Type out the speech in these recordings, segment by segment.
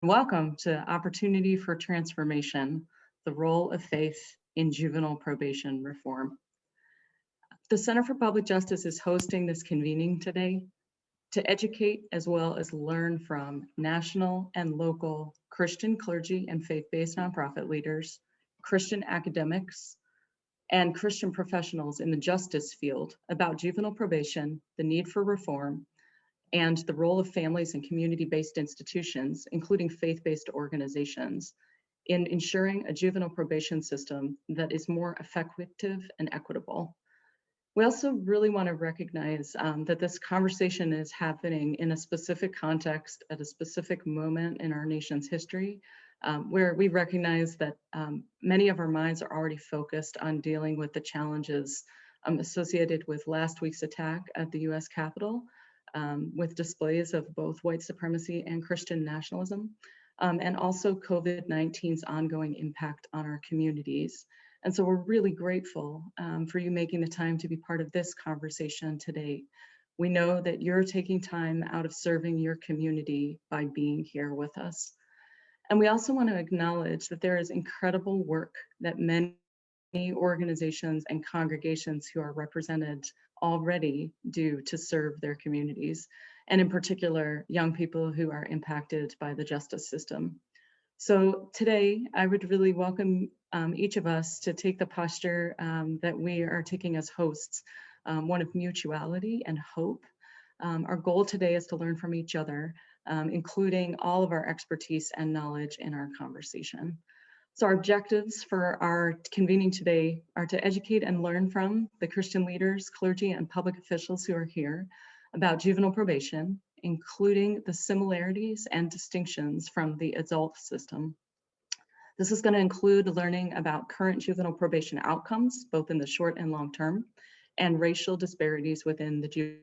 Welcome to Opportunity for Transformation, the role of faith in juvenile probation reform. The Center for Public Justice is hosting this convening today to educate as well as learn from national and local Christian clergy and faith-based nonprofit leaders, Christian academics, and Christian professionals in the justice field about juvenile probation, the need for reform, and the role of families and community-based institutions, including faith-based organizations, in ensuring a juvenile probation system that is more effective and equitable. We also really want to recognize that this conversation is happening in a specific context at a specific moment in our nation's history, where we recognize that many of our minds are already focused on dealing with the challenges associated with last week's attack at the US Capitol, with displays of both white supremacy and Christian nationalism, and also COVID-19's ongoing impact on our communities. And so we're really grateful for you making the time to be part of this conversation today. We know that you're taking time out of serving your community by being here with us. And we also want to acknowledge that there is incredible work that many organizations and congregations who are represented already do to serve their communities, and in particular, young people who are impacted by the justice system. So today, I would really welcome each of us to take the posture that we are taking as hosts, one of mutuality and hope. Our goal today is to learn from each other, including all of our expertise and knowledge in our conversation. So our objectives for our convening today are to educate and learn from the Christian leaders, clergy, and public officials who are here about juvenile probation, including the similarities and distinctions from the adult system. This is going to include learning about current juvenile probation outcomes, both in the short and long term, and racial disparities within the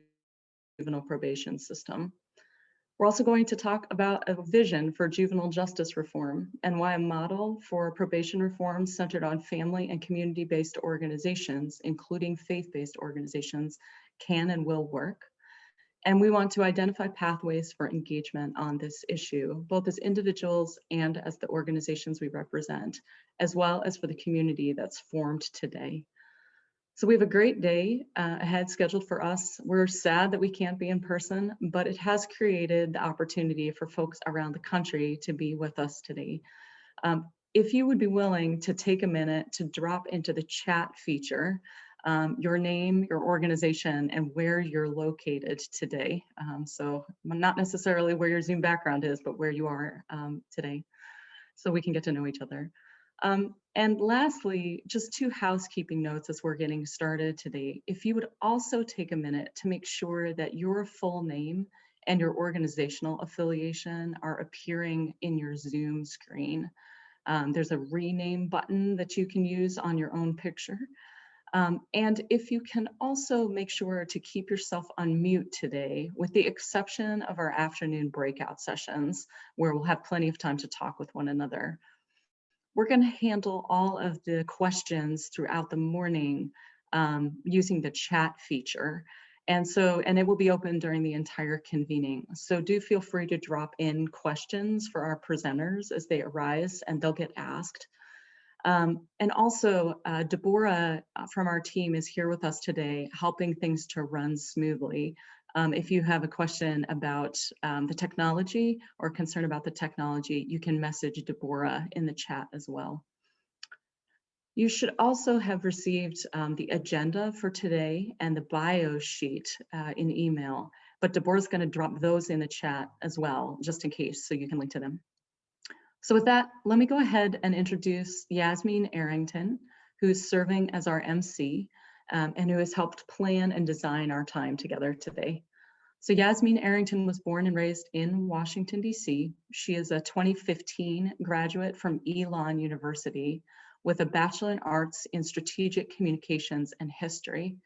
juvenile probation system. We're also going to talk about a vision for juvenile justice reform and why a model for probation reform centered on family and community-based organizations, including faith-based organizations, can and will work. And we want to identify pathways for engagement on this issue, both as individuals and as the organizations we represent, as well as for the community that's formed today. So we have a great day ahead scheduled for us. We're sad that we can't be in person, but it has created the opportunity for folks around the country to be with us today. If you would be willing to take a minute to drop into the chat feature your name, your organization, and where you're located today. So not necessarily where your Zoom background is, but where you are today, so we can get to know each other. And lastly, just two housekeeping notes as we're getting started today. If you would also take a minute to make sure that your full name and your organizational affiliation are appearing in your Zoom screen. There's a rename button that you can use on your own picture. And if you can also make sure to keep yourself on mute today, with the exception of our afternoon breakout sessions, where we'll have plenty of time to talk with one another. We're going to handle all of the questions throughout the morning using the chat feature. And it will be open during the entire convening. So do feel free to drop in questions for our presenters as they arise, and they'll get asked. And also, Deborah from our team is here with us today, helping things to run smoothly. If you have a question about the technology or concern about the technology, you can message Deborah in the chat as well. You should also have received the agenda for today and the bio sheet in email, but Deborah's going to drop those in the chat as well, just in case, so you can link to them. So with that, let me go ahead and introduce Yasmin Arrington, who's serving as our MC and who has helped plan and design our time together today. So Yasmin Arrington was born and raised in Washington, D.C. She is a 2015 graduate from Elon University with a Bachelor in Arts in Strategic Communications and History.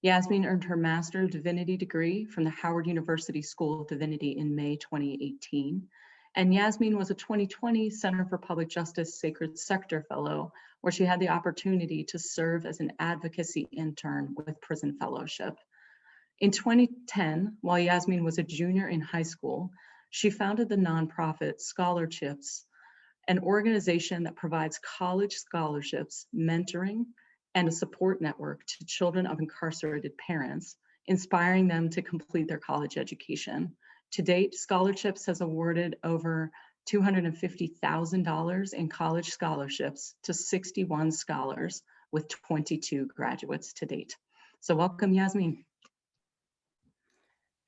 Yasmin earned her Master of Divinity degree from the Howard University School of Divinity in May 2018. And Yasmin was a 2020 Center for Public Justice Sacred Sector Fellow, where she had the opportunity to serve as an advocacy intern with Prison Fellowship. In 2010, while Yasmin was a junior in high school, She founded the nonprofit Scholarships, an organization that provides college scholarships, mentoring, and a support network to children of incarcerated parents, inspiring them to complete their college education. To date, Scholarships has awarded over $250,000 in college scholarships to 61 scholars with 22 graduates to date. So welcome, Yasmin.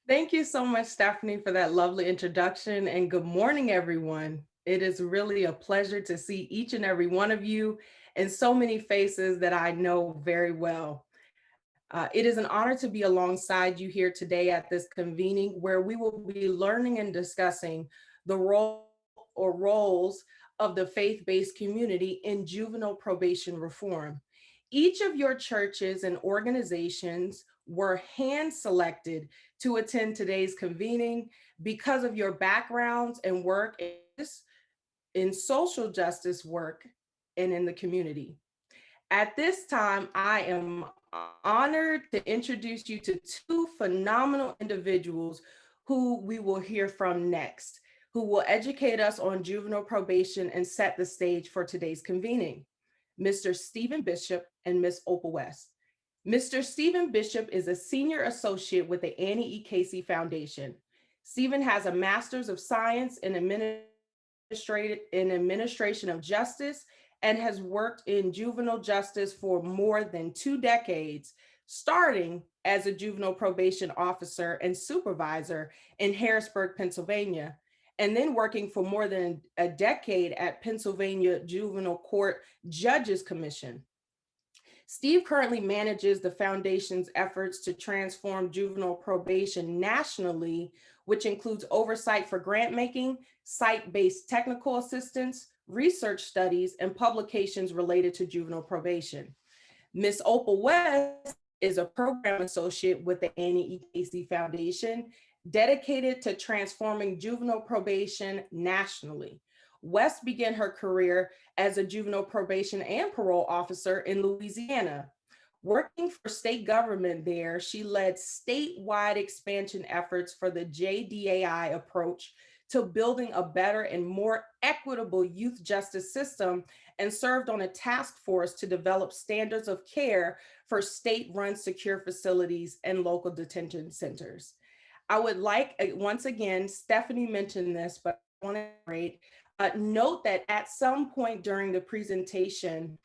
Thank you so much, Stephanie, for that lovely introduction, and good morning, everyone. It is really a pleasure to see each and every one of you and so many faces that I know very well. It is an honor to be alongside you here today at this convening where we will be learning and discussing the role or roles of the faith-based community in juvenile probation reform. Each of your churches and organizations were hand-selected to attend today's convening because of your backgrounds and work in social justice work and in the community. At this time, I am honored to introduce you to two phenomenal individuals who we will hear from next, who will educate us on juvenile probation and set the stage for today's convening. Mr. Stephen Bishop and Ms. Opal West. Mr. Stephen Bishop is a senior associate with the Annie E. Casey Foundation. Stephen has a master's of science in administration of justice and has worked in juvenile justice for more than 2 decades, starting as a juvenile probation officer and supervisor in Harrisburg, Pennsylvania, and then working for more than a decade at Pennsylvania Juvenile Court Judges Commission. Steve currently manages the foundation's efforts to transform juvenile probation nationally, which includes oversight for grant making, site-based technical assistance, research studies, and publications related to juvenile probation. Ms. Opal West is a program associate with the Annie E. Casey Foundation, dedicated to transforming juvenile probation nationally. West began her career as a juvenile probation and parole officer in Louisiana. Working for state government there, she led statewide expansion efforts for the JDAI approach to building a better and more equitable youth justice system, and served on a task force to develop standards of care for state-run secure facilities and local detention centers. I would like, once again, Stephanie mentioned this, but I want to reiterate, note that at some point during the presentation,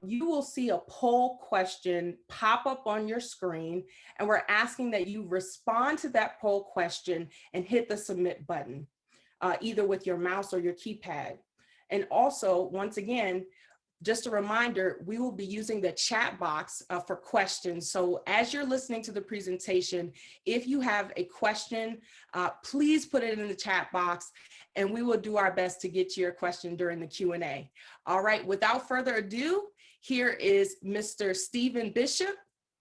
you will see a poll question pop up on your screen, and we're asking that you respond to that poll question and hit the submit button, either with your mouse or your keypad. And also, once again, just a reminder, we will be using the chat box for questions. So as you're listening to the presentation, if you have a question, please put it in the chat box and we will do our best to get to your question during the Q&A. All right, without further ado, here is Mr. Stephen Bishop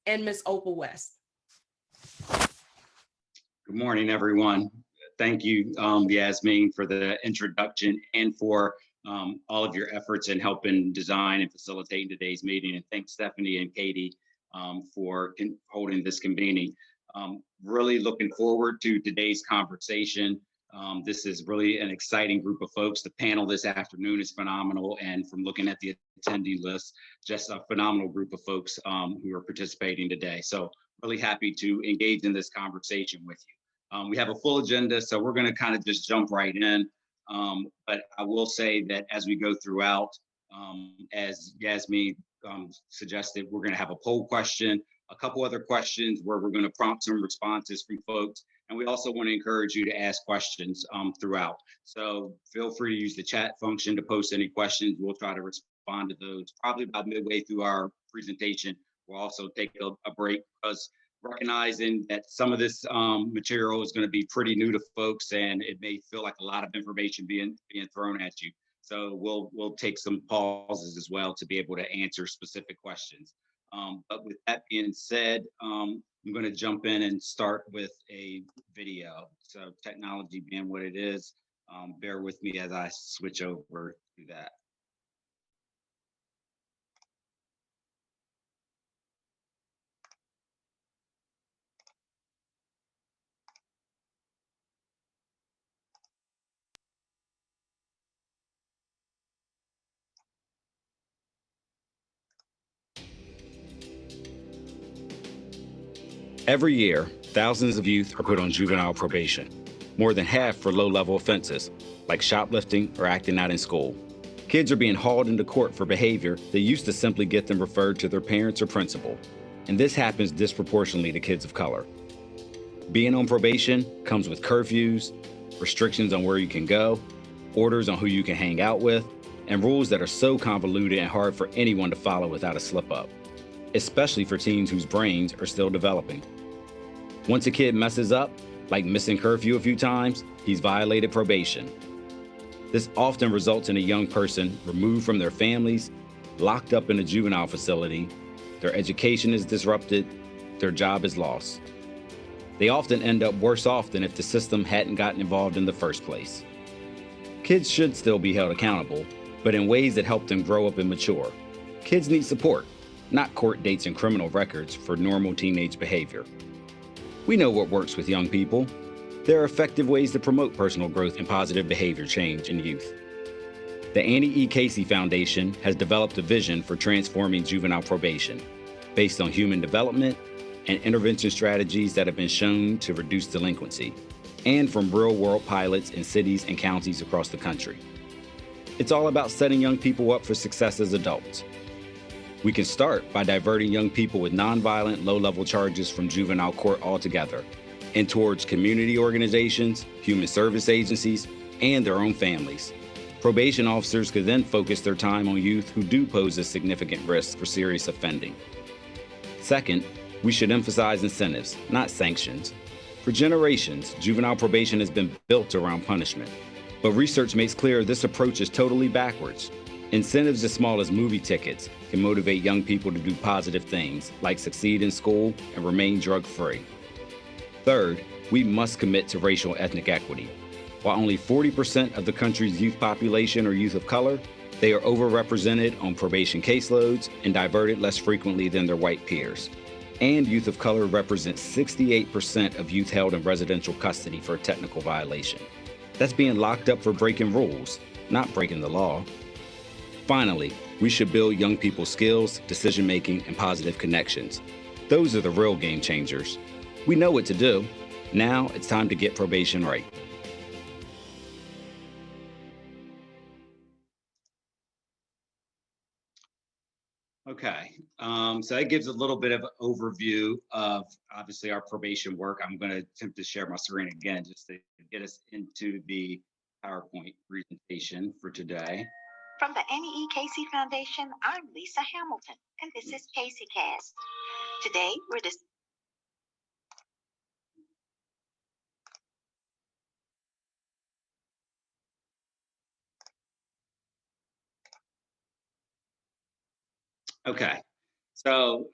and Ms. Opal West. Good morning, everyone. Thank you, Yasmin, for the introduction and for all of your efforts in helping design and facilitating today's meeting. And thanks, Stephanie and Katie, for holding this convening. Really looking forward to today's conversation. This is really an exciting group of folks. The panel this afternoon is phenomenal. And from looking at the attendee list, just a phenomenal group of folks who are participating today. So really happy to engage in this conversation with you. We have a full agenda, so we're going to kind of just jump right in. But I will say that as we go throughout, as Yasmin suggested, we're going to have a poll question, a couple other questions where we're going to prompt some responses from folks. And we also want to encourage you to ask questions throughout. So feel free to use the chat function to post any questions. We'll try to respond to those probably about midway through our presentation. We'll also take a break because recognizing that some of this material is going to be pretty new to folks and it may feel like a lot of information being thrown at you. So we'll take some pauses as well to be able to answer specific questions. But with that being said, I'm going to jump in and start with a video. So technology being what it is, bear with me as I switch over to that. Every year, thousands of youth are put on juvenile probation, more than half for low-level offenses, like shoplifting or acting out in school. Kids are being hauled into court for behavior that used to simply get them referred to their parents or principal, and this happens disproportionately to kids of color. Being on probation comes with curfews, restrictions on where you can go, orders on who you can hang out with, and rules that are so convoluted and hard for anyone to follow without a slip-up, especially for teens whose brains are still developing. Once a kid messes up, like missing curfew a few times, he's violated probation. This often results in a young person removed from their families, locked up in a juvenile facility, their education is disrupted, their job is lost. They often end up worse off than if the system hadn't gotten involved in the first place. Kids should still be held accountable, but in ways that help them grow up and mature. Kids need support, not court dates and criminal records for normal teenage behavior. We know what works with young people. There are effective ways to promote personal growth and positive behavior change in youth. The Annie E. Casey Foundation has developed a vision for transforming juvenile probation based on human development and intervention strategies that have been shown to reduce delinquency, and from real-world pilots in cities and counties across the country. It's all about setting young people up for success as adults. We can start by diverting young people with nonviolent, low-level charges from juvenile court altogether and towards community organizations, human service agencies, and their own families. Probation officers could then focus their time on youth who do pose a significant risk for serious offending. Second, we should emphasize incentives, not sanctions. For generations, juvenile probation has been built around punishment. But research makes clear this approach is totally backwards. Incentives as small as movie tickets can motivate young people to do positive things, like succeed in school and remain drug-free. Third, we must commit to racial and ethnic equity. While only 40% of the country's youth population are youth of color, they are overrepresented on probation caseloads and diverted less frequently than their white peers. And youth of color represent 68% of youth held in residential custody for a technical violation. That's being locked up for breaking rules, not breaking the law. Finally, we should build young people's skills, decision-making, and positive connections. Those are the real game changers. We know what to do. Now it's time to get probation right. Okay, so that gives a little bit of overview of obviously our probation work. I'm going to attempt to share my screen again just to get us into the PowerPoint presentation for today. From the Annie E. Casey Foundation, I'm Lisa Hamilton, and this is Casey Cast. Today, we're discussing Okay, so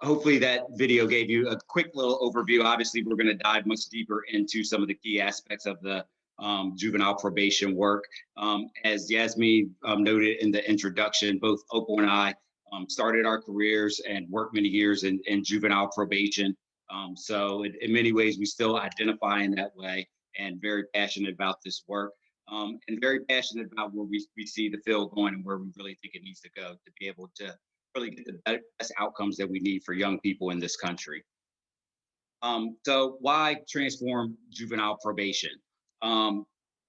hopefully that video gave you a quick little overview. Obviously, we're going to dive much deeper into some of the key aspects of the juvenile probation work. As Yasmin noted in the introduction, both Opal and I started our careers and worked many years in juvenile probation. So in many ways, we still identify in that way and very passionate about this work. And very passionate about where we see the field going and where we really think it needs to go to be able to really get the best outcomes that we need for young people in this country. So why transform juvenile probation?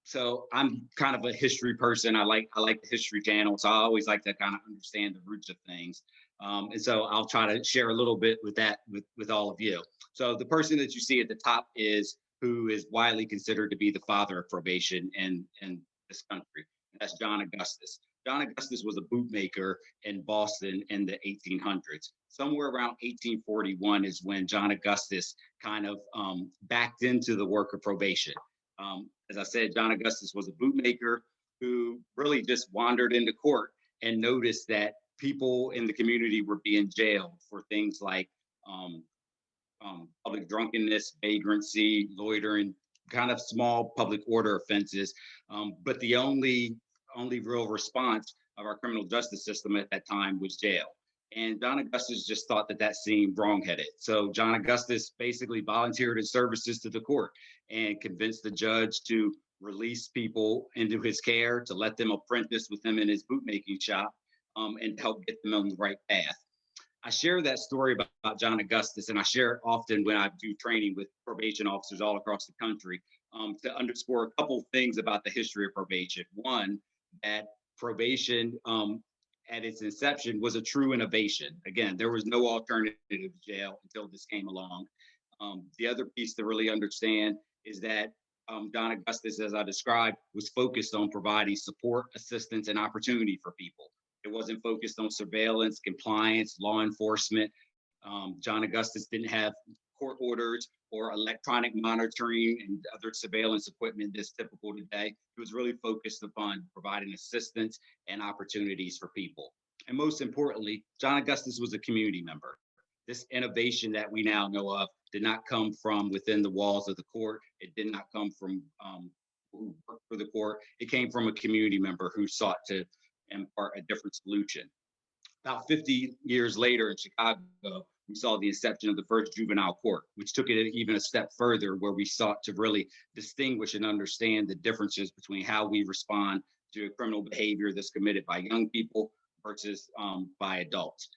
So I'm kind of a history person. I like the History Channel, so I always like to kind of understand the roots of things. And so I'll try to share a little bit with that with all of you. So the person that you see at the top is who is widely considered to be the father of probation in this country. That's John Augustus. John Augustus was a bootmaker in Boston in the 1800s. Somewhere around 1841 is when John Augustus kind of backed into the work of probation. As I said, John Augustus was a bootmaker who really just wandered into court and noticed that people in the community were being jailed for things like public drunkenness, vagrancy, loitering, kind of small public order offenses. But the only real response of our criminal justice system at that time was jail. And John Augustus just thought that seemed wrongheaded. So John Augustus basically volunteered his services to the court and convinced the judge to release people into his care, to let them apprentice with him in his bootmaking shop, and help get them on the right path. I share that story about John Augustus, and I share it often when I do training with probation officers all across the country, to underscore a couple things about the history of probation. One, that probation at its inception was a true innovation. Again, there was no alternative to jail until this came along. The other piece to really understand is that John Augustus, as I described, was focused on providing support, assistance, and opportunity for people. It wasn't focused on surveillance, compliance, law enforcement. John Augustus didn't have court orders or electronic monitoring and other surveillance equipment that's typical today. He was really focused upon providing assistance and opportunities for people. And most importantly, John Augustus was a community member. This innovation that we now know of did not come from within the walls of the court. It did not come from who worked for the court. It came from a community member who sought to impart a different solution. About 50 years later in Chicago, we saw the inception of the first juvenile court, which took it even a step further, where we sought to really distinguish and understand the differences between how we respond to criminal behavior that's committed by young people versus by adults.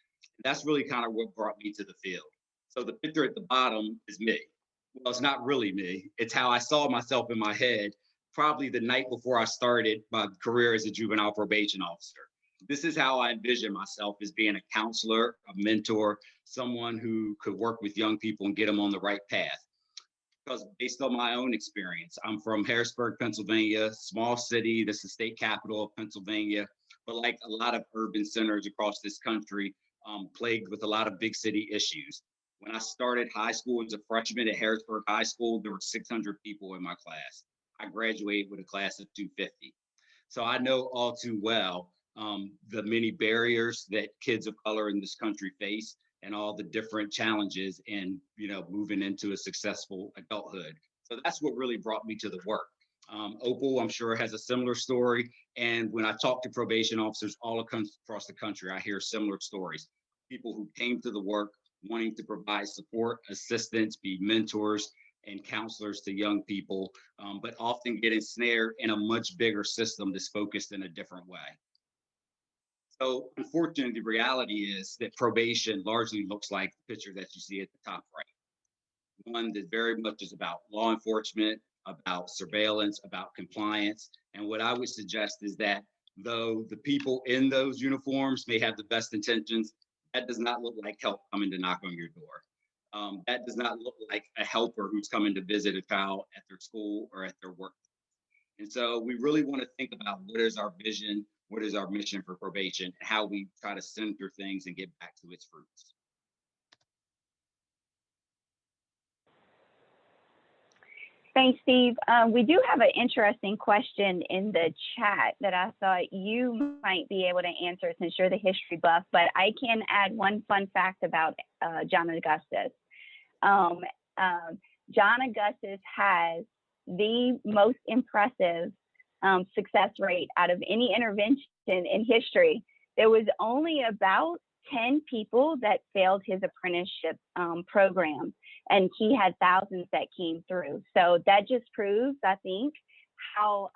That's really kind of what brought me to the field. So the picture at the bottom is me. Well, it's not really me. It's how I saw myself in my head, probably the night before I started my career as a juvenile probation officer. This is how I envision myself, as being a counselor, a mentor, someone who could work with young people and get them on the right path. Because based on my own experience, I'm from Harrisburg, Pennsylvania, small city. This is the state capital of Pennsylvania. But like a lot of urban centers across this country, plagued with a lot of big city issues. When I started high school as a freshman at Harrisburg High School, there were 600 people in my class. I graduated with a class of 250. So I know all too well the many barriers that kids of color in this country face, and all the different challenges in, moving into a successful adulthood. So that's what really brought me to the work. Opal, I'm sure, has a similar story. And when I talk to probation officers all across the country, I hear similar stories. People who came to the work wanting to provide support, assistance, be mentors and counselors to young people, but often get ensnared in a much bigger system that's focused in a different way. So unfortunately, the reality is that probation largely looks like the picture that you see at the top right. One that very much is about law enforcement, about surveillance, about compliance. And what I would suggest is that though the people in those uniforms may have the best intentions, that does not look like help coming to knock on your door. That does not look like a helper who's coming to visit a child at their school or at their work. And so we really want to think about what is our vision, what is our mission for probation, and how we try to center things and get back to its roots. Thanks, Steve. We do have an interesting question in the chat that I thought you might be able to answer since you're the history buff, but I can add one fun fact about John Augustus. John Augustus has the most impressive success rate out of any intervention in history. There was only about 10 people that failed his apprenticeship program, and he had thousands that came through. So that just proves, I think, how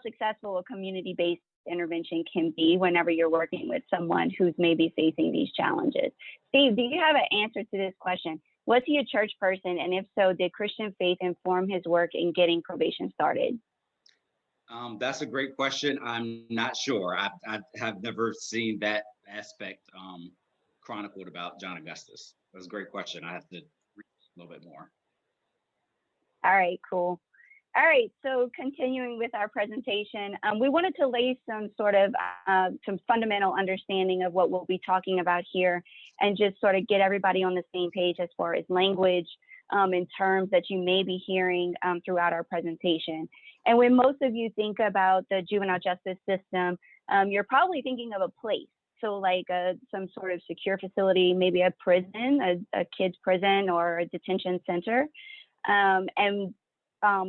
successful a community-based intervention can be whenever you're working with someone who's maybe facing these challenges. Steve, do you have an answer to this question? Was he a church person? And if so, did Christian faith inform his work in getting probation started? That's a great question. I'm not sure. I have never seen that aspect chronicled about John Augustus. That's a great question. I have to read a little bit more. All right, cool. All right, so continuing with our presentation, we wanted to lay some sort of some fundamental understanding of what we'll be talking about here, and just sort of get everybody on the same page as far as language in terms that you may be hearing throughout our presentation. And when most of you think about the juvenile justice system, you're probably thinking of a place. So like some sort of secure facility, maybe a prison, a kid's prison or a detention center.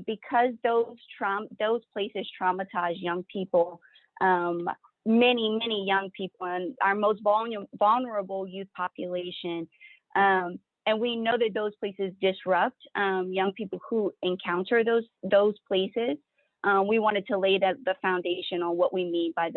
Because those places traumatize young people, many young people, and our most vulnerable youth population. And we know that those places disrupt young people who encounter those places. we wanted to lay the foundation on what we mean by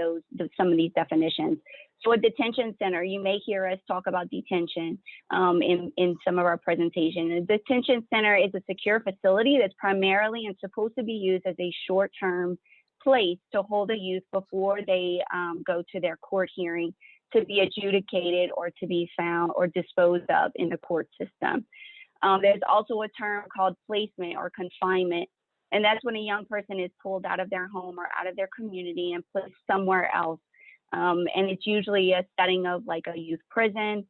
some of these definitions. So a detention center, you may hear us talk about detention in some of our presentation. A detention center is a secure facility that's primarily and supposed to be used as a short-term place to hold a youth before they go to their court hearing to be adjudicated or to be found or disposed of in the court system. There's also a term called placement or confinement, and that's when a young person is pulled out of their home or out of their community and placed somewhere else. And it's usually a setting of like a youth prison,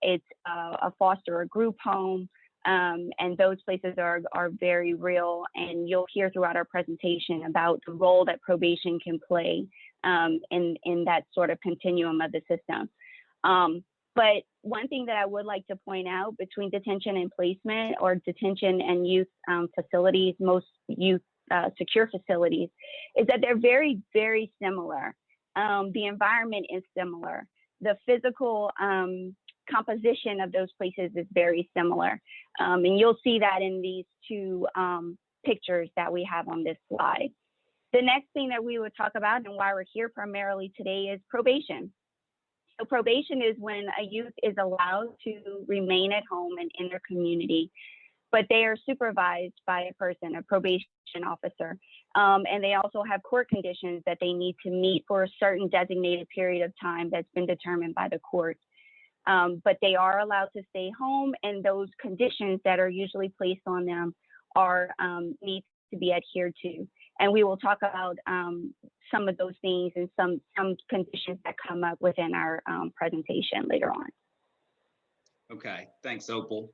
it's a foster or group home, and those places are very real. And you'll hear throughout our presentation about the role that probation can play in that sort of continuum of the system. But one thing that I would like to point out between detention and placement, or detention and youth facilities, most youth secure facilities, is that they're very, very similar. The environment is similar. The physical composition of those places is very similar. And you'll see that in these two pictures that we have on this slide. The next thing that we would talk about, and why we're here primarily today, is probation. So probation is when a youth is allowed to remain at home and in their community, but they are supervised by a person, a probation officer. And they also have court conditions that they need to meet for a certain designated period of time that's been determined by the court. But they are allowed to stay home, and those conditions that are usually placed on them are need to be adhered to. And we will talk about some of those things and some conditions that come up within our presentation later on. Okay, thanks, Opal.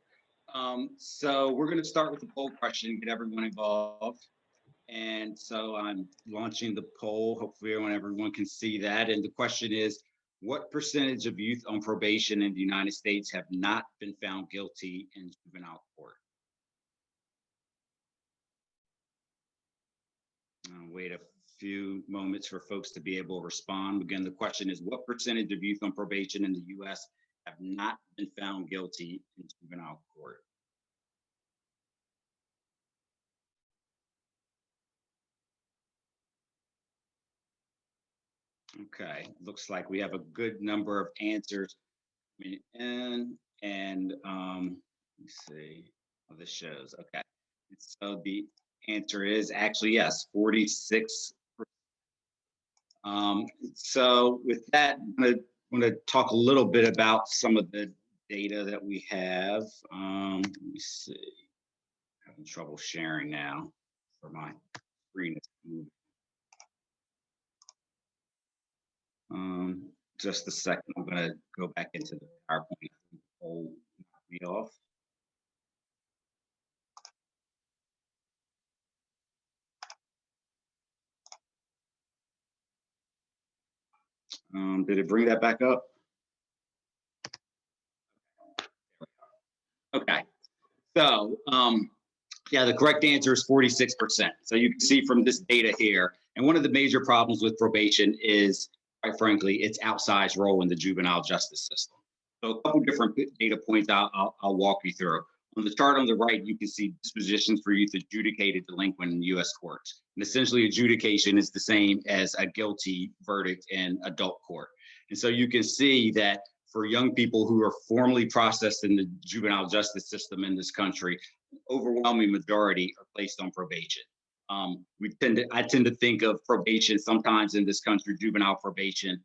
So we're going to start with the poll question, get everyone involved. And so I'm launching the poll. Hopefully everyone can see that. And the question is, what percentage of youth on probation in the United States have not been found guilty in juvenile court? I'll wait a few moments for folks to be able to respond. Again, the question is, what percentage of youth on probation in the US have not been found guilty in juvenile court? Okay, looks like we have a good number of answers. Let me see how this shows. Okay, so the answer is actually yes, 46%. So with that, I'm going to talk a little bit about some of the data that we have. Let me see. Having trouble sharing now for my screen. Just a second. I'm going to go back into the PowerPoint. Hold me off. Did it bring that back up? Okay. So, yeah, the correct answer is 46%. So you can see from this data here, and one of the major problems with probation is, quite frankly, its outsized role in the juvenile justice system. So a couple different data points I'll walk you through. On the chart on the right, you can see dispositions for youth adjudicated delinquent in U.S. courts. And essentially, adjudication is the same as a guilty verdict in adult court. And so you can see that for young people who are formally processed in the juvenile justice system in this country, overwhelming majority are placed on probation. I tend to think of probation sometimes in this country, juvenile probation,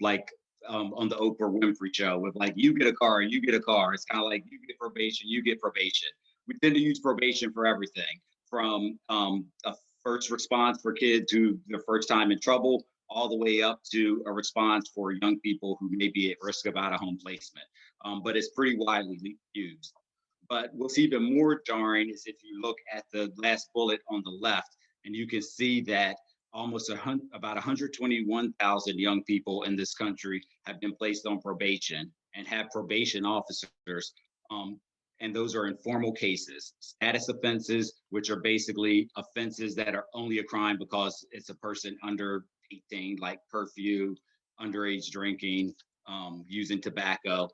like on the Oprah Winfrey show, with like, you get a car, you get a car. It's kind of like, you get probation, you get probation. We tend to use probation for everything, from a first response for kids who their first time in trouble, all the way up to a response for young people who may be at risk of out-of-home placement. But it's pretty widely used. But what's even more jarring is if you look at the last bullet on the left, and you can see that almost about 121,000 young people in this country have been placed on probation and have probation officers. And those are informal cases, status offenses, which are basically offenses that are only a crime because it's a person under 18, like curfew, underage drinking, using tobacco.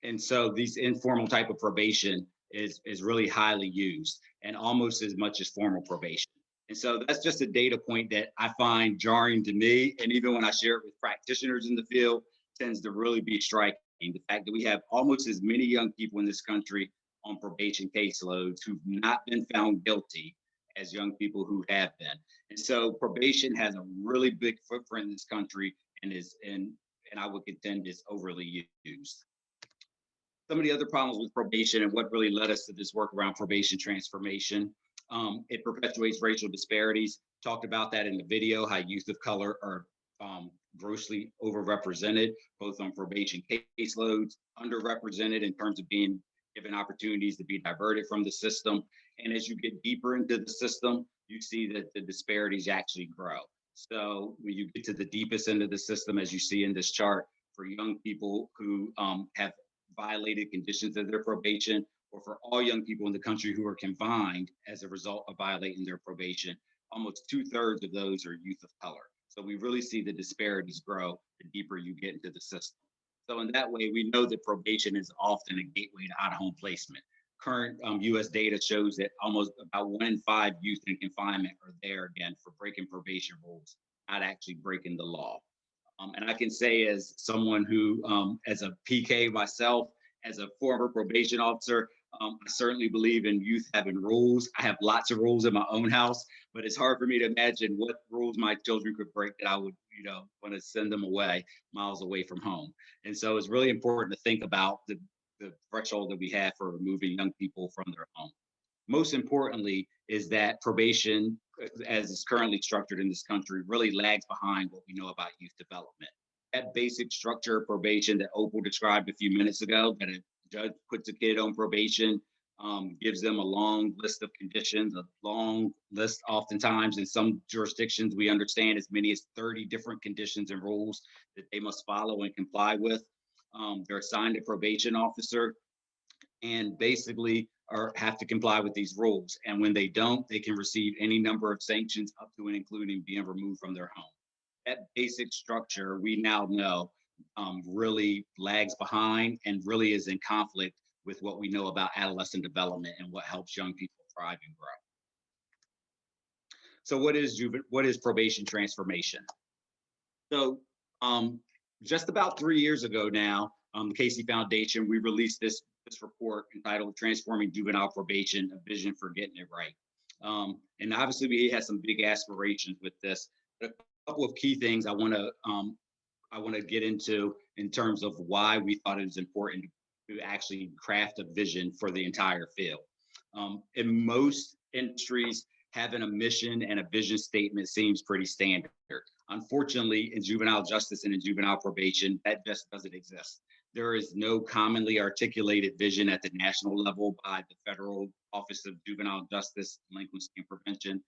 And so these informal type of probation is really highly used, and almost as much as formal probation. And so that's just a data point that I find jarring to me. And even when I share it with practitioners in the field, tends to really be striking. The fact that we have almost as many young people in this country on probation caseloads who've not been found guilty as young people who have been. And so probation has a really big footprint in this country and I would contend is overly used. Some of the other problems with probation and what really led us to this work around probation transformation. It perpetuates racial disparities. Talked about that in the video, how youth of color are grossly overrepresented, both on probation caseloads, underrepresented in terms of being given opportunities to be diverted from the system. And as you get deeper into the system, you see that the disparities actually grow. So when you get to the deepest end of the system, as you see in this chart, for young people who have violated conditions of their probation, or for all young people in the country who are confined as a result of violating their probation, almost 2/3 of those are youth of color. So we really see the disparities grow the deeper you get into the system. So in that way, we know that probation is often a gateway to out-of-home placement. Current US data shows that almost about 1 in 5 youth in confinement are there again for breaking probation rules, not actually breaking the law. And I can say, as someone who, as a PK myself, as a former probation officer, I certainly believe in youth having rules. I have lots of rules in my own house, but it's hard for me to imagine what rules my children could break that I would, want to send them away, miles away from home. And so it's really important to think about the threshold that we have for removing young people from their home. Most importantly is that probation, as it's currently structured in this country, really lags behind what we know about youth development. That basic structure of probation that Opal described a few minutes ago, that a judge puts a kid on probation, gives them a long list of conditions, a long list oftentimes. In some jurisdictions, we understand as many as 30 different conditions and rules that they must follow and comply with. They're assigned a probation officer and basically have to comply with these rules. And when they don't, they can receive any number of sanctions up to and including being removed from their home. That basic structure, we now know, really lags behind and really is in conflict with what we know about adolescent development and what helps young people thrive and grow. So what is probation transformation? So just about 3 years ago now, the Casey Foundation, we released this report entitled Transforming Juvenile Probation, A Vision for Getting It Right. And obviously we had some big aspirations with this. But a couple of key things I want to get into in terms of why we thought it was important to actually craft a vision for the entire field. In most industries, having a mission and a vision statement seems pretty standard. Unfortunately, in juvenile justice and in juvenile probation, that just doesn't exist. There is no commonly articulated vision at the national level by the Federal Office of Juvenile Justice, Delinquency and Prevention.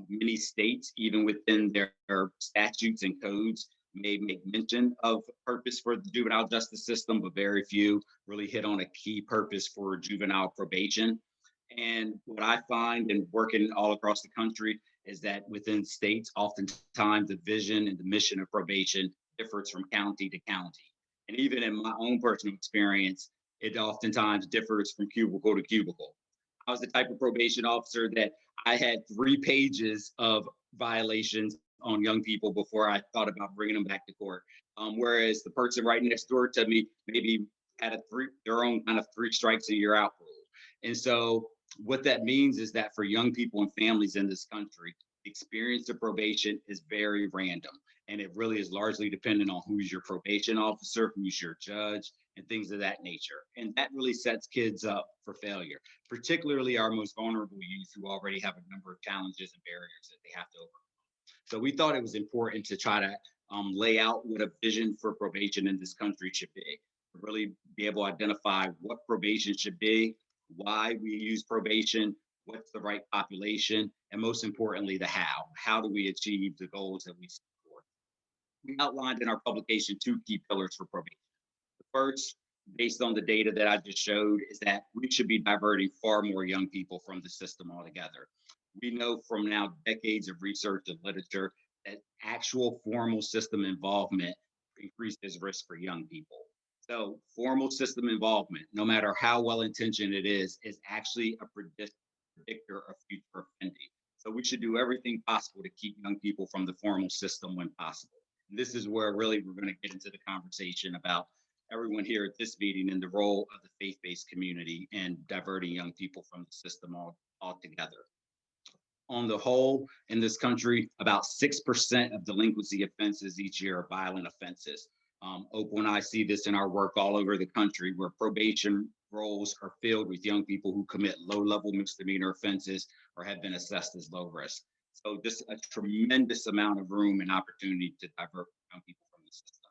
Many states, even within their statutes and codes, may make mention of purpose for the juvenile justice system, but very few really hit on a key purpose for juvenile probation. And what I find in working all across the country is that within states, oftentimes the vision and the mission of probation differs from county to county. And even in my own personal experience, it oftentimes differs from cubicle to cubicle. I was the type of probation officer that I had 3 pages of violations on young people before I thought about bringing them back to court. Whereas the person right next door to me maybe had their own kind of 3 strikes and you're out rule. And so what that means is that for young people and families in this country, the experience of probation is very random. And it really is largely dependent on who's your probation officer, who's your judge, and things of that nature. And that really sets kids up for failure, particularly our most vulnerable youth who already have a number of challenges and barriers that they have to overcome. So we thought it was important to try to lay out what a vision for probation in this country should be, really be able to identify what probation should be, why we use probation, what's the right population, and most importantly, the how. How do we achieve the goals that we set forth? We outlined in our publication 2 key pillars for probation. The first, based on the data that I just showed, is that we should be diverting far more young people from the system altogether. We know from now decades of research and literature that actual formal system involvement increases risk for young people. So formal system involvement, no matter how well-intentioned it is actually a predictor of future offending. So we should do everything possible to keep young people from the formal system when possible. And this is where really we're going to get into the conversation about everyone here at this meeting and the role of the faith-based community and diverting young people from the system altogether. On the whole, in this country, about 6% of delinquency offenses each year are violent offenses. Opal and I see this in our work all over the country, where probation roles are filled with young people who commit low-level misdemeanor offenses or have been assessed as low risk. So just a tremendous amount of room and opportunity to divert young people from the system.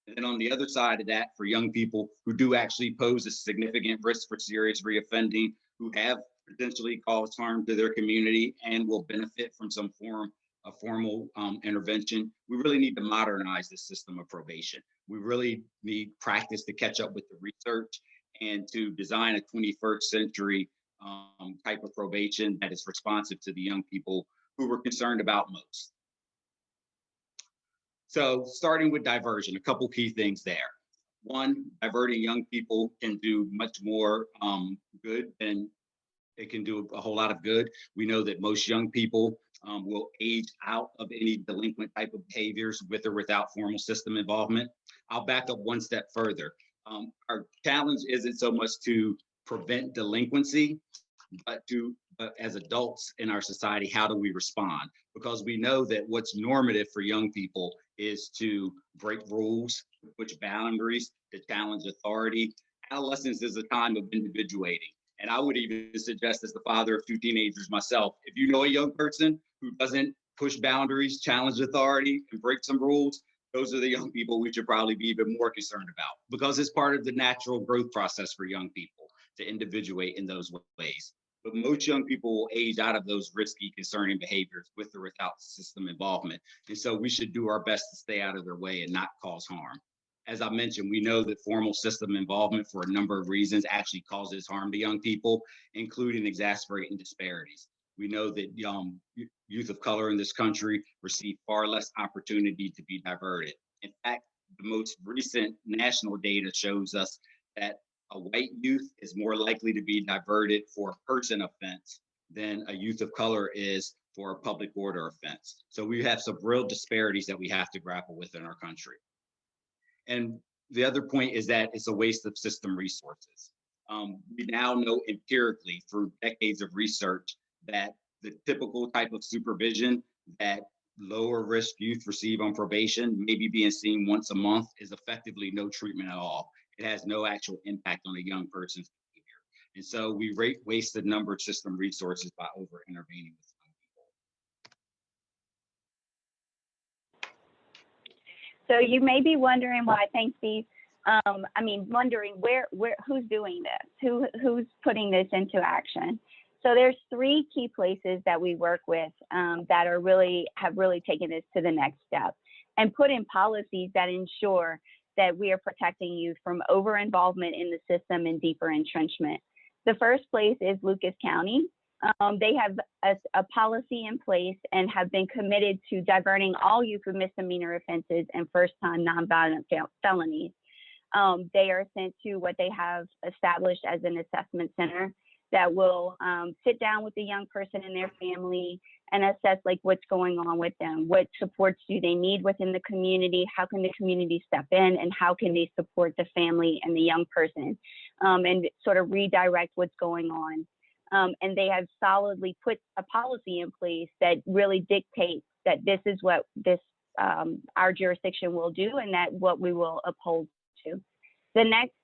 And then on the other side of that, for young people who do actually pose a significant risk for serious reoffending, who have potentially caused harm to their community and will benefit from some form of formal intervention, we really need to modernize the system of probation. We really need practice to catch up with the research and to design a 21st century type of probation that is responsive to the young people who we're concerned about most. So starting with diversion, a couple key things there. One, diverting young people can do much more good than it can do a whole lot of good. We know that most young people will age out of any delinquent type of behaviors with or without formal system involvement. I'll back up one step further. Our challenge isn't so much to prevent delinquency, but as adults in our society, how do we respond? Because we know that what's normative for young people is to break rules, push boundaries, to challenge authority. Adolescence is a time of individuating. And I would even suggest, as the father of two teenagers myself, if you know a young person who doesn't push boundaries, challenge authority, and break some rules, those are the young people we should probably be even more concerned about, because it's part of the natural growth process for young people to individuate in those ways. But most young people will age out of those risky, concerning behaviors with or without system involvement. And so we should do our best to stay out of their way and not cause harm. As I mentioned, we know that formal system involvement for a number of reasons actually causes harm to young people, including exacerbating disparities. We know that youth of color in this country receive far less opportunity to be diverted. In fact, the most recent national data shows us that a white youth is more likely to be diverted for a person offense than a youth of color is for a public order offense. So we have some real disparities that we have to grapple with in our country. And the other point is that it's a waste of system resources. We now know empirically through decades of research that the typical type of supervision that lower risk youth receive on probation, maybe being seen once a month, is effectively no treatment at all. It has no actual impact on a young person's behavior. And so we waste a number of system resources by over intervening with young people. So you may be wondering why, thanks, Steve. Wondering who's doing this, who's putting this into action. So there's three key places that we work with that have really taken this to the next step and put in policies that ensure that we are protecting youth from over-involvement in the system and deeper entrenchment. The first place is Lucas County. They have a policy in place and have been committed to diverting all youth with misdemeanor offenses and first-time nonviolent felonies. They are sent to what they have established as an assessment center that will sit down with the young person and their family and assess what's going on with them. What supports do they need within the community? How can the community step in, and how can they support the family and the young person and sort of redirect what's going on? And they have solidly put a policy in place that really dictates that this is what our jurisdiction will do and that what we will uphold to. The next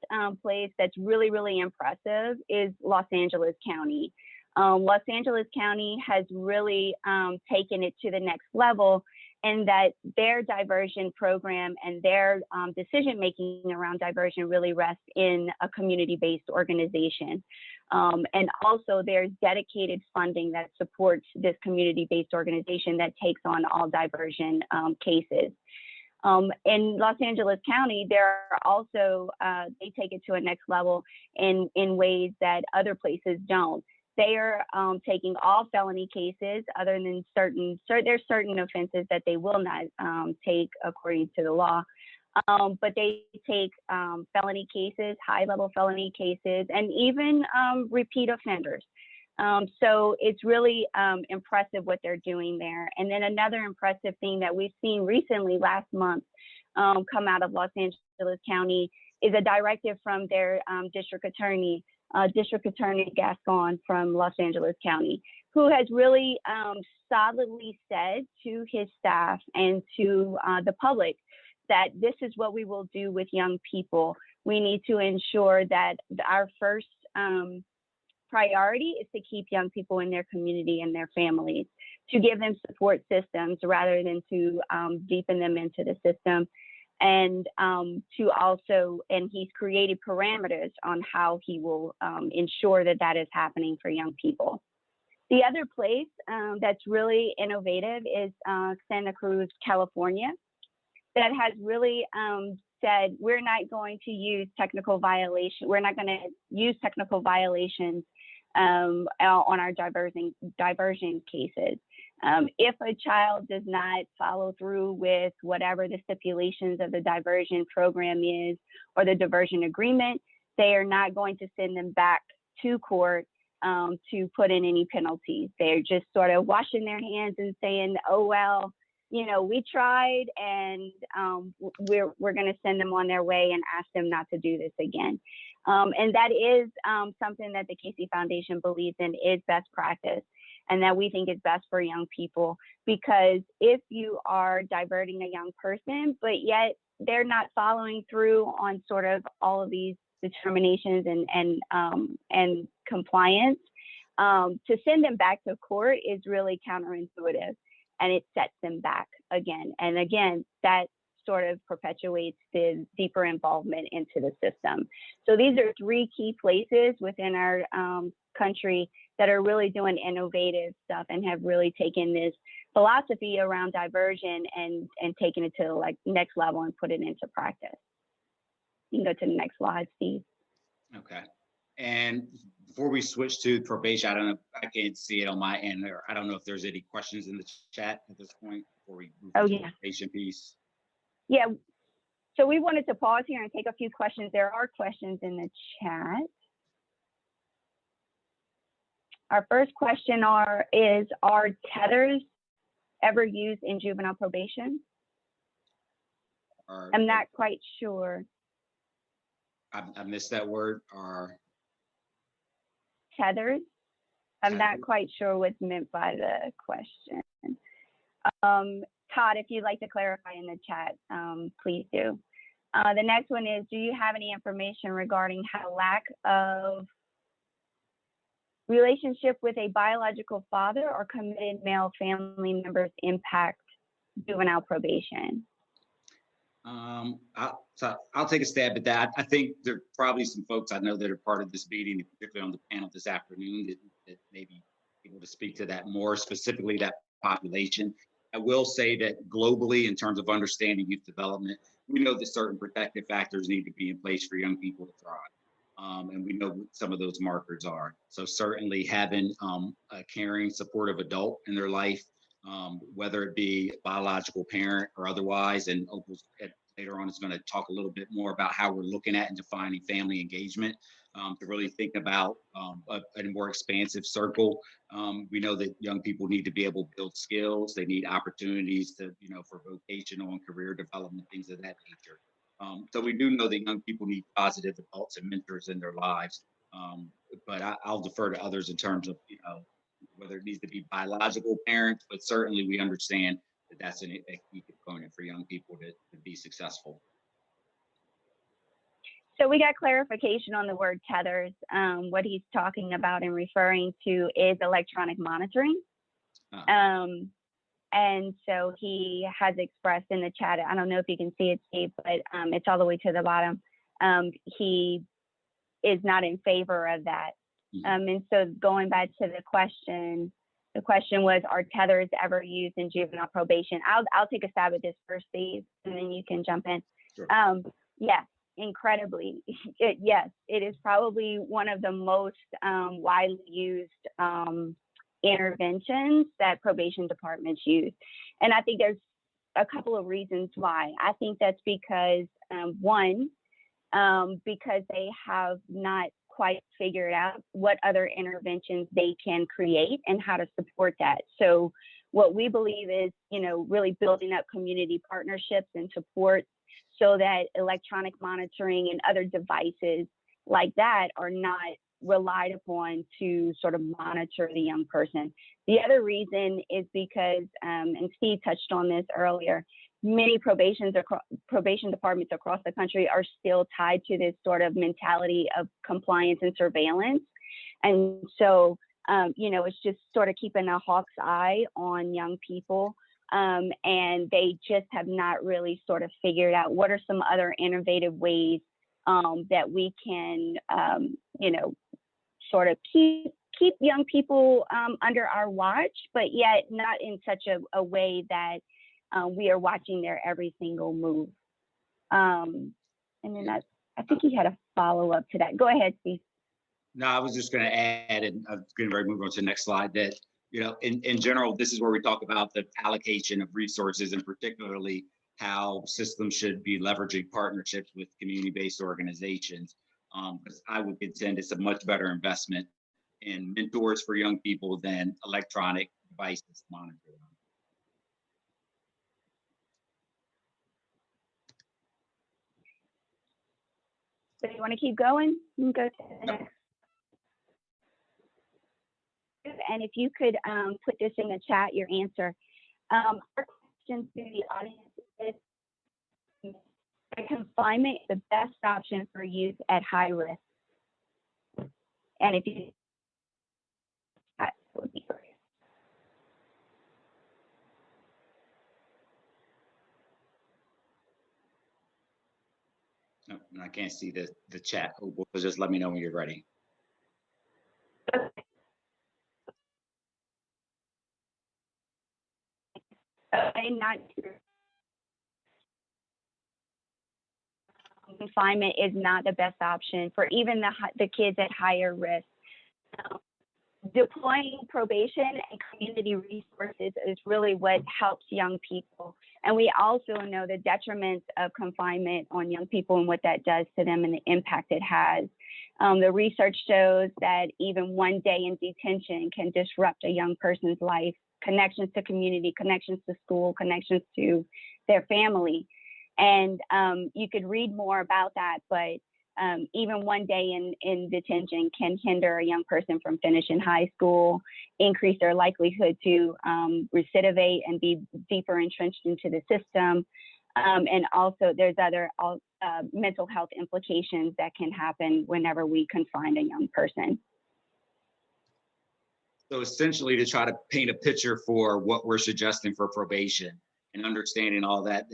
place that's really, really impressive is Los Angeles County. Los Angeles County has really taken it to the next level in that their diversion program and their decision-making around diversion really rests in a community-based organization. And also there's dedicated funding that supports this community-based organization that takes on all diversion cases. In Los Angeles County, there are also, they take it to a next level in ways that other places don't. They are taking all felony cases other than there's certain offenses that they will not take according to the law. but they take felony cases, high-level felony cases, and even repeat offenders. So it's really impressive what they're doing there. And then another impressive thing that we've seen recently, last month, come out of Los Angeles County is a directive from their District Attorney Gascon from Los Angeles County, who has really solidly said to his staff and to the public that this is what we will do with young people. We need to ensure that our first priority is to keep young people in their community and their families, to give them support systems rather than to deepen them into the system. And to also, and he's created parameters on how he will ensure that that is happening for young people. The other place that's really innovative is Santa Cruz, California, that has really said, we're not going to use technical violation. We're not going to use technical violations on our diversion cases. If a child does not follow through with whatever the stipulations of the diversion program is or the diversion agreement, they are not going to send them back to court to put in any penalties. They're just sort of washing their hands and saying, oh, well, you know, we tried, and we're going to send them on their way and ask them not to do this again. And that is something that the Casey Foundation believes in is best practice, and that we think is best for young people. Because if you are diverting a young person, but yet they're not following through on sort of all of these determinations and compliance, to send them back to court is really counterintuitive, and it sets them back again. And again, that sort of perpetuates the deeper involvement into the system. So these are three key places within our country that are really doing innovative stuff and have really taken this philosophy around diversion and taken it to like next level and put it into practice. You can go to the next slide, Steve. Okay. And before we switch to probation, I don't know, I can't see it on my end there. I don't know if there's any questions in the chat at this point before we move to the probation piece. Yeah, so we wanted to pause here and take a few questions. There are questions in the chat. Our first question is, are tethers ever used in juvenile probation? I'm not quite sure. I missed that word. Are tethers? I'm not quite sure what's meant by the question. Todd, if you'd like to clarify in the chat, please do. The next one is, do you have any information regarding how lack of relationship with a biological father or committed male family members impact juvenile probation? I'll take a stab at that. I think there are probably some folks I know that are part of this meeting, particularly on the panel this afternoon, that may be able to speak to that more specifically, that population. I will say that globally, in terms of understanding youth development, we know that certain protective factors need to be in place for young people to thrive. And we know what some of those markers are. So certainly having a caring, supportive adult in their life, whether it be a biological parent or otherwise, and Opal's later on is going to talk a little bit more about how we're looking at and defining family engagement, to really think about a more expansive circle. We know that young people need to be able to build skills. They need opportunities to, for vocational and career development, things of that nature. So we do know that young people need positive adults and mentors in their lives. But I'll defer to others in terms of, whether it needs to be biological parents, but certainly we understand that that's a key component for young people to be successful. So we got clarification on the word tethers. What he's talking about and referring to is electronic monitoring. And so he has expressed in the chat, I don't know if you can see it, Steve, but it's all the way to the bottom. He is not in favor of that. And so going back to the question was, are tethers ever used in juvenile probation? I'll take a stab at this first, Steve, and then you can jump in. Sure. Yes, incredibly. Yes, it is probably one of the most widely used interventions that probation departments use. And I think there's a couple of reasons why. I think that's because, one, because they have not quite figured out what other interventions they can create and how to support that. So what we believe is, really building up community partnerships and support so that electronic monitoring and other devices like that are not relied upon to sort of monitor the young person. The other reason is because, and Steve touched on this earlier, many probation departments across the country are still tied to this sort of mentality of compliance and surveillance. And so, it's just sort of keeping a hawk's eye on young people. And they just have not really sort of figured out what are some other innovative ways that we can, sort of keep young people under our watch, but yet not in such a way that we are watching their every single move. And then I think he had a follow-up to that. Go ahead, Steve. No, I was just going to add, and I'm going to move on to the next slide, that, in general, this is where we talk about the allocation of resources, and particularly how systems should be leveraging partnerships with community-based organizations. Because I would contend it's a much better investment in mentors for young people than electronic devices to monitor them. So you want to keep going? You can go to the next. And if you could put this in the chat, your answer. Our question to the audience is, confinement is the best option for youth at high risk? And if you, that would be great. No, and I can't see the chat. So just let me know when you're ready. Not confinement is not the best option for even the kids at higher risk. Deploying probation and community resources is really what helps young people. And we also know the detriments of confinement on young people and what that does to them and the impact it has. The research shows that even one day in detention can disrupt a young person's life, connections to community, connections to school, connections to their family. And you could read more about that, but even one day in detention can hinder a young person from finishing high school, increase their likelihood to recidivate and be deeper entrenched into the system. And also there's other mental health implications that can happen whenever we confine a young person. So essentially, to try to paint a picture for what we're suggesting for probation and understanding all that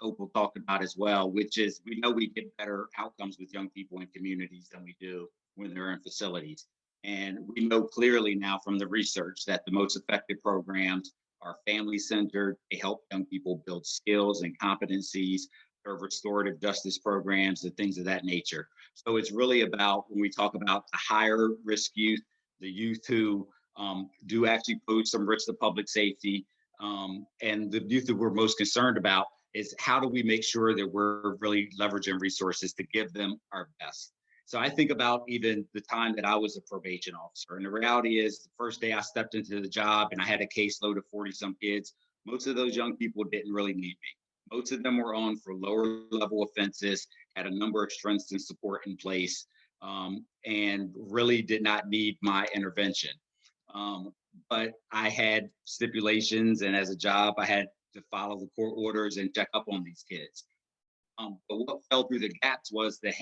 Opal talked about as well, which is we know we get better outcomes with young people in communities than we do when they're in facilities. And we know clearly now from the research that the most effective programs are family-centered. They help young people build skills and competencies, or restorative justice programs and things of that nature. So it's really about, when we talk about the higher risk youth, the youth who do actually pose some risk to public safety, and the youth that we're most concerned about is how do we make sure that we're really leveraging resources to give them our best. So I think about even the time that I was a probation officer, and the reality is the first day I stepped into the job and I had a caseload of 40 some kids, most of those young people didn't really need me. Most of them were on for lower level offenses, had a number of strengths and support in place, and really did not need my intervention. But I had stipulations, and as a job, I had to follow the court orders and check up on these kids. But what fell through the gaps was the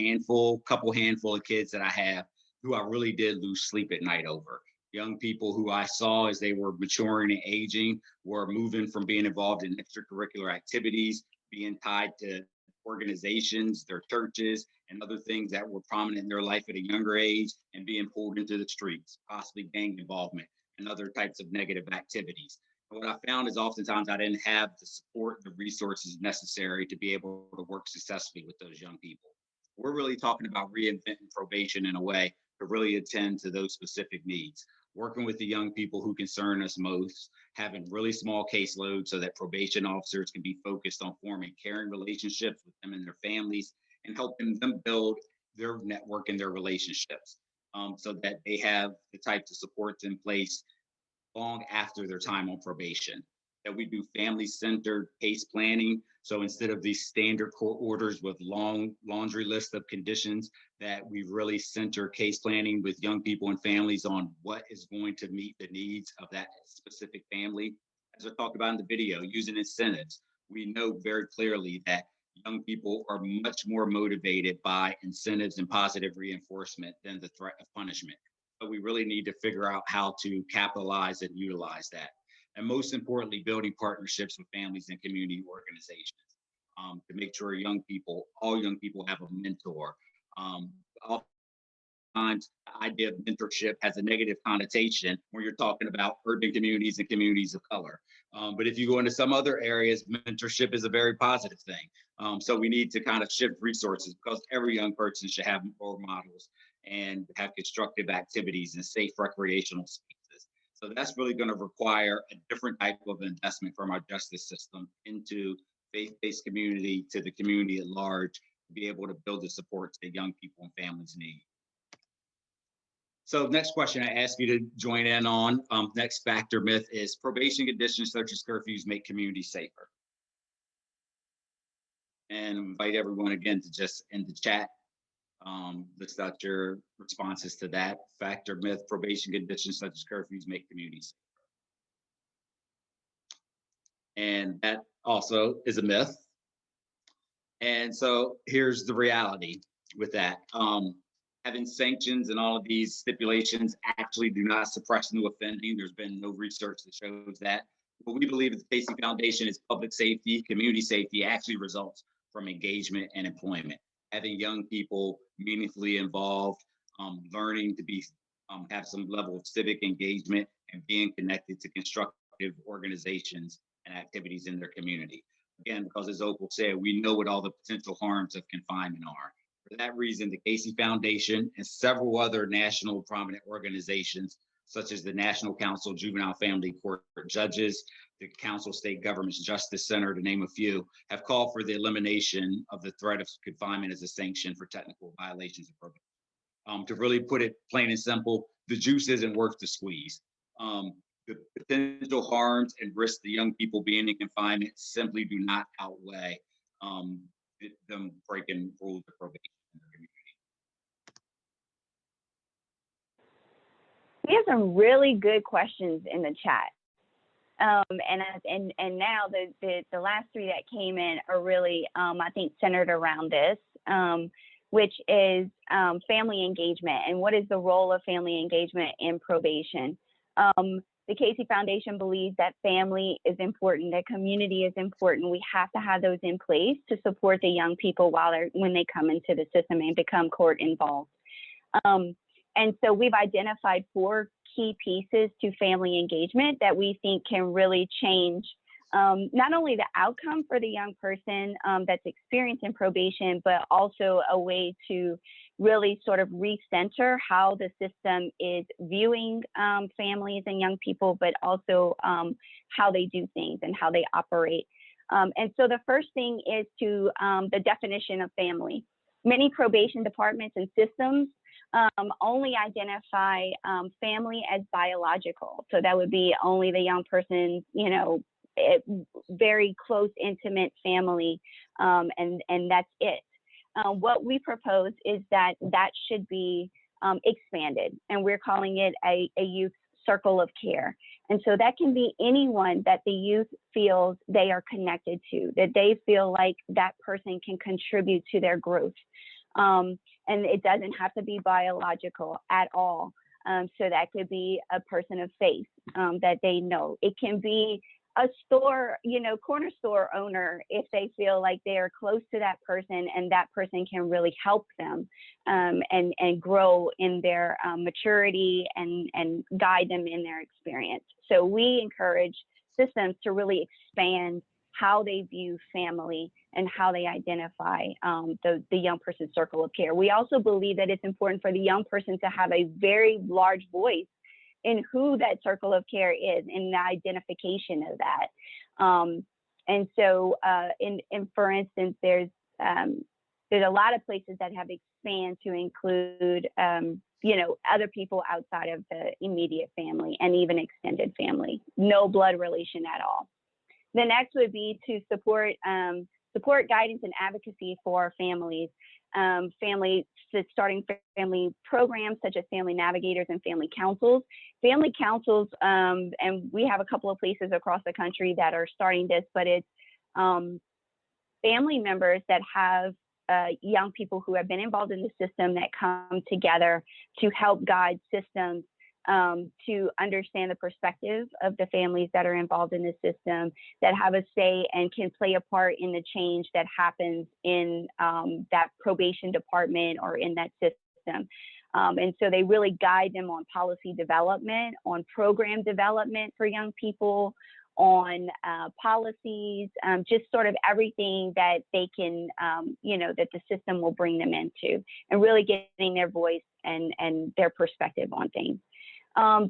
couple handful of kids that I have who I really did lose sleep at night over. Young people who I saw as they were maturing and aging were moving from being involved in extracurricular activities, being tied to organizations, their churches, and other things that were prominent in their life at a younger age, and being pulled into the streets, possibly gang involvement and other types of negative activities. And what I found is oftentimes I didn't have the support, the resources necessary to be able to work successfully with those young people. We're really talking about reinventing probation in a way to really attend to those specific needs. working with the young people who concern us most, having really small caseloads so that probation officers can be focused on forming caring relationships with them and their families, and helping them build their network and their relationships, so that they have the types of supports in place long after their time on probation. That we do family-centered case planning. So instead of these standard court orders with long laundry list of conditions, that we really center case planning with young people and families on what is going to meet the needs of that specific family. As I talked about in the video, using incentives. We know very clearly that young people are much more motivated by incentives and positive reinforcement than the threat of punishment. But we really need to figure out how to capitalize and utilize that. And most importantly, building partnerships with families and community organizations, to make sure all young people have a mentor. Oftentimes, the idea of mentorship has a negative connotation when you're talking about urban communities and communities of color. But if you go into some other areas, mentorship is a very positive thing. So we need to kind of shift resources, because every young person should have role models and have constructive activities and safe recreational spaces. So that's really going to require a different type of investment from our justice system into faith-based community, to the community at large, to be able to build the supports that young people and families need. So next question I ask you to join in on, next factor myth is probation conditions such as curfews make communities safer. And invite everyone again to just in the chat, list out your responses to that. Factor myth, probation conditions such as curfews make communities safer. And that also is a myth. And so here's the reality with that. Having sanctions and all of these stipulations actually do not suppress new offending. There's been no research that shows that. What we believe at the Casey Foundation is public safety, community safety actually results from engagement and employment. Having young people meaningfully involved, learning to be have some level of civic engagement, and being connected to constructive organizations and activities in their community. Again, because as Opal said, we know what all the potential harms of confinement are. For that reason, the Casey Foundation and several other national prominent organizations, such as the National Council of Juvenile Family Court Judges, the Council State Government's Justice Center, to name a few, have called for the elimination of the threat of confinement as a sanction for technical violations of probation. To really put it plain and simple, the juice isn't worth the squeeze. The potential harms and risks to young people being in confinement simply do not outweigh them breaking rules of probation in their community. We have some really good questions in the chat. And now the last three that came in are really, I think, centered around this, which is family engagement and what is the role of family engagement in probation. The Casey Foundation believes that family is important, that community is important. We have to have those in place to support the young people when they come into the system and become court involved. And so we've identified 4 key pieces to family engagement that we think can really change not only the outcome for the young person that's experiencing probation, but also a way to really sort of recenter how the system is viewing families and young people, but also how they do things and how they operate. And so the first thing is to the definition of family. Many probation departments and systems only identify family as biological. So that would be only the young person's, very close, intimate family, and that's it. What we propose is that should be expanded, and we're calling it a youth circle of care. And so that can be anyone that the youth feels they are connected to, that they feel like that person can contribute to their growth. And it doesn't have to be biological at all. So that could be a person of faith that they know. It can be a store, corner store owner, if they feel like they are close to that person and that person can really help them and grow in their maturity and guide them in their experience. So we encourage systems to really expand how they view family and how they identify the young person's circle of care. We also believe that it's important for the young person to have a very large voice in who that circle of care is and the identification of that. And so, for instance, there's a lot of places that have expanded to include, other people outside of the immediate family and even extended family, no blood relation at all. The next would be to support guidance and advocacy for families. Starting family programs such as family navigators and family councils. Family councils, and we have a couple of places across the country that are starting this, but it's family members that have young people who have been involved in the system that come together to help guide systems, to understand the perspective of the families that are involved in the system, that have a say and can play a part in the change that happens in that probation department or in that system. And so they really guide them on policy development, on program development for young people, on policies, just sort of everything that they can, that the system will bring them into, and really getting their voice and their perspective on things.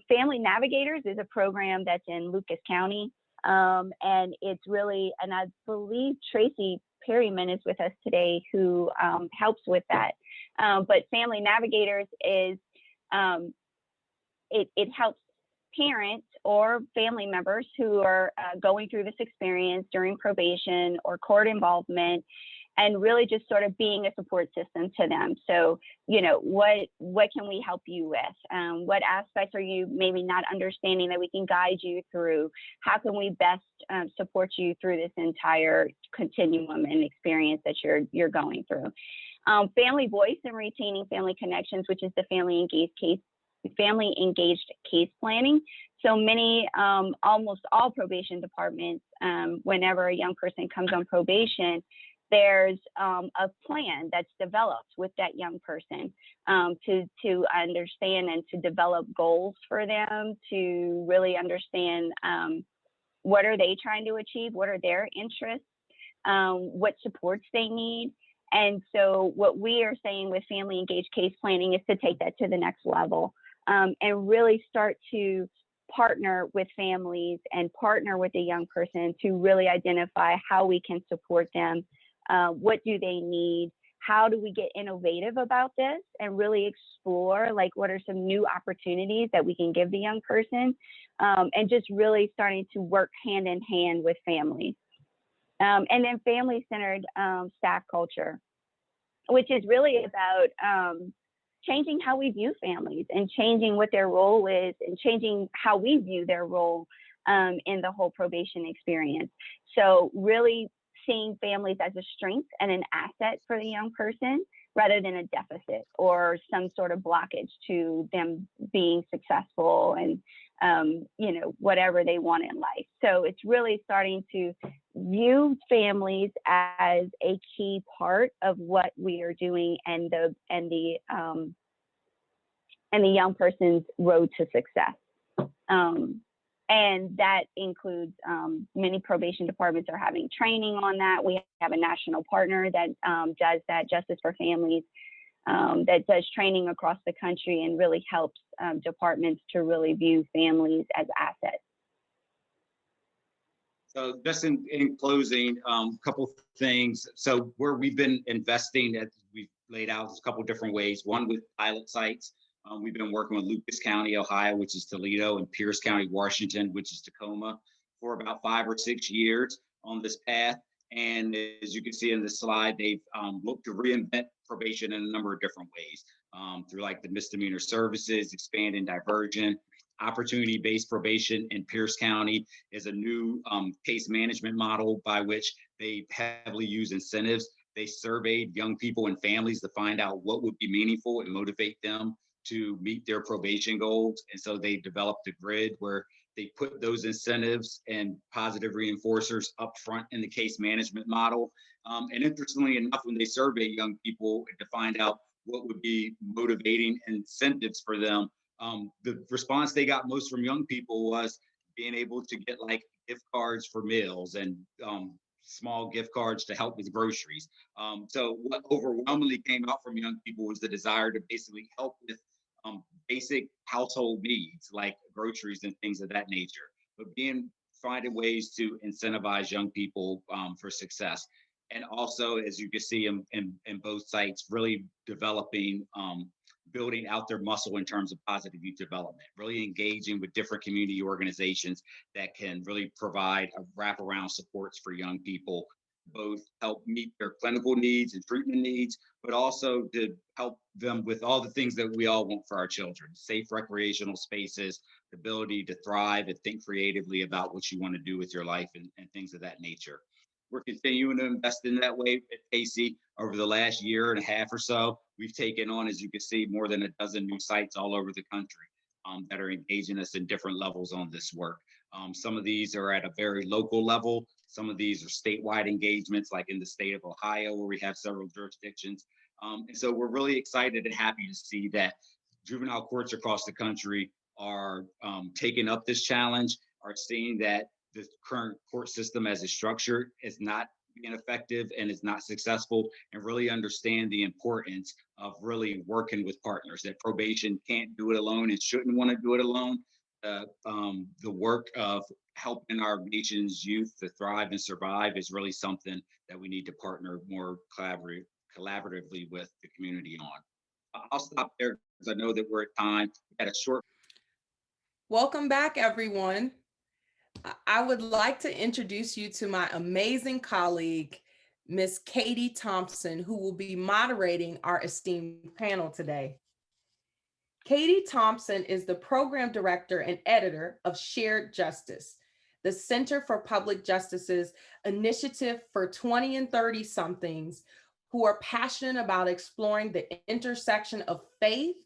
Family Navigators is a program that's in Lucas County, and it's really, and I believe Tracy Perryman is with us today, who helps with that. But Family Navigators is, it helps parents or family members who are going through this experience during probation or court involvement, and really just sort of being a support system to them. So, what can we help you with? What aspects are you maybe not understanding that we can guide you through? How can we best support you through this entire continuum and experience that you're going through? Family Voice and Retaining Family Connections, which is the family engaged case planning. So many, almost all probation departments, whenever a young person comes on probation, there's a plan that's developed with that young person to understand and to develop goals for them, to really understand what are they trying to achieve, what are their interests, what supports they need. And so what we are saying with family engaged case planning is to take that to the next level, and really start to partner with families and partner with the young person to really identify how we can support them. What do they need? How do we get innovative about this and really explore, like, what are some new opportunities that we can give the young person, and just really starting to work hand in hand with families. And then family-centered staff culture, which is really about changing how we view families and changing what their role is and changing how we view their role in the whole probation experience. So really seeing families as a strength and an asset for the young person rather than a deficit or some sort of blockage to them being successful and whatever they want in life. So it's really starting to view families as a key part of what we are doing and the young person's road to success. And that includes many probation departments are having training on that. We have a national partner that does that, Justice for Families, that does training across the country and really helps departments to really view families as assets. So just in closing, a couple things. So where we've been investing, as we've laid out, a couple different ways. One with pilot sites. We've been working with Lucas County, Ohio, which is Toledo, and Pierce County, Washington, which is Tacoma, for about 5 or 6 years on this path. And as you can see in the slide, they've looked to reinvent probation in a number of different ways, through like the misdemeanor services, expanding diversion. Opportunity-based probation in Pierce County is a new case management model by which they heavily use incentives. They surveyed young people and families to find out what would be meaningful and motivate them to meet their probation goals. And so they developed a grid where they put those incentives and positive reinforcers up front in the case management model. And interestingly enough, when they survey young people to find out what would be motivating incentives for them, the response they got most from young people was being able to get like gift cards for meals and small gift cards to help with groceries. So what overwhelmingly came out from young people was the desire to basically help with basic household needs like groceries and things of that nature, but finding ways to incentivize young people for success. And also, as you can see in both sites, really developing, building out their muscle in terms of positive youth development, really engaging with different community organizations that can really provide a wraparound supports for young people, both help meet their clinical needs and treatment needs, but also to help them with all the things that we all want for our children: safe recreational spaces, the ability to thrive and think creatively about what you want to do with your life, and things of that nature. We're continuing to invest in that way at Casey. Over the last year and a half or so, we've taken on, as you can see, more than a dozen new sites all over the country that are engaging us in different levels on this work. Some of these are at a very local level. Some of these are statewide engagements, like in the state of Ohio, where we have several jurisdictions. And so we're really excited and happy to see that juvenile courts across the country are taking up this challenge, are seeing that the current court system as it's structured is not being effective and is not successful, and really understand the importance of really working with partners, that probation can't do it alone and shouldn't want to do it alone. The work of helping our nation's youth to thrive and survive is really something that we need to partner more collaboratively with the community on. I'll stop there because I know that we're at time. We had a short. Welcome back, everyone. I would like to introduce you to my amazing colleague, Miss Katie Thompson, who will be moderating our esteemed panel today. Katie Thompson is the program director and editor of Shared Justice, the Center for Public Justice's initiative for 20 and 30 somethings who are passionate about exploring the intersection of faith,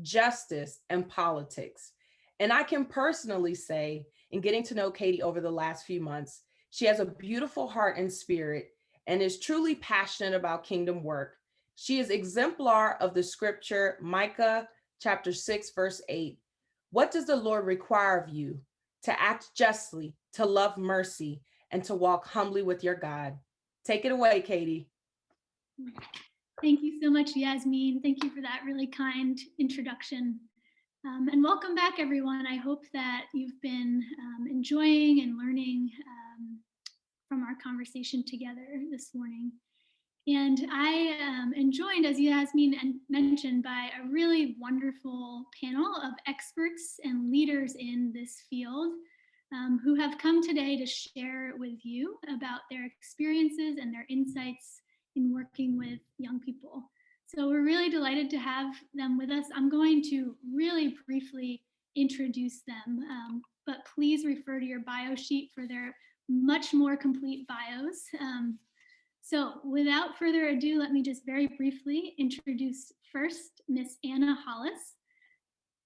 justice, and politics. And I can personally say, in getting to know Katie over the last few months, she has a beautiful heart and spirit and is truly passionate about kingdom work. She is exemplar of the scripture, Micah chapter 6, verse 8. What does the Lord require of you? To act justly, to love mercy, and to walk humbly with your God. Take it away, Katie. Thank you so much, Yasmin. Thank you for that really kind introduction. And welcome back, everyone. I hope that you've been enjoying and learning from our conversation together this morning. And I am joined, as Yasmin mentioned, by a really wonderful panel of experts and leaders in this field who have come today to share with you about their experiences and their insights in working with young people. So we're really delighted to have them with us. I'm going to really briefly introduce them, but please refer to your bio sheet for their much more complete bios. So without further ado, let me just very briefly introduce first Miss Anna Hollis.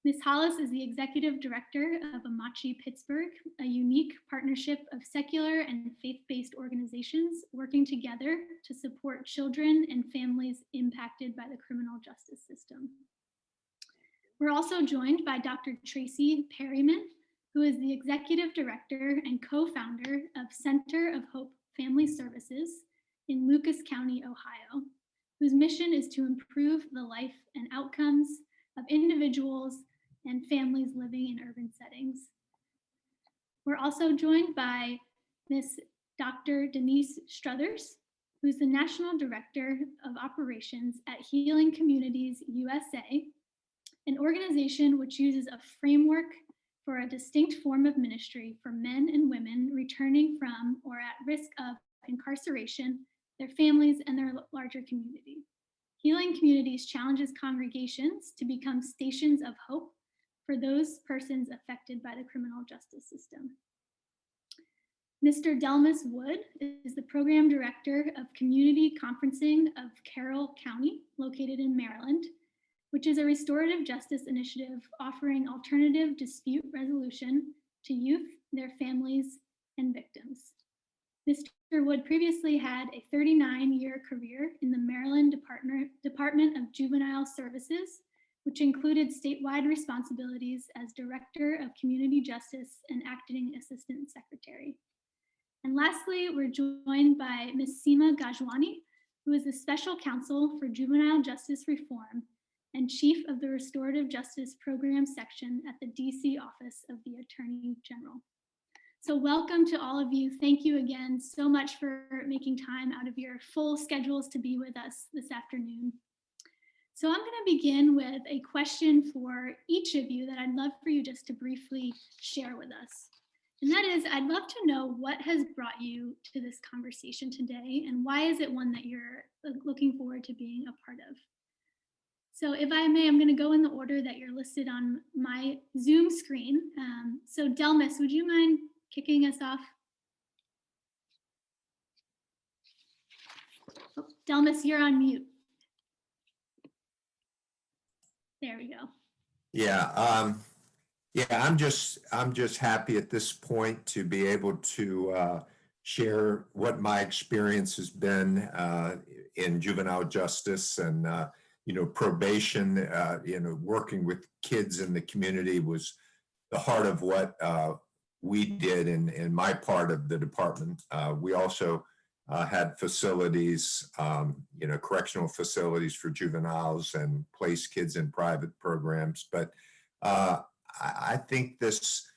Ms. Hollis is the Executive Director of Amachi Pittsburgh, a unique partnership of secular and faith-based organizations working together to support children and families impacted by the criminal justice system. We're also joined by Dr. Tracy Perryman, who is the Executive Director and co-founder of Center of Hope Family Services in Lucas County, Ohio, whose mission is to improve the life and outcomes of individuals and families living in urban settings. We're also joined by Ms. Dr. Denise Struthers, who's the National Director of Operations at Healing Communities USA, an organization which uses a framework for a distinct form of ministry for men and women returning from or at risk of incarceration, their families, and their larger community. Healing Communities challenges congregations to become stations of hope for those persons affected by the criminal justice system. Mr. Delmas Wood is the Program Director of Community Conferencing of Carroll County, located in Maryland, which is a restorative justice initiative offering alternative dispute resolution to youth, their families, and victims. Mr. Wood previously had a 39-year career in the Maryland Department of Juvenile Services, which included statewide responsibilities as Director of Community Justice and Acting Assistant Secretary. And lastly, we're joined by Ms. Seema Gajwani, who is the Special Counsel for Juvenile Justice Reform and Chief of the Restorative Justice Program Section at the DC Office of the Attorney General. So welcome to all of you. Thank you again so much for making time out of your full schedules to be with us this afternoon. So I'm going to begin with a question for each of you that I'd love for you just to briefly share with us. And that is, I'd love to know what has brought you to this conversation today, and why is it one that you're looking forward to being a part of? So if I may, I'm going to go in the order that you're listed on my Zoom screen. So Delmas, would you mind kicking us off? Oh, Delmas, you're on mute. There we go. Yeah, I'm just happy at this point to be able to share what my experience has been in juvenile justice and probation. Working with kids in the community was the heart of what we did in my part of the department. We also had facilities, correctional facilities for juveniles and placed kids in private programs. But I think this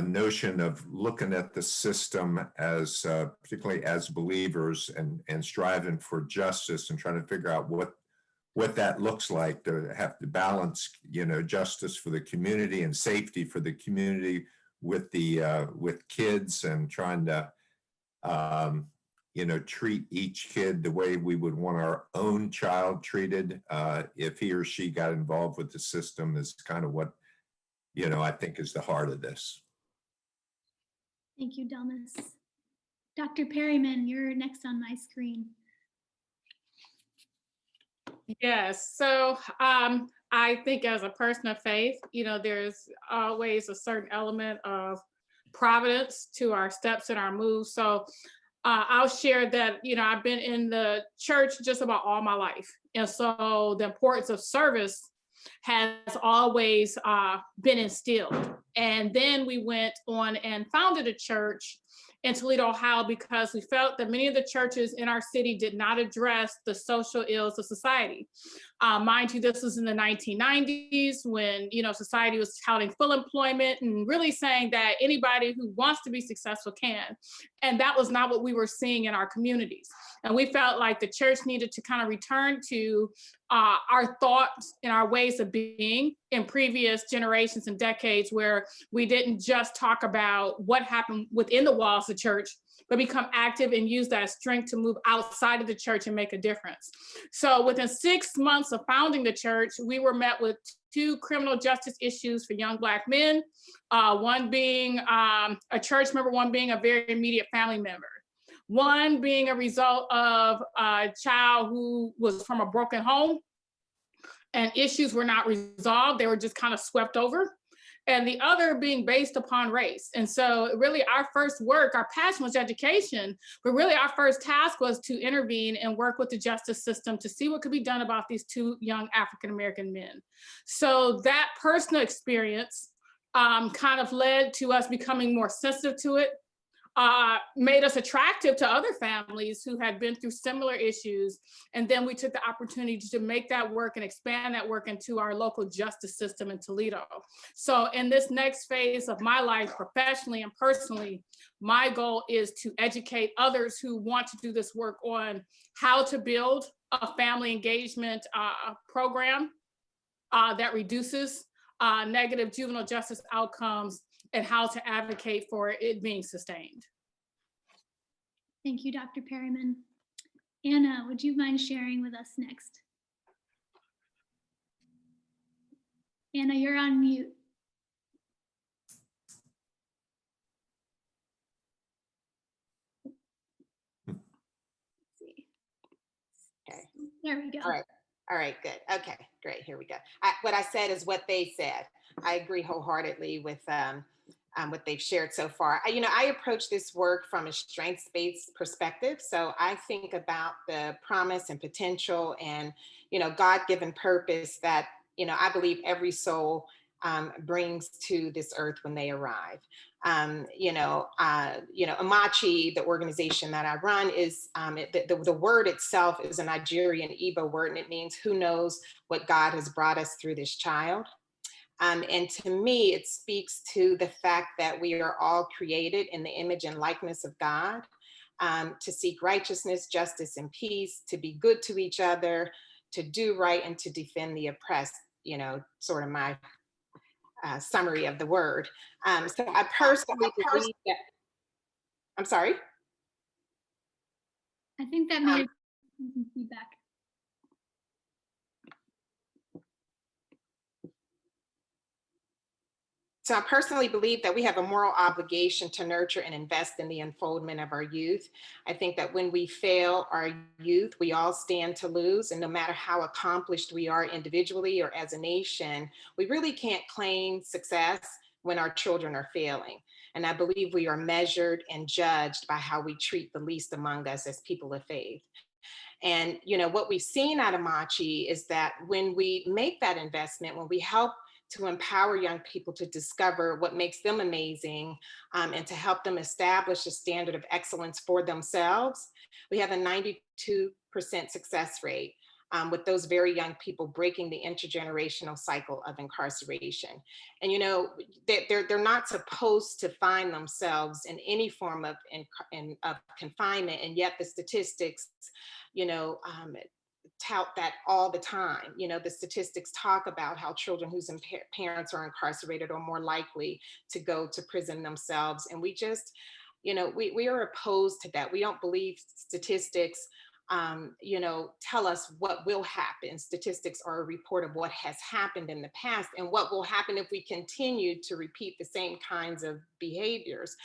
notion of looking at the system as, particularly as believers and striving for justice and trying to figure out what that looks like, to have to balance, justice for the community and safety for the community with kids, and trying to treat each kid the way we would want our own child treated if he or she got involved with the system, is kind of what, I think is the heart of this. Thank you, Delmas. Dr. Perryman, you're next on my screen. Yes, so I think as a person of faith, there's always a certain element of providence to our steps and our moves. So I'll share that, I've been in the church just about all my life. And so the importance of service has always been instilled. And then we went on and founded a church in Toledo, Ohio, because we felt that many of the churches in our city did not address the social ills of society. Mind you, this was in the 1990s when, society was touting full employment and really saying that anybody who wants to be successful can. And that was not what we were seeing in our communities. And we felt like the church needed to kind of return to our thoughts and our ways of being in previous generations and decades, where we didn't just talk about what happened within the walls of the church, but become active and use that strength to move outside of the church and make a difference. So within 6 months of founding the church, we were met with 2 criminal justice issues for young Black men, one being a church member, one being a very immediate family member. One being a result of a child who was from a broken home and issues were not resolved. They were just kind of swept over. And the other being based upon race. And so really our first work, our passion was education, but really our first task was to intervene and work with the justice system to see what could be done about these 2 young African-American men. So that personal experience kind of led to us becoming more sensitive to it, made us attractive to other families who had been through similar issues. And then we took the opportunity to make that work and expand that work into our local justice system in Toledo. So in this next phase of my life, professionally and personally, my goal is to educate others who want to do this work on how to build a family engagement program that reduces negative juvenile justice outcomes, and how to advocate for it being sustained. Thank you, Dr. Perryman. Anna, would you mind sharing with us next? Anna, you're on mute. Let's see. Okay. There we go. All right, good. Okay, great. Here we go. What I said is what they said. I agree wholeheartedly with what they've shared so far. I approach this work from a strengths-based perspective. So I think about the promise and potential and, God-given purpose that, I believe every soul brings to this earth when they arrive. Amachi, the organization that I run, is the word itself is a Nigerian Igbo word, and it means who knows what God has brought us through this child. And to me, it speaks to the fact that we are all created in the image and likeness of God, to seek righteousness, justice, and peace, to be good to each other, to do right, and to defend the oppressed, sort of my summary of the word. So I personally believe that, I'm sorry? I think that may have some feedback. So I personally believe that we have a moral obligation to nurture and invest in the unfoldment of our youth. I think that when we fail our youth, we all stand to lose. And no matter how accomplished we are individually or as a nation, we really can't claim success when our children are failing. And I believe we are measured and judged by how we treat the least among us as people of faith. And what we've seen out of Machi is that when we make that investment, when we help to empower young people to discover what makes them amazing, and to help them establish a standard of excellence for themselves, we have a 92% success rate, with those very young people breaking the intergenerational cycle of incarceration. And they're not supposed to find themselves in any form of confinement, and yet the statistics tout that all the time. The statistics talk about how children whose parents are incarcerated are more likely to go to prison themselves. And we just, we are opposed to that. We don't believe statistics, tell us what will happen. Statistics are a report of what has happened in the past and what will happen if we continue to repeat the same kinds of behaviors.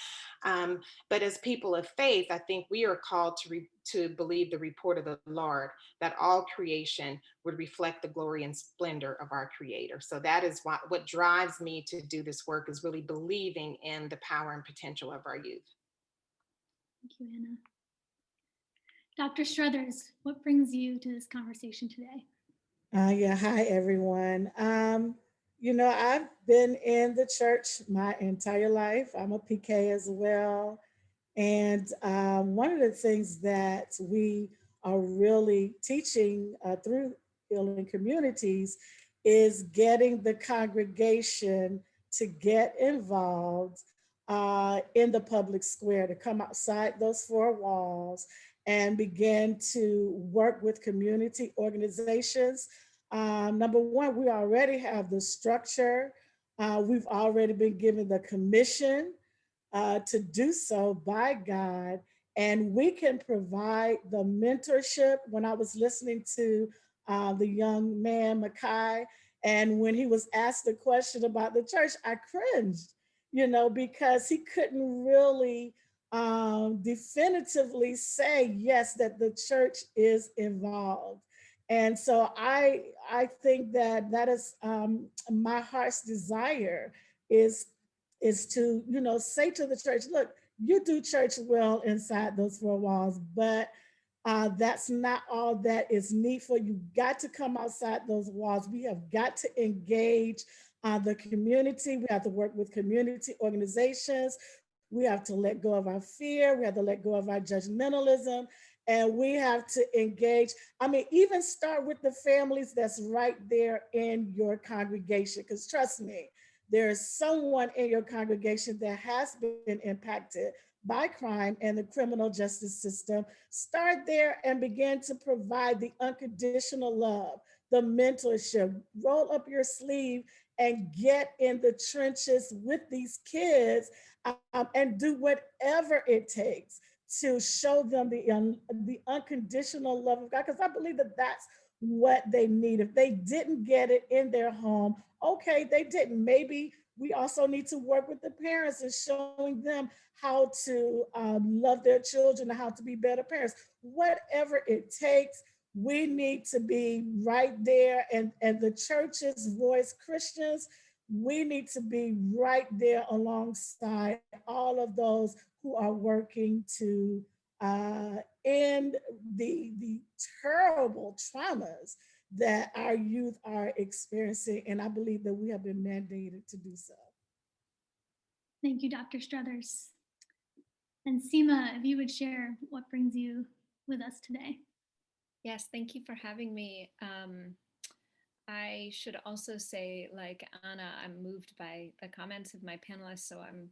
But as people of faith, I think we are called to believe the report of the Lord, that all creation would reflect the glory and splendor of our Creator. So that is what drives me to do this work, is really believing in the power and potential of our youth. Thank you, Anna. Dr. Struthers, what brings you to this conversation today? Yeah, hi everyone. I've been in the church my entire life. I'm a PK as well. And one of the things that we are really teaching through Healing Communities is getting the congregation to get involved in the public square, to come outside those four walls and begin to work with community organizations. Number one, we already have the structure. We've already been given the commission to do so by God. And we can provide the mentorship. When I was listening to the young man, Makai, and when he was asked the question about the church, I cringed, because he couldn't really definitively say, yes, that the church is involved. And so I think that is my heart's desire is to, say to the church, look, you do church well inside those four walls, but that's not all that is needful. You got to come outside those walls. We have got to engage the community. We have to work with community organizations. We have to let go of our fear. We have to let go of our judgmentalism. And we have to engage. Even start with the families that's right there in your congregation. Because trust me, there is someone in your congregation that has been impacted by crime and the criminal justice system. Start there and begin to provide the unconditional love, the mentorship. Roll up your sleeve and get in the trenches with these kids, and do whatever it takes to show them the unconditional love of God, because I believe that that's what they need. If they didn't get it in their home, okay, they didn't. Maybe we also need to work with the parents and showing them how to love their children and how to be better parents. Whatever it takes, we need to be right there. And the church's voice, Christians, we need to be right there alongside all of those who are working to end the terrible traumas that our youth are experiencing. And I believe that we have been mandated to do so. Thank you, Dr. Struthers. And Seema, if you would share what brings you with us today. Yes, thank you for having me. I should also say, like Anna, I'm moved by the comments of my panelists, so I'm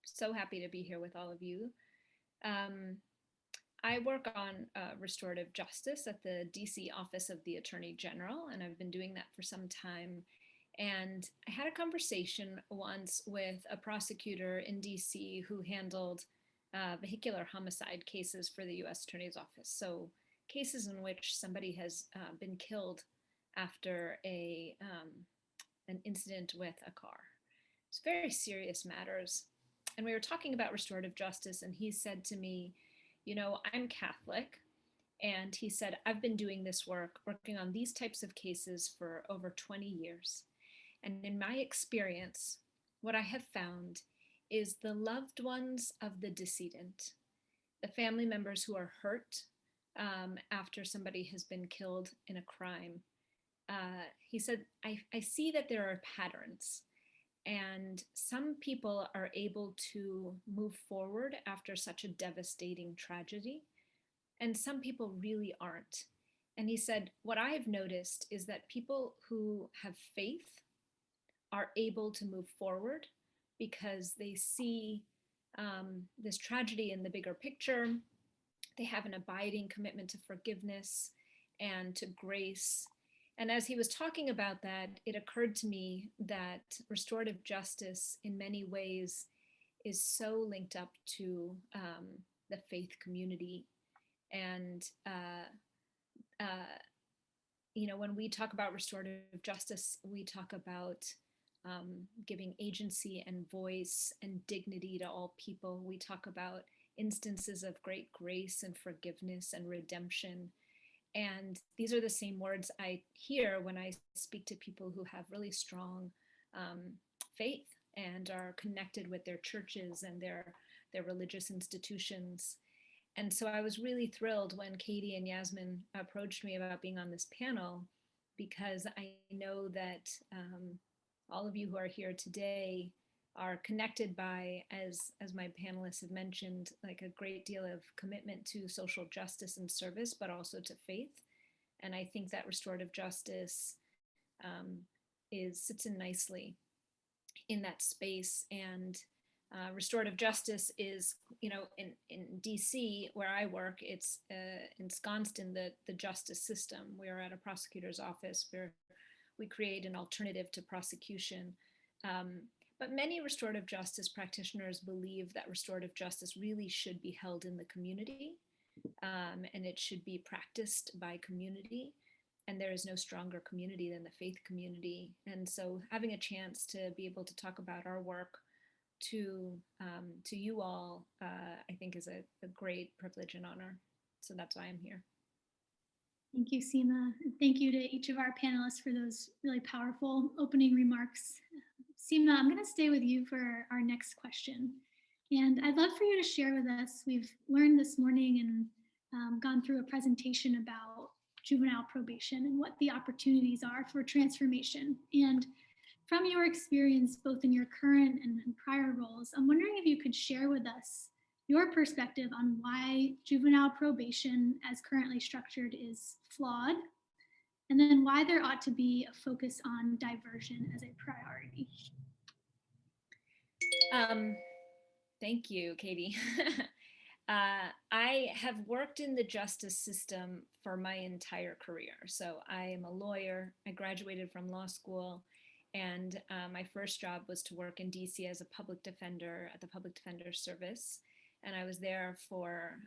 so happy to be here with all of you. I work on restorative justice at the DC Office of the Attorney General, and I've been doing that for some time. And I had a conversation once with a prosecutor in DC who handled vehicular homicide cases for the US Attorney's Office. So cases in which somebody has been killed after an incident with a car. It's very serious matters. And we were talking about restorative justice, and he said to me, you know, I'm Catholic. And he said, I've been doing this work, working on these types of cases for over 20 years. And in my experience, what I have found is the loved ones of the decedent, the family members who are hurt after somebody has been killed in a crime. He said, I see that there are patterns, and some people are able to move forward after such a devastating tragedy, and some people really aren't. And he said, what I have noticed is that people who have faith are able to move forward because they see this tragedy in the bigger picture. They have an abiding commitment to forgiveness and to grace. And as he was talking about that, it occurred to me that restorative justice in many ways is so linked up to the faith community. And, you know, when we talk about restorative justice, we talk about giving agency and voice and dignity to all people. We talk about instances of great grace and forgiveness and redemption. And these are the same words I hear when I speak to people who have really strong faith and are connected with their churches and their religious institutions. And so I was really thrilled when Katie and Yasmin approached me about being on this panel, because I know that all of you who are here today are connected by, as my panelists have mentioned, like a great deal of commitment to social justice and service, but also to faith. And I think that restorative justice sits in nicely in that space. And restorative justice is, you know, in DC where I work, it's ensconced in the justice system. We're at a prosecutor's office where we create an alternative to prosecution. But many restorative justice practitioners believe that restorative justice really should be held in the community, and it should be practiced by community. And there is no stronger community than the faith community. And so having a chance to be able to talk about our work to you all, I think is a great privilege and honor. So that's why I'm here. Thank you, Seema. And thank you to each of our panelists for those really powerful opening remarks. Seema, I'm going to stay with you for our next question. And I'd love for you to share with us, we've learned this morning and gone through a presentation about juvenile probation and what the opportunities are for transformation. And from your experience, both in your current and prior roles, I'm wondering if you could share with us your perspective on why juvenile probation as currently structured is flawed, and then why there ought to be a focus on diversion as a priority. Thank you, Katie. I have worked in the justice system for my entire career. So I am a lawyer. I graduated from law school, and my first job was to work in DC as a public defender at the Public Defender Service. And I was there for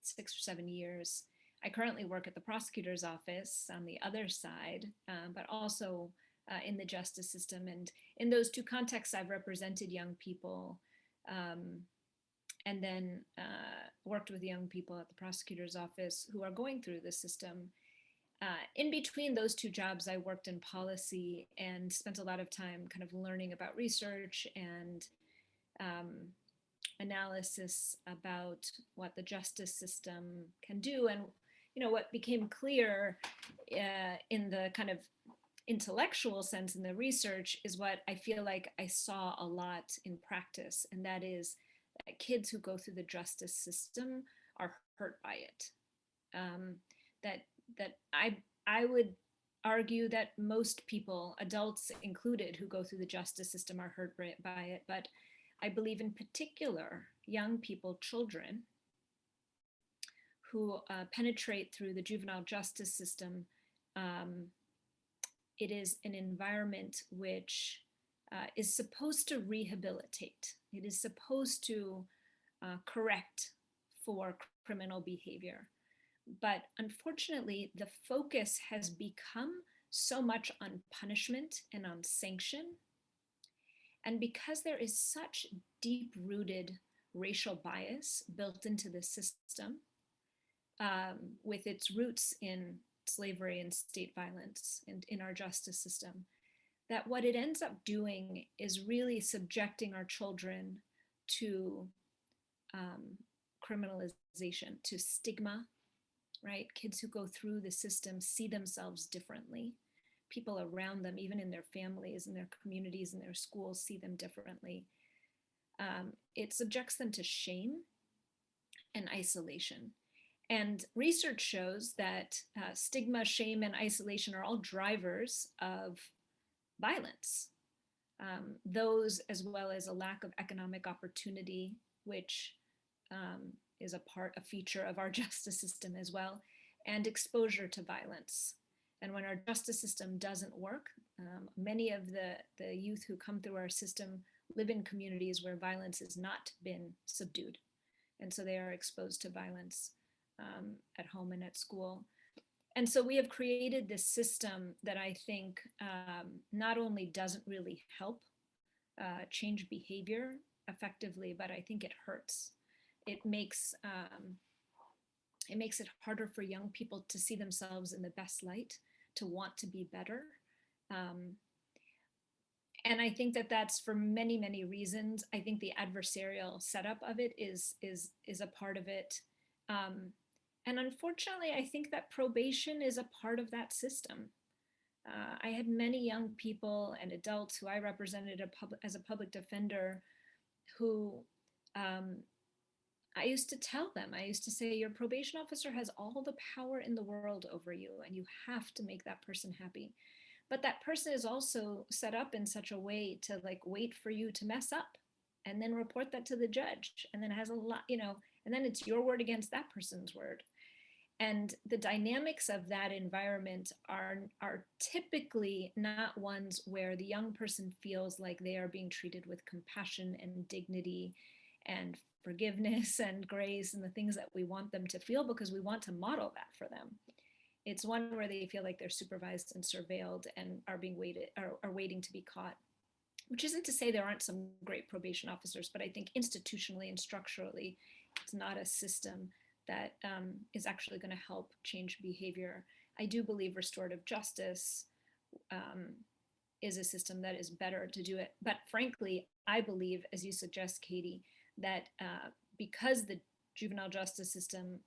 6 or 7 years. I currently work at the prosecutor's office on the other side, but also in the justice system. And in those two contexts, I've represented young people and then worked with young people at the prosecutor's office who are going through the system. In between those two jobs, I worked in policy and spent a lot of time kind of learning about research and analysis about what the justice system can do. And, you know, what became clear in the kind of intellectual sense in the research is what I feel like I saw a lot in practice, and that is that kids who go through the justice system are hurt by it. That I would argue that most people, adults included, who go through the justice system are hurt by it, but I believe in particular young people, children, who penetrate through the juvenile justice system. It is an environment which is supposed to rehabilitate. It is supposed to correct for criminal behavior. But unfortunately, the focus has become so much on punishment and on sanction. And because there is such deep-rooted racial bias built into the system, with its roots in slavery and state violence and in our justice system, that what it ends up doing is really subjecting our children to criminalization, to stigma, right? Kids who go through the system see themselves differently. People around them, even in their families, in their communities, in their schools, see them differently. It subjects them to shame and isolation. And research shows that stigma, shame, and isolation are all drivers of violence. Those, as well as a lack of economic opportunity, which is a feature of our justice system as well, and exposure to violence. And when our justice system doesn't work, many of the youth who come through our system live in communities where violence has not been subdued. And so they are exposed to violence at home and at school. And so we have created this system that I think not only doesn't really help change behavior effectively, but I think it hurts. It makes it harder for young people to see themselves in the best light, to want to be better. And I think that that's for many, many reasons. I think the adversarial setup of it is a part of it. And unfortunately, I think that probation is a part of that system. I had many young people and adults who I represented as a public defender who I used to tell them, I used to say, your probation officer has all the power in the world over you, and you have to make that person happy. But that person is also set up in such a way to wait for you to mess up and then report that to the judge. And then it has a lot, and then it's your word against that person's word. And the dynamics of that environment are typically not ones where the young person feels like they are being treated with compassion and dignity and forgiveness and grace and the things that we want them to feel, because we want to model that for them. It's one where they feel like they're supervised and surveilled and are waiting to be caught, which isn't to say there aren't some great probation officers, but I think institutionally and structurally, it's not a system that is actually going to help change behavior. I do believe restorative justice is a system that is better to do it. But frankly, I believe, as you suggest, Katie, that because the juvenile justice system,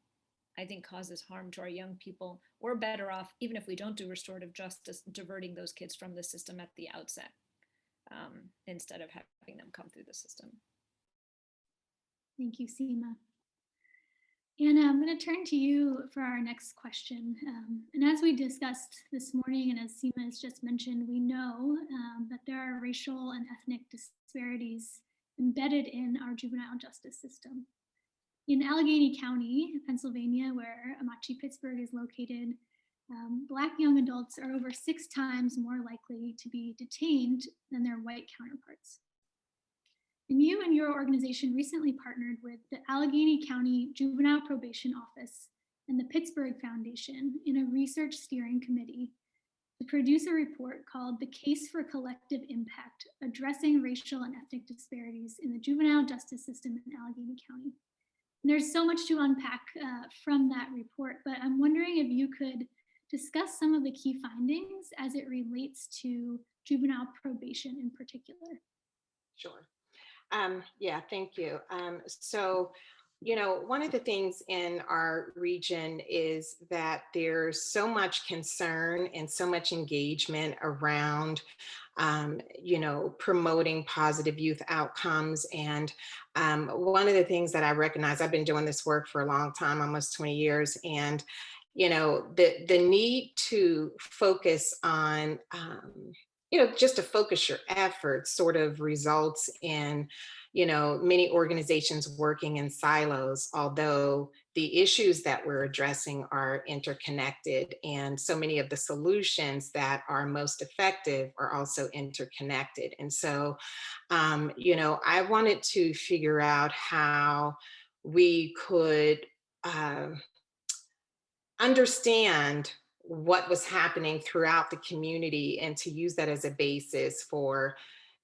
I think, causes harm to our young people, we're better off, even if we don't do restorative justice, diverting those kids from the system at the outset instead of having them come through the system. Thank you, Seema. Anna, I'm going to turn to you for our next question. And as we discussed this morning, and as Seema has just mentioned, we know that there are racial and ethnic disparities embedded in our juvenile justice system. In Allegheny County, Pennsylvania, where Amachi-Pittsburgh is located, Black young adults are over 6 times more likely to be detained than their white counterparts. And you and your organization recently partnered with the Allegheny County Juvenile Probation Office and the Pittsburgh Foundation in a research steering committee to produce a report called The Case for Collective Impact, Addressing Racial and Ethnic Disparities in the Juvenile Justice System in Allegheny County. And there's so much to unpack from that report, but I'm wondering if you could discuss some of the key findings as it relates to juvenile probation in particular. Sure. Yeah, thank you. So One of the things in our region is that there's so much concern and so much engagement around, promoting positive youth outcomes. And one of the things that I recognize, I've been doing this work for a long time, almost 20 years, and the need to focus on, just to focus your efforts sort of results in many organizations working in silos, although the issues that we're addressing are interconnected. And so many of the solutions that are most effective are also interconnected. And so, I wanted to figure out how we could understand what was happening throughout the community and to use that as a basis for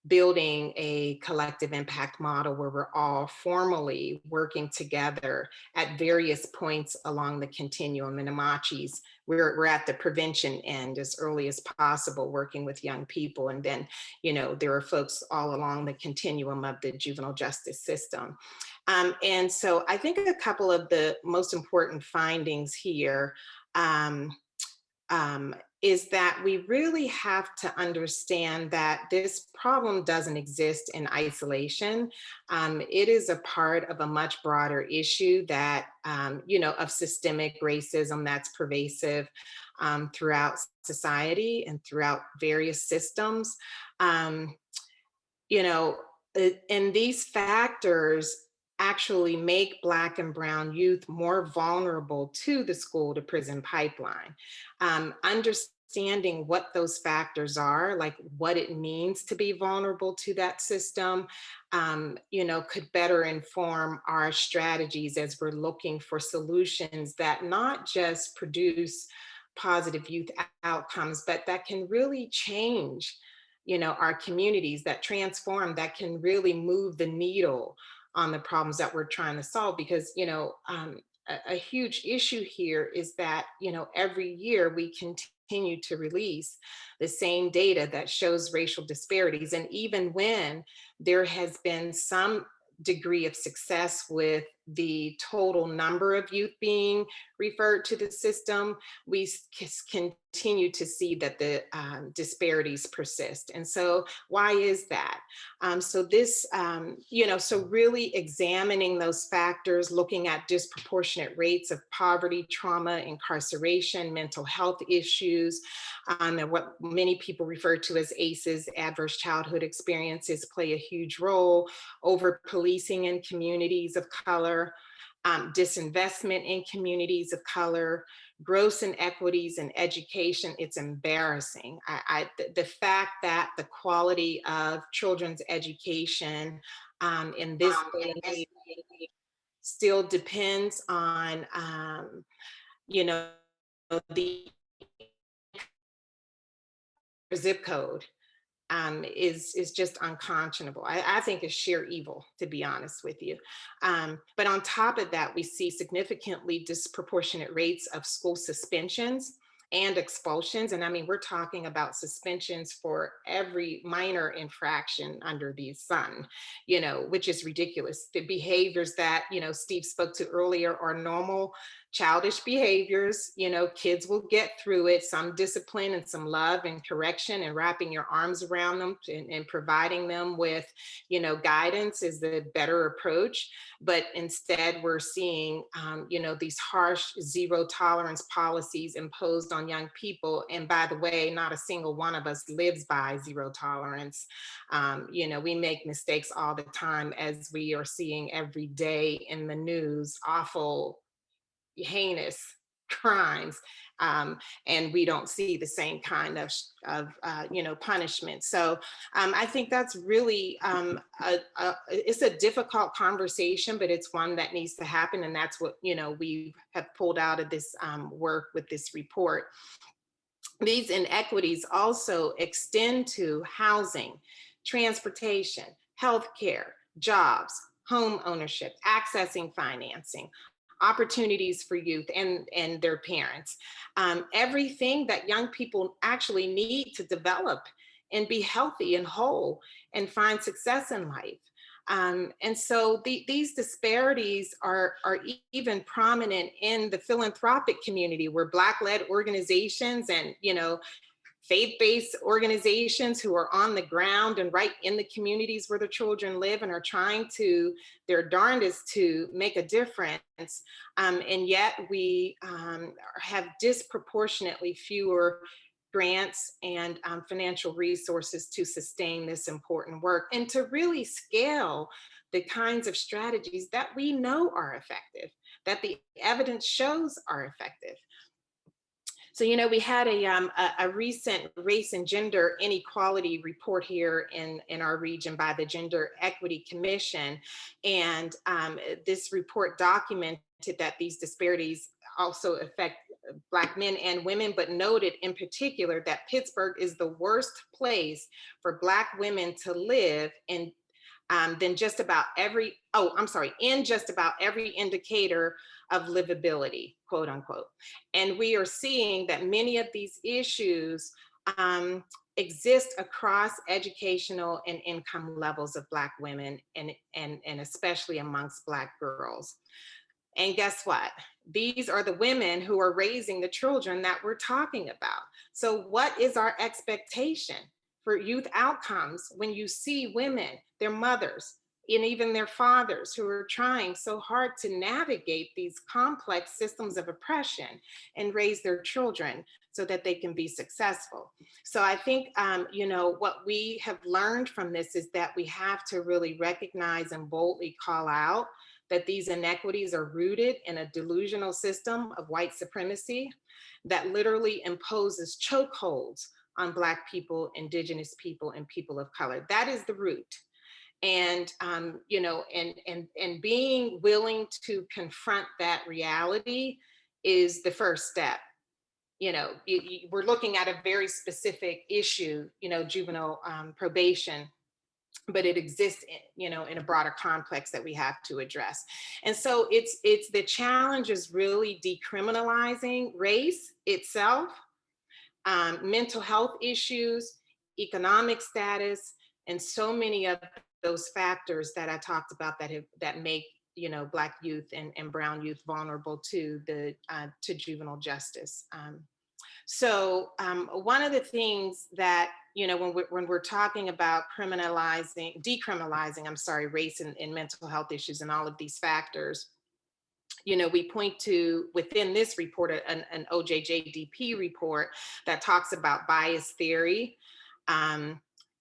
building a collective impact model where we're all formally working together at various points along the continuum. In Amachi's, we're at the prevention end as early as possible, working with young people. And then, there are folks all along the continuum of the juvenile justice system. And so I think a couple of the most important findings here is that we really have to understand that this problem doesn't exist in isolation. It is a part of a much broader issue that, of systemic racism that's pervasive throughout society and throughout various systems. Um, and these factors actually make Black and Brown youth more vulnerable to the school to prison pipeline. Understanding what those factors are, like what it means to be vulnerable to that system, could better inform our strategies as we're looking for solutions that not just produce positive youth outcomes, but that can really change our communities, that transform, that can really move the needle on the problems that we're trying to solve. Because a huge issue here is that every year we continue to release the same data that shows racial disparities, and even when there has been some degree of success with the total number of youth being referred to the system, we continue to see that the disparities persist. And so why is that? So this, so really examining those factors, looking at disproportionate rates of poverty, trauma, incarceration, mental health issues, and what many people refer to as ACEs, adverse childhood experiences, play a huge role. Over policing in communities of color, disinvestment in communities of color, gross inequities in education. It's embarrassing. The fact that the quality of children's education in this day and age still depends on, the zip code is just unconscionable. I think it's sheer evil, to be honest with you. But on top of that, we see significantly disproportionate rates of school suspensions and expulsions. And I mean, we're talking about suspensions for every minor infraction under the sun, which is ridiculous. The behaviors that, Steve spoke to earlier are normal childish behaviors. Kids will get through it, some discipline and some love and correction, and wrapping your arms around them and providing them with, guidance is the better approach. But instead we're seeing, these harsh zero tolerance policies imposed on young people. And by the way, not a single one of us lives by zero tolerance. We make mistakes all the time, as we are seeing every day in the news, awful, heinous crimes, and we don't see the same kind of punishment. So I think that's really it's a difficult conversation, but it's one that needs to happen, and that's what we have pulled out of this work with this report. These inequities also extend to housing, transportation, healthcare, jobs, home ownership, accessing financing, opportunities for youth and their parents. Everything that young people actually need to develop and be healthy and whole and find success in life. And so these disparities are even prominent in the philanthropic community, where Black-led organizations and, faith-based organizations who are on the ground and right in the communities where the children live and are trying to their darndest to make a difference. And yet we have disproportionately fewer grants and financial resources to sustain this important work and to really scale the kinds of strategies that we know are effective, that the evidence shows are effective. So, we had a recent race and gender inequality report here in our region by the Gender Equity Commission. And this report documented that these disparities also affect Black men and women, but noted in particular that Pittsburgh is the worst place for Black women to live in in just about every indicator of livability, quote unquote. And we are seeing that many of these issues exist across educational and income levels of Black women and especially amongst Black girls. And guess what? These are the women who are raising the children that we're talking about. So what is our expectation for youth outcomes when you see women, their mothers, and even their fathers who are trying so hard to navigate these complex systems of oppression and raise their children so that they can be successful? So I think, what we have learned from this is that we have to really recognize and boldly call out that these inequities are rooted in a delusional system of white supremacy that literally imposes chokeholds on Black people, Indigenous people, and people of color. That is the root. And and being willing to confront that reality is the first step. We're looking at a very specific issue, juvenile probation, but it exists in a broader complex that we have to address. And so it's the challenge is really decriminalizing race itself, mental health issues, economic status, and so many of those factors that I talked about that make Black youth and brown youth vulnerable to juvenile justice. So one of the things that, when we're talking about decriminalizing, race and mental health issues and all of these factors, we point to within this report, an OJJDP report that talks about bias theory,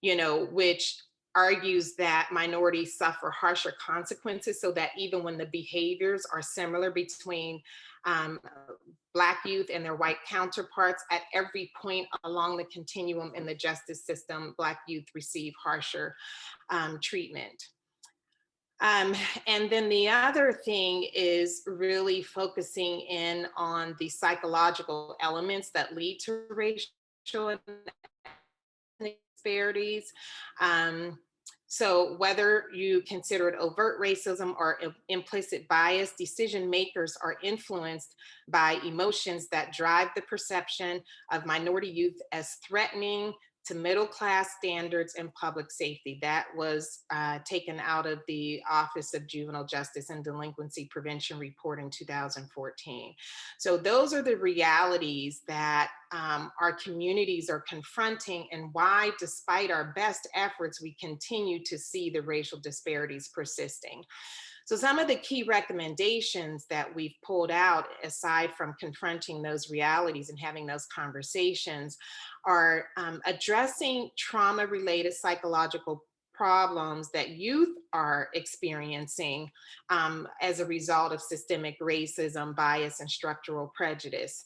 which argues that minorities suffer harsher consequences, so that even when the behaviors are similar between Black youth and their white counterparts, at every point along the continuum in the justice system, Black youth receive harsher treatment. And then the other thing is really focusing in on the psychological elements that lead to racial and ethnic disparities. So whether you consider it overt racism or implicit bias, decision makers are influenced by emotions that drive the perception of minority youth as threatening to middle-class standards and public safety. That was taken out of the Office of Juvenile Justice and Delinquency Prevention report in 2014. So those are the realities that our communities are confronting, and why, despite our best efforts, we continue to see the racial disparities persisting. So some of the key recommendations that we've pulled out, aside from confronting those realities and having those conversations, are addressing trauma-related psychological problems that youth are experiencing as a result of systemic racism, bias, and structural prejudice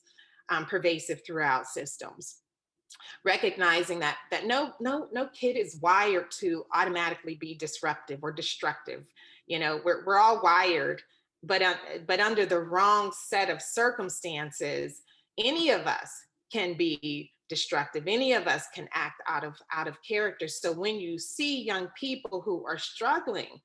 pervasive throughout systems. Recognizing that no kid is wired to automatically be disruptive or destructive. We're all wired, but under the wrong set of circumstances, any of us can be destructive. Any of us can act out of character. So when you see young people who are struggling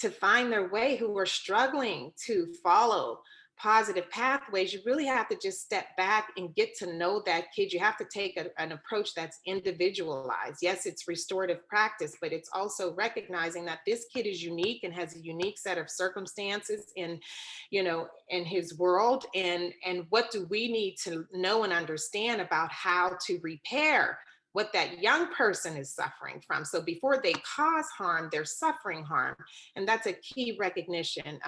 to find their way, who are struggling to follow positive pathways, you really have to just step back and get to know that kid. You have to take an approach that's individualized. Yes, it's restorative practice, but it's also recognizing that this kid is unique and has a unique set of circumstances in, in his world. And what do we need to know and understand about how to repair what that young person is suffering from? So before they cause harm, they're suffering harm. And that's a key recognition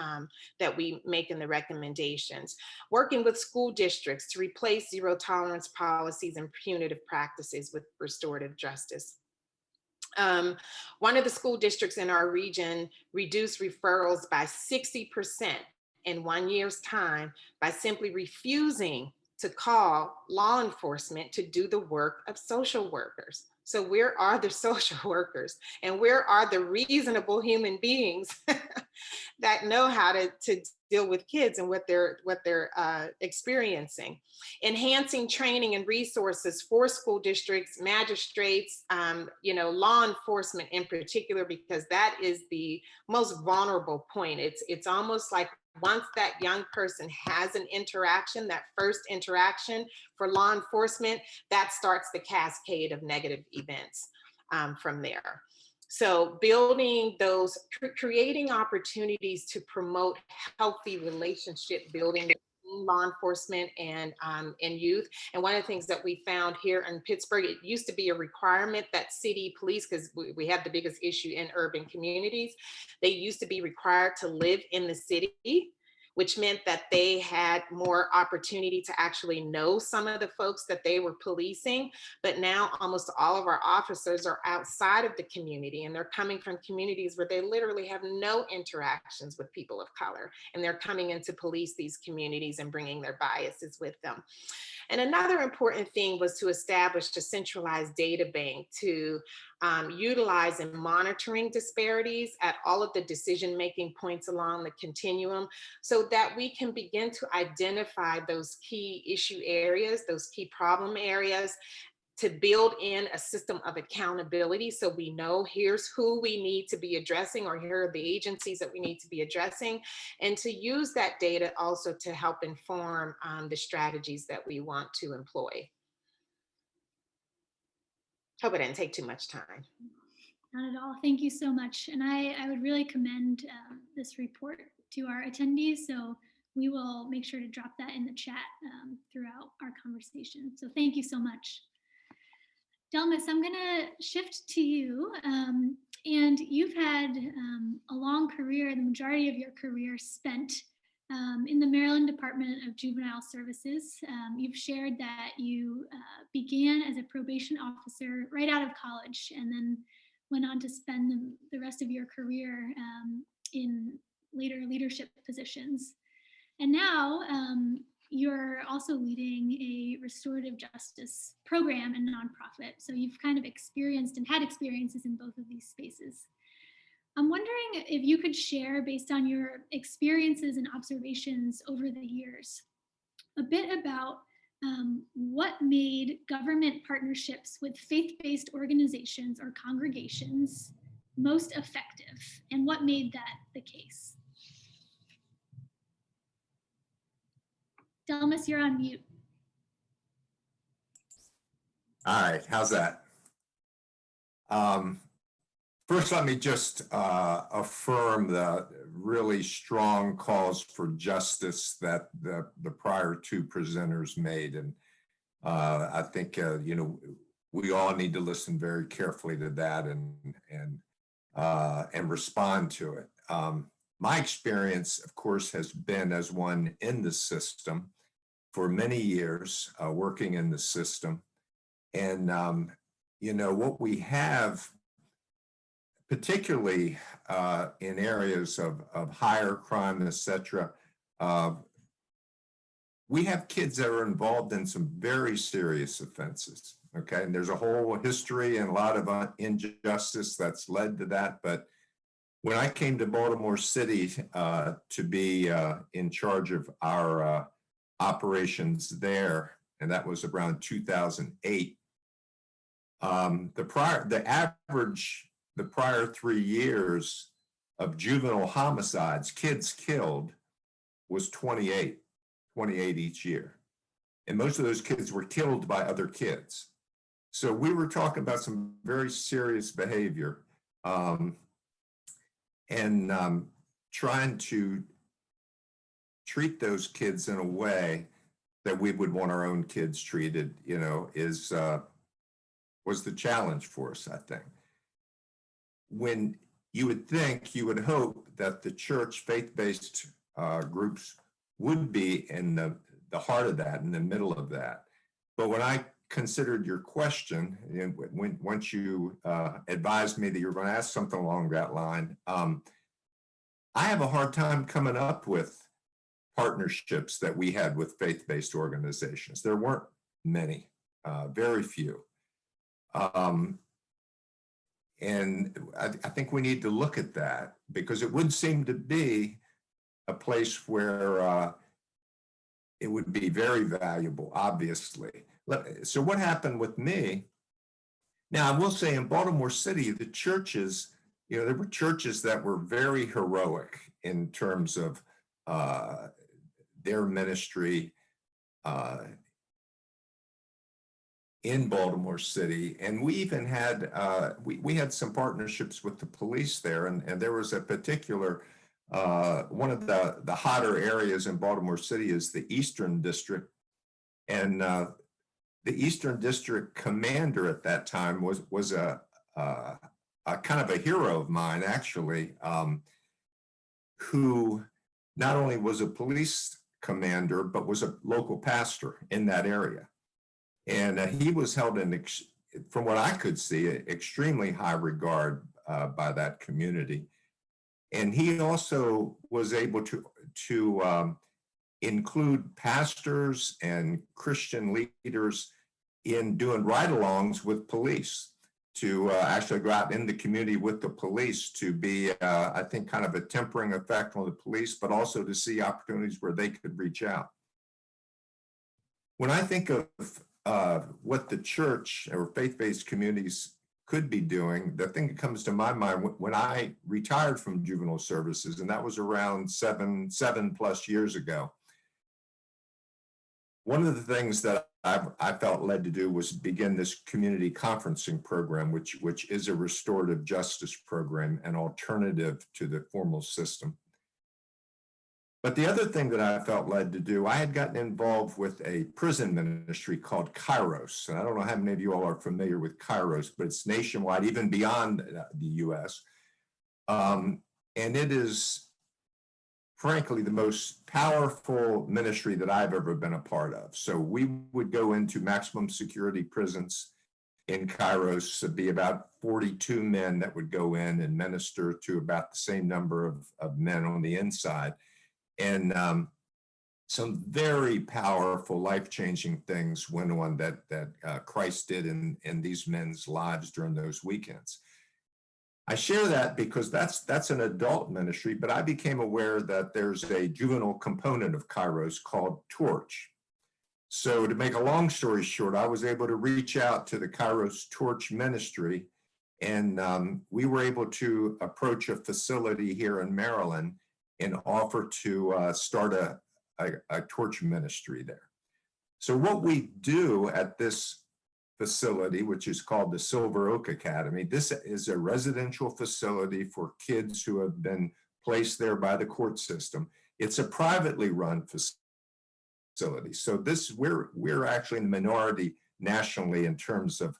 that we make in the recommendations. Working with school districts to replace zero tolerance policies and punitive practices with restorative justice. One of the school districts in our region reduced referrals by 60% in 1 year's time by simply refusing to call law enforcement to do the work of social workers. So where are the social workers, and where are the reasonable human beings that know how to deal with kids and what they're experiencing? Enhancing training and resources for school districts, magistrates, law enforcement in particular, because that is the most vulnerable point. It's almost like once that young person has an interaction, that first interaction for law enforcement, that starts the cascade of negative events from there. So building those, creating opportunities to promote healthy relationship building between law enforcement and youth. And one of the things that we found here in Pittsburgh, it used to be a requirement that city police, because we have the biggest issue in urban communities, they used to be required to live in the city, which meant that they had more opportunity to actually know some of the folks that they were policing. But now almost all of our officers are outside of the community, and they're coming from communities where they literally have no interactions with people of color. And they're coming in to police these communities and bringing their biases with them. And another important thing was to establish a centralized data bank to utilize and monitoring disparities at all of the decision-making points along the continuum, so that we can begin to identify those key issue areas, those key problem areas, to build in a system of accountability, so we know here's who we need to be addressing, or here are the agencies that we need to be addressing, and to use that data also to help inform the strategies that we want to employ. Hope I didn't take too much time. Not at all. Thank you so much. And I would really commend this report to our attendees. So we will make sure to drop that in the chat throughout our conversation. So thank you so much. Delmas, I'm going to shift to you. And you've had a long career, the majority of your career spent in the Maryland Department of Juvenile Services. You've shared that you began as a probation officer right out of college, and then went on to spend the rest of your career in later leadership positions. And now you're also leading a restorative justice program and nonprofit. So you've kind of experienced and had experiences in both of these spaces. I'm wondering if you could share, based on your experiences and observations over the years, a bit about what made government partnerships with faith-based organizations or congregations most effective, and what made that the case? Delmas, you're on mute. All right, how's that? First, let me just affirm the really strong calls for justice that the prior two presenters made. And I think, we all need to listen very carefully to that and respond to it. My experience, of course, has been as one in the system for many years, working in the system. And, what we have, particularly in areas of higher crime, et cetera, we have kids that are involved in some very serious offenses, okay? And there's a whole history and a lot of injustice that's led to that. But when I came to Baltimore City to be in charge of our operations there, and that was around 2008, the prior 3 years of juvenile homicides, kids killed, was 28 each year. And most of those kids were killed by other kids. So we were talking about some very serious behavior, and trying to treat those kids in a way that we would want our own kids treated, was the challenge for us, I think. When you would hope that the church faith-based groups would be in the heart of that, in the middle of that. But when I considered your question, and once you advised me that you were going to ask something along that line, I have a hard time coming up with partnerships that we had with faith-based organizations. There weren't many, very few. And I think we need to look at that, because it would seem to be a place where it would be very valuable, obviously. So what happened with me? Now, I will say in Baltimore City, the churches, there were churches that were very heroic in terms of their ministry in Baltimore City. And we even had, we had some partnerships with the police there. And there was a particular, one of the hotter areas in Baltimore City is the Eastern District. And the Eastern District commander at that time was a kind of a hero of mine, actually, who not only was a police commander, but was a local pastor in that area. And he was held in, from what I could see, extremely high regard by that community. And he also was able to include pastors and Christian leaders in doing ride-alongs with police, to actually go out in the community with the police to be, I think, kind of a tempering effect on the police, but also to see opportunities where they could reach out. When I think of what the church or faith-based communities could be doing, the thing that comes to my mind when I retired from juvenile services, and that was around seven plus years ago, one of the things that I felt led to do was begin this community conferencing program, which is a restorative justice program, an alternative to the formal system. But the other thing that I felt led to do, I had gotten involved with a prison ministry called Kairos. And I don't know how many of you all are familiar with Kairos, but it's nationwide, even beyond the US. And it is, frankly, the most powerful ministry that I've ever been a part of. So we would go into maximum security prisons in Kairos. It'd be about 42 men that would go in and minister to about the same number of men on the inside. And some very powerful, life-changing things went on that Christ did in these men's lives during those weekends. I share that because that's an adult ministry, but I became aware that there's a juvenile component of Kairos called Torch. So to make a long story short, I was able to reach out to the Kairos Torch ministry, and we were able to approach a facility here in Maryland and offer to start a torch ministry there. So what we do at this facility, which is called the Silver Oak Academy, this is a residential facility for kids who have been placed there by the court system. It's a privately run facility. So we're actually in the minority nationally in terms of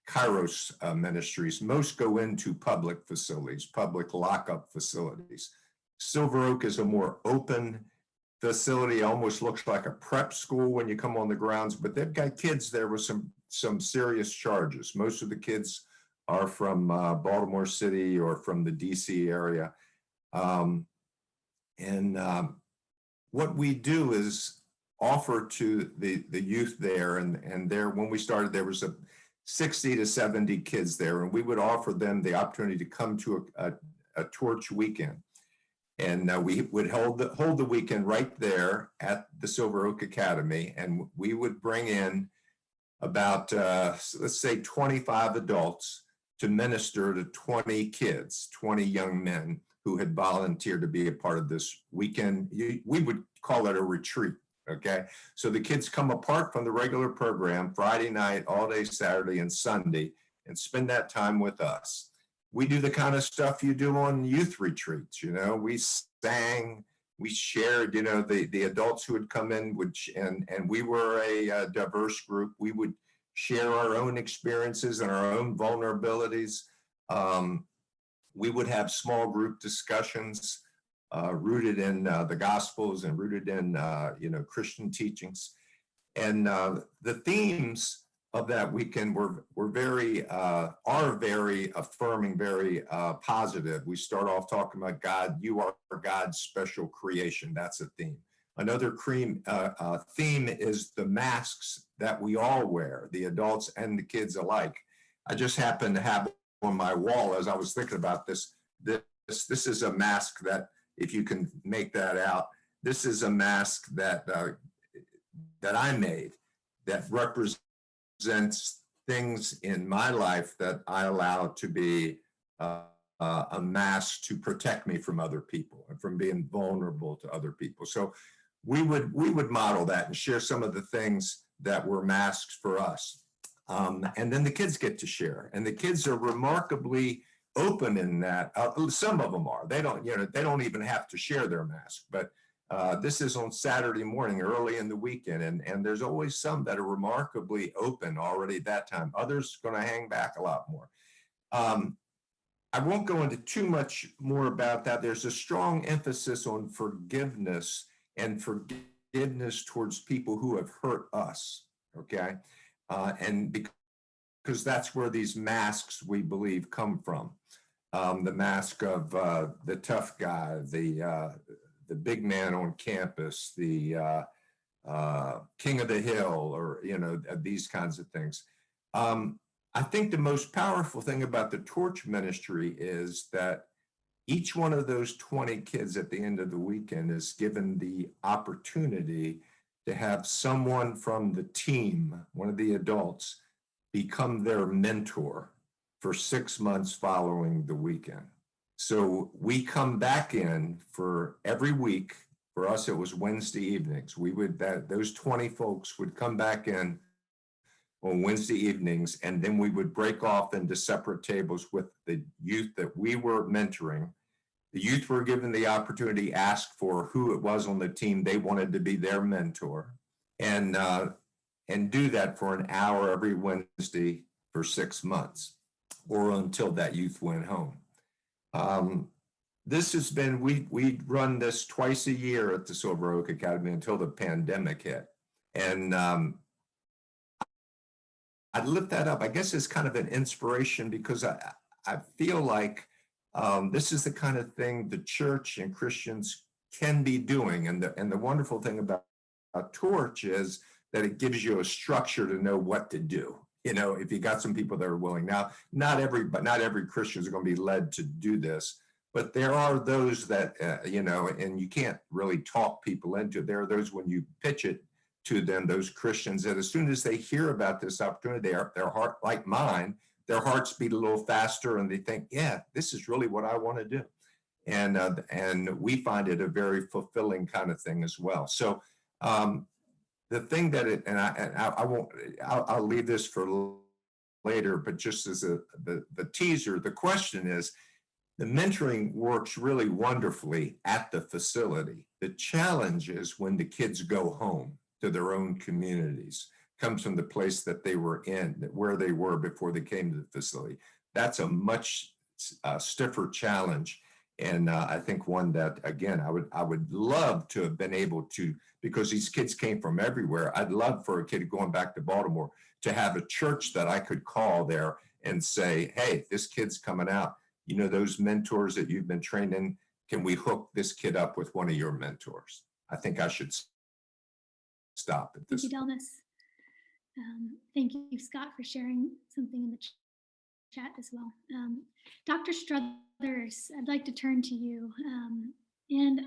Kairos ministries. Most go into public facilities, public lockup facilities. Silver Oak is a more open facility, almost looks like a prep school when you come on the grounds, but they've got kids there with some serious charges. Most of the kids are from Baltimore City or from the DC area. What we do is offer to the youth there, and there, when we started, there was 60 to 70 kids there, and we would offer them the opportunity to come to a torch weekend. And we would hold the weekend right there at the Silver Oak Academy, and we would bring in about, let's say 25 adults to minister to 20 kids, 20 young men who had volunteered to be a part of this weekend. We would call it a retreat, okay? So the kids come apart from the regular program Friday night, all day Saturday and Sunday, and spend that time with us. We do the kind of stuff you do on youth retreats, you know, we sang, we shared, you know, the adults who would come in would, and we were a diverse group. We would share our own experiences and our own vulnerabilities. We would have small group discussions rooted in the Gospels and rooted in, you know, Christian teachings. And the themes of that weekend were very, are very affirming, very positive. We start off talking about God, you are God's special creation. That's a theme. Another theme is the masks that we all wear, the adults and the kids alike. I just happened to have on my wall as I was thinking about this is a mask that, if you can make that out, this is a mask that that I made that represents things in my life that I allow to be a mask to protect me from other people and from being vulnerable to other people. So we would model that and share some of the things that were masks for us. And then the kids get to share, and the kids are remarkably open in that. Some of them are. They don't, you know, they don't even have to share their mask. But this is on Saturday morning, early in the weekend, and there's always some that are remarkably open already at that time. Others going to hang back a lot more. I won't go into too much more about that. There's a strong emphasis on forgiveness and forgiveness towards people who have hurt us. Okay. And because that's where these masks, we believe, come from. The mask of the tough guy, the big man on campus, the king of the hill, or, you know, these kinds of things. I think the most powerful thing about the torch ministry is that each one of those 20 kids at the end of the weekend is given the opportunity to have someone from the team, one of the adults, become their mentor for 6 months following the weekend. So we come back in for every week. For us, it was Wednesday evenings. We would, those 20 folks would come back in on Wednesday evenings, and then we would break off into separate tables with the youth that we were mentoring. The youth were given the opportunity to ask for who it was on the team they wanted to be their mentor, and do that for an hour every Wednesday for 6 months, or until that youth went home. This has been, we run this twice a year at the Silver Oak Academy until the pandemic hit. And I'd lift that up, I guess, as kind of an inspiration, because I feel like this is the kind of thing the church and Christians can be doing. And the wonderful thing about a torch is that it gives you a structure to know what to do. You know, if you got some people that are willing. Now, not every Christian is going to be led to do this, but there are those that, you know, and you can't really talk people into it. There are those, when you pitch it to them, those Christians, that as soon as they hear about this opportunity, their heart, like mine, their hearts beat a little faster, and they think, yeah, this is really what I want to do. And we find it a very fulfilling kind of thing as well. So the thing that it, and I won't, I'll leave this for later, but just as the teaser, the question is, the mentoring works really wonderfully at the facility. The challenge is when the kids go home to their own communities, comes from the place that they were in, where they were before they came to the facility. That's a much stiffer challenge. And I think one that, again, I would love to have been able to, because these kids came from everywhere. I'd love for a kid going back to Baltimore to have a church that I could call there and say, hey, this kid's coming out. You know, those mentors that you've been trained in, can we hook this kid up with one of your mentors? I think I should stop at this. Thank you, Delmas. Thank you, Scott, for sharing something in the chat as well. Dr. Struthers, I'd like to turn to you. And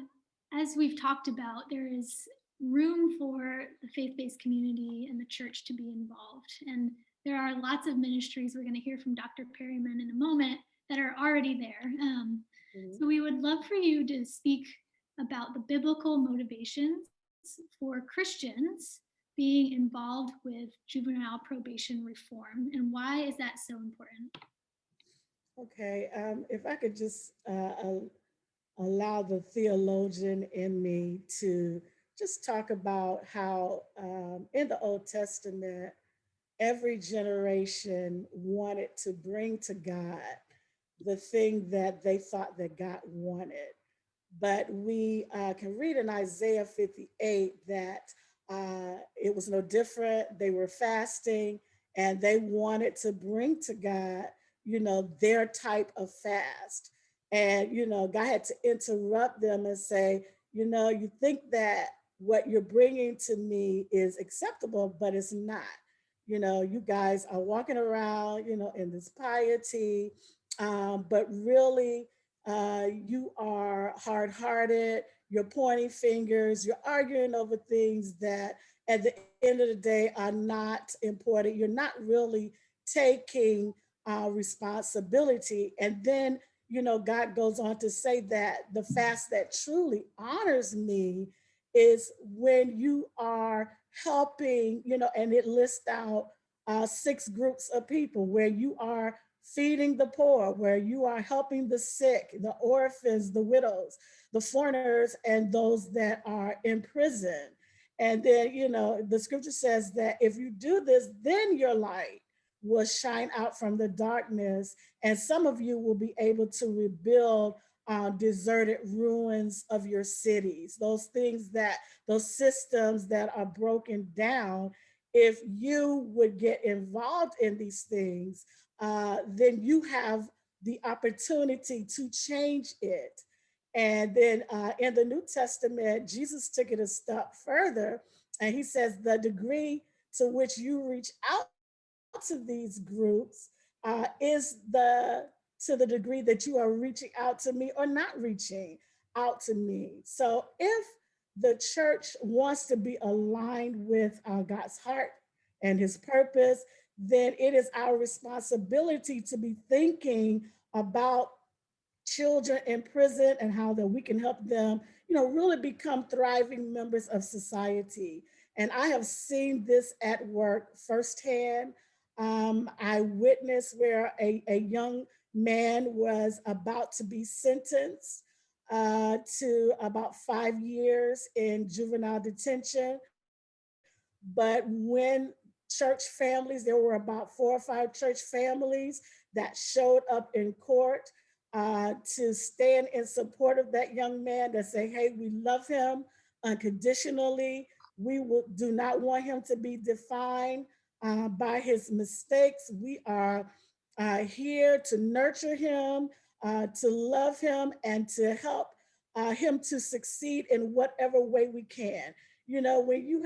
as we've talked about, there is room for the faith-based community and the church to be involved. And there are lots of ministries, we're going to hear from Dr. Perryman in a moment, that are already there. Mhm. So we would love for you to speak about the biblical motivations for Christians being involved with juvenile probation reform, and why is that so important? Okay, if I could just allow the theologian in me to just talk about how in the Old Testament, every generation wanted to bring to God the thing that they thought that God wanted. But we can read in Isaiah 58 that it was no different. They were fasting and they wanted to bring to God, their type of fast. And, God had to interrupt them and say, you think that what you're bringing to me is acceptable, but it's not. You guys are walking around, in this piety, but really, you are hard hearted, you're pointing fingers, you're arguing over things that at the end of the day are not important. You're not really taking responsibility. And then, God goes on to say that the fast that truly honors me is when you are helping, and it lists out 6 groups of people where you are feeding the poor, where you are helping the sick, the orphans, the widows, the foreigners, and those that are in prison. And then, the scripture says that if you do this, then your light will shine out from the darkness, and some of you will be able to rebuild deserted ruins of your cities, those things that, those systems that are broken down. If you would get involved in these things, then you have the opportunity to change it. And then in the New Testament, Jesus took it a step further, and he says the degree to which you reach out to these groups is to the degree that you are reaching out to me or not reaching out to me. So if the church wants to be aligned with God's heart and his purpose, then it is our responsibility to be thinking about children in prison and how that we can help them, really become thriving members of society. And I have seen this at work firsthand. I witnessed where a young man was about to be sentenced to about 5 years in juvenile detention. But when church families, there were about 4 or 5 church families that showed up in court to stand in support of that young man, that say, hey, we love him unconditionally. Do not want him to be defined by his mistakes. We are here to nurture him, to love him, and to help him to succeed in whatever way we can. When you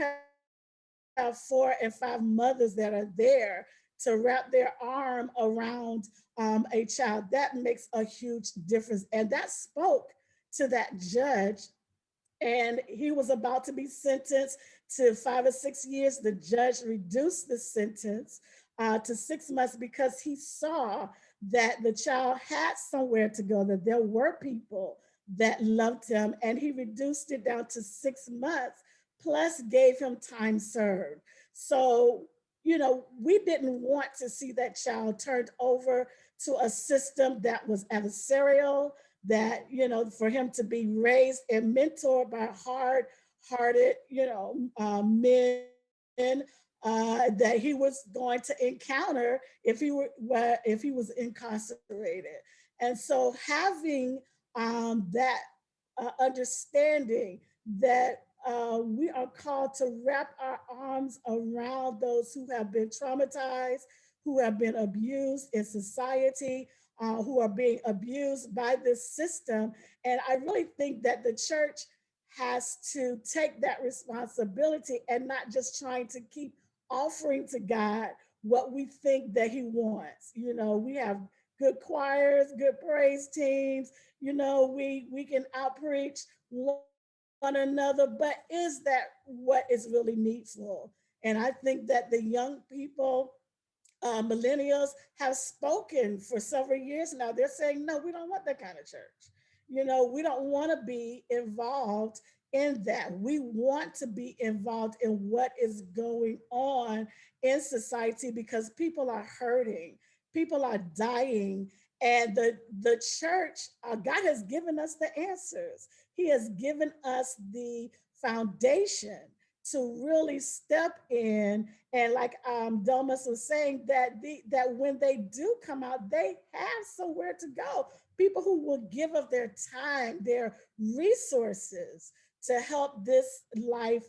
have 4 and 5 mothers that are there to wrap their arm around a child, that makes a huge difference. And that spoke to that judge. And he was about to be sentenced to 5 or 6 years. The judge reduced the sentence to 6 months because he saw that the child had somewhere to go, that there were people that loved him, and he reduced it down to 6 months, plus gave him time served. So, we didn't want to see that child turned over to a system that was adversarial, that, for him to be raised and mentored by hard-hearted, men that he was going to encounter if he was incarcerated. And so having that understanding that we are called to wrap our arms around those who have been traumatized, who have been abused in society, who are being abused by this system. And I really think that the church has to take that responsibility and not just trying to keep offering to God what we think that he wants. We have good choirs, good praise teams, we can outpreach one another, but is that what is really needful? And I think that the young people, millennials, have spoken for several years now. They're saying, no, we don't want that kind of church. You know, we don't want to be involved in that. We want to be involved in what is going on in society because people are hurting, people are dying, and the church, God has given us the answers. He has given us the foundation to really step in, and like Delmas was saying, that when they do come out, they have somewhere to go. People who will give of their time, their resources to help this life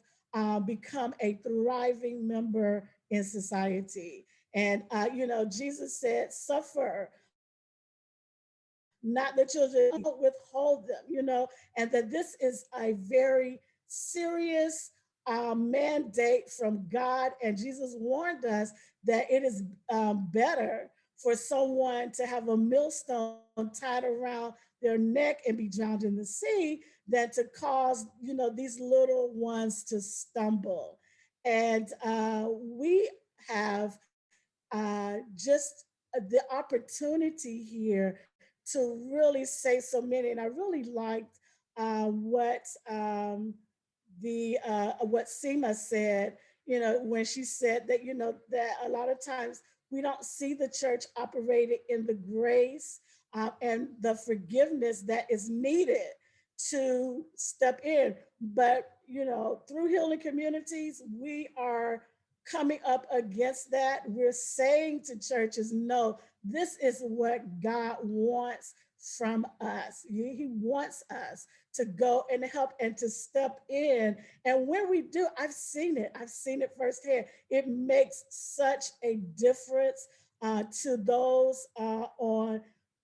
become a thriving member in society. And you know, Jesus said, "Suffer not the children, don't withhold them," you know, and that this is a very serious mandate from God. And Jesus warned us that it is better for someone to have a millstone tied around their neck and be drowned in the sea than to cause, you know, these little ones to stumble. And we have just the opportunity here to really say so many. And I really liked what Seema said, you know, when she said that, you know, that a lot of times we don't see the church operating in the grace and the forgiveness that is needed to step in. But, you know, through Healing Communities, we are coming up against that. We're saying to churches, no, this is what God wants from us. He wants us to go and help and to step in. And when we do, I've seen it firsthand. It makes such a difference to those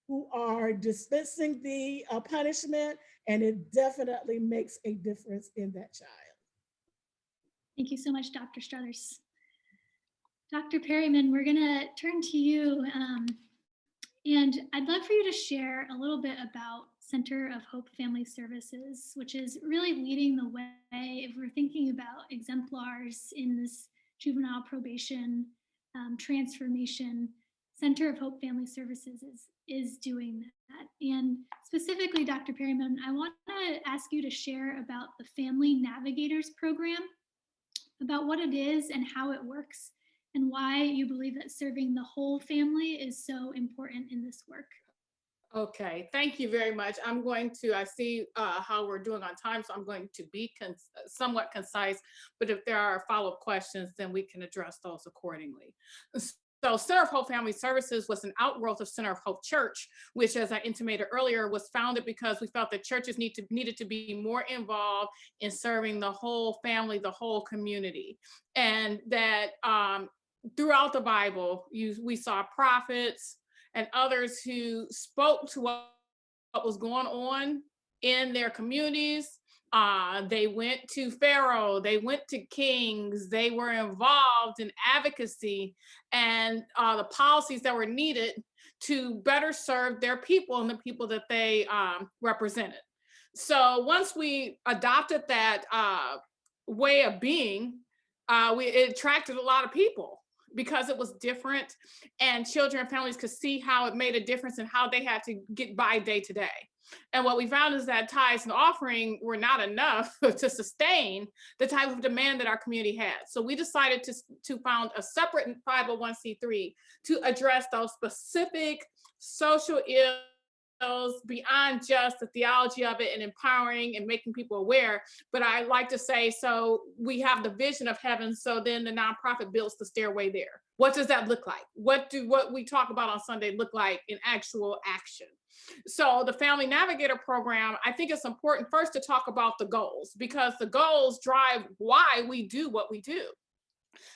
who are dispensing the punishment, and it definitely makes a difference in that child. Thank you so much, Dr. Struthers. Dr. Perryman, we're going to turn to you. And I'd love for you to share a little bit about Center of Hope Family Services, which is really leading the way if we're thinking about exemplars in this juvenile probation transformation. Center of Hope Family Services is doing that. And specifically, Dr. Perryman, I want to ask you to share about the Family Navigators program, about what it is and how it works, and why you believe that serving the whole family is so important in this work. Okay, thank you very much. I see how we're doing on time, so I'm going to be somewhat concise, but if there are follow-up questions, then we can address those accordingly. So Center of Hope Family Services was an outgrowth of Center of Hope Church, which, as I intimated earlier, was founded because we felt that churches needed to be more involved in serving the whole family, the whole community. And that throughout the Bible, we saw prophets and others who spoke to what was going on in their communities. They went to Pharaoh, they went to kings, they were involved in advocacy and the policies that were needed to better serve their people and the people that they represented. So once we adopted that way of being, it attracted a lot of people because it was different, and children and families could see how it made a difference and how they had to get by day to day. And what we found is that tithes and offering were not enough to sustain the type of demand that our community had. So we decided to found a separate 501c3 to address those specific social ills beyond just the theology of it and empowering and making people aware. But I like to say, so we have the vision of heaven, so then the nonprofit builds the stairway there. What does that look like? What we talk about on Sunday look like in actual action? So the Family Navigator program, I think it's important first to talk about the goals, because the goals drive why we do what we do.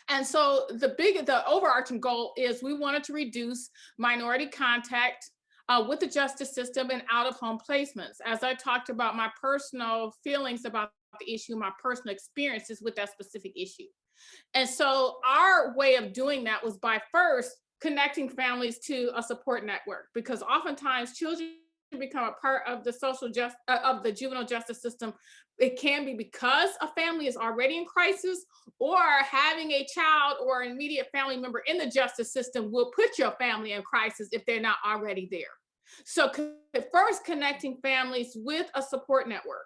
And so the overarching goal is we wanted to reduce minority contact with the justice system and out-of-home placements. As I talked about my personal feelings about the issue, my personal experiences with that specific issue. And so our way of doing that was by first connecting families to a support network, because oftentimes children become a part of the juvenile justice system. It can be because a family is already in crisis, or having a child or an immediate family member in the justice system will put your family in crisis if they're not already there. So first connecting families with a support network,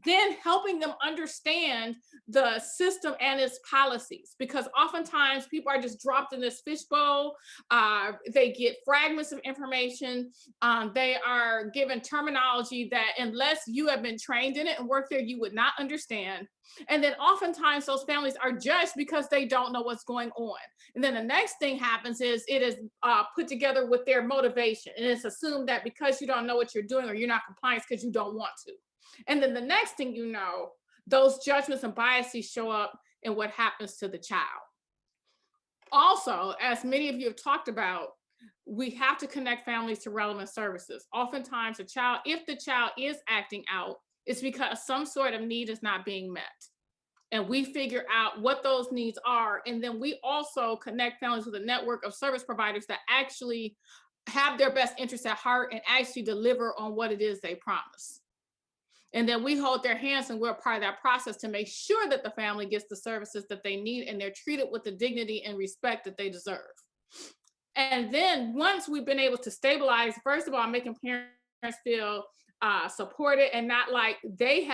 then helping them understand the system and its policies, because oftentimes people are just dropped in this fishbowl. They get fragments of information. They are given terminology that unless you have been trained in it and worked there, you would not understand. And then oftentimes those families are judged because they don't know what's going on. And then the next thing happens is it is put together with their motivation. And it's assumed that because you don't know what you're doing or you're not compliant because you don't want to. And then the next thing you know, those judgments and biases show up in what happens to the child. Also, as many of you have talked about, we have to connect families to relevant services. Oftentimes, if the child is acting out, it's because some sort of need is not being met. And we figure out what those needs are. And then we also connect families with a network of service providers that actually have their best interests at heart and actually deliver on what it is they promise. And then we hold their hands and we're part of that process to make sure that the family gets the services that they need and they're treated with the dignity and respect that they deserve. And then once we've been able to stabilize, first of all, making parents feel supported and not like they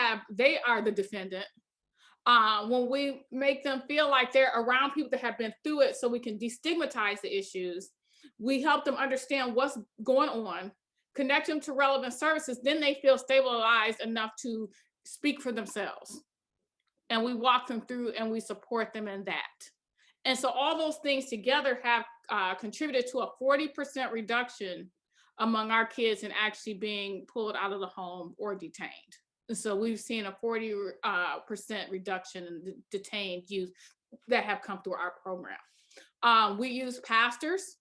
are the defendant. When we make them feel like they're around people that have been through it so we can destigmatize the issues, we help them understand what's going on, connect them to relevant services, then they feel stabilized enough to speak for themselves. And we walk them through and we support them in that. And so all those things together have contributed to a 40% reduction among our kids in actually being pulled out of the home or detained. And so we've seen a 40% reduction in detained youth that have come through our program. We use pastors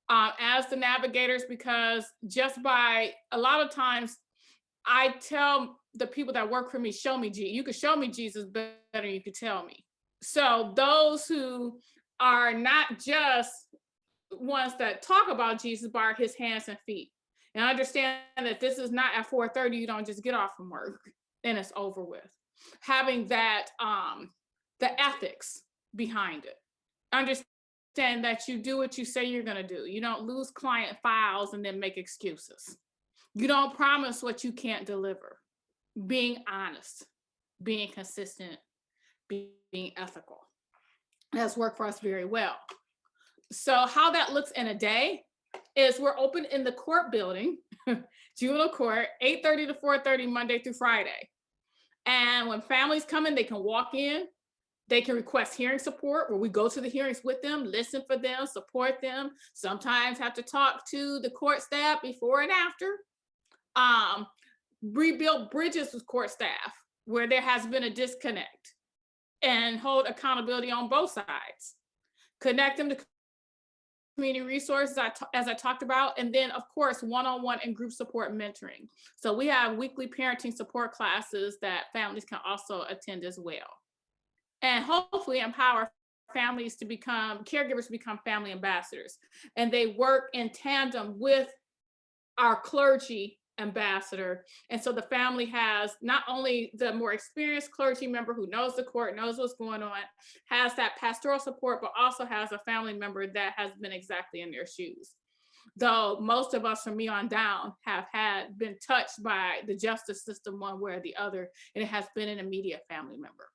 as the navigators because just by a lot of times I tell the people that work for me, show me Jesus. You could show me Jesus better than you could tell me. So those who are not just ones that talk about Jesus, but are his hands and feet. And understand that this is not at 4:30, you don't just get off from work and it's over with. Having that, the ethics behind it. Understand that you do what you say you're gonna do. You don't lose client files and then make excuses. You don't promise what you can't deliver. Being honest, being consistent, being ethical. That's worked for us very well. So how that looks in a day is we're open in the court building, juvenile court, 8:30 to 4:30, Monday through Friday. And when families come in, they can walk in, they can request hearing support where we go to the hearings with them, listen for them, support them, sometimes have to talk to the court staff before and after. Rebuild bridges with court staff where there has been a disconnect and hold accountability on both sides. Connect them to community resources, as I talked about, and then of course, one-on-one and group support mentoring. So we have weekly parenting support classes that families can also attend as well. And hopefully empower families to become, caregivers to become family ambassadors. And they work in tandem with our clergy ambassador. And so the family has not only the more experienced clergy member who knows the court, knows what's going on, has that pastoral support, but also has a family member that has been exactly in their shoes. Though most of us from me on down have been touched by the justice system one way or the other, and it has been an immediate family member.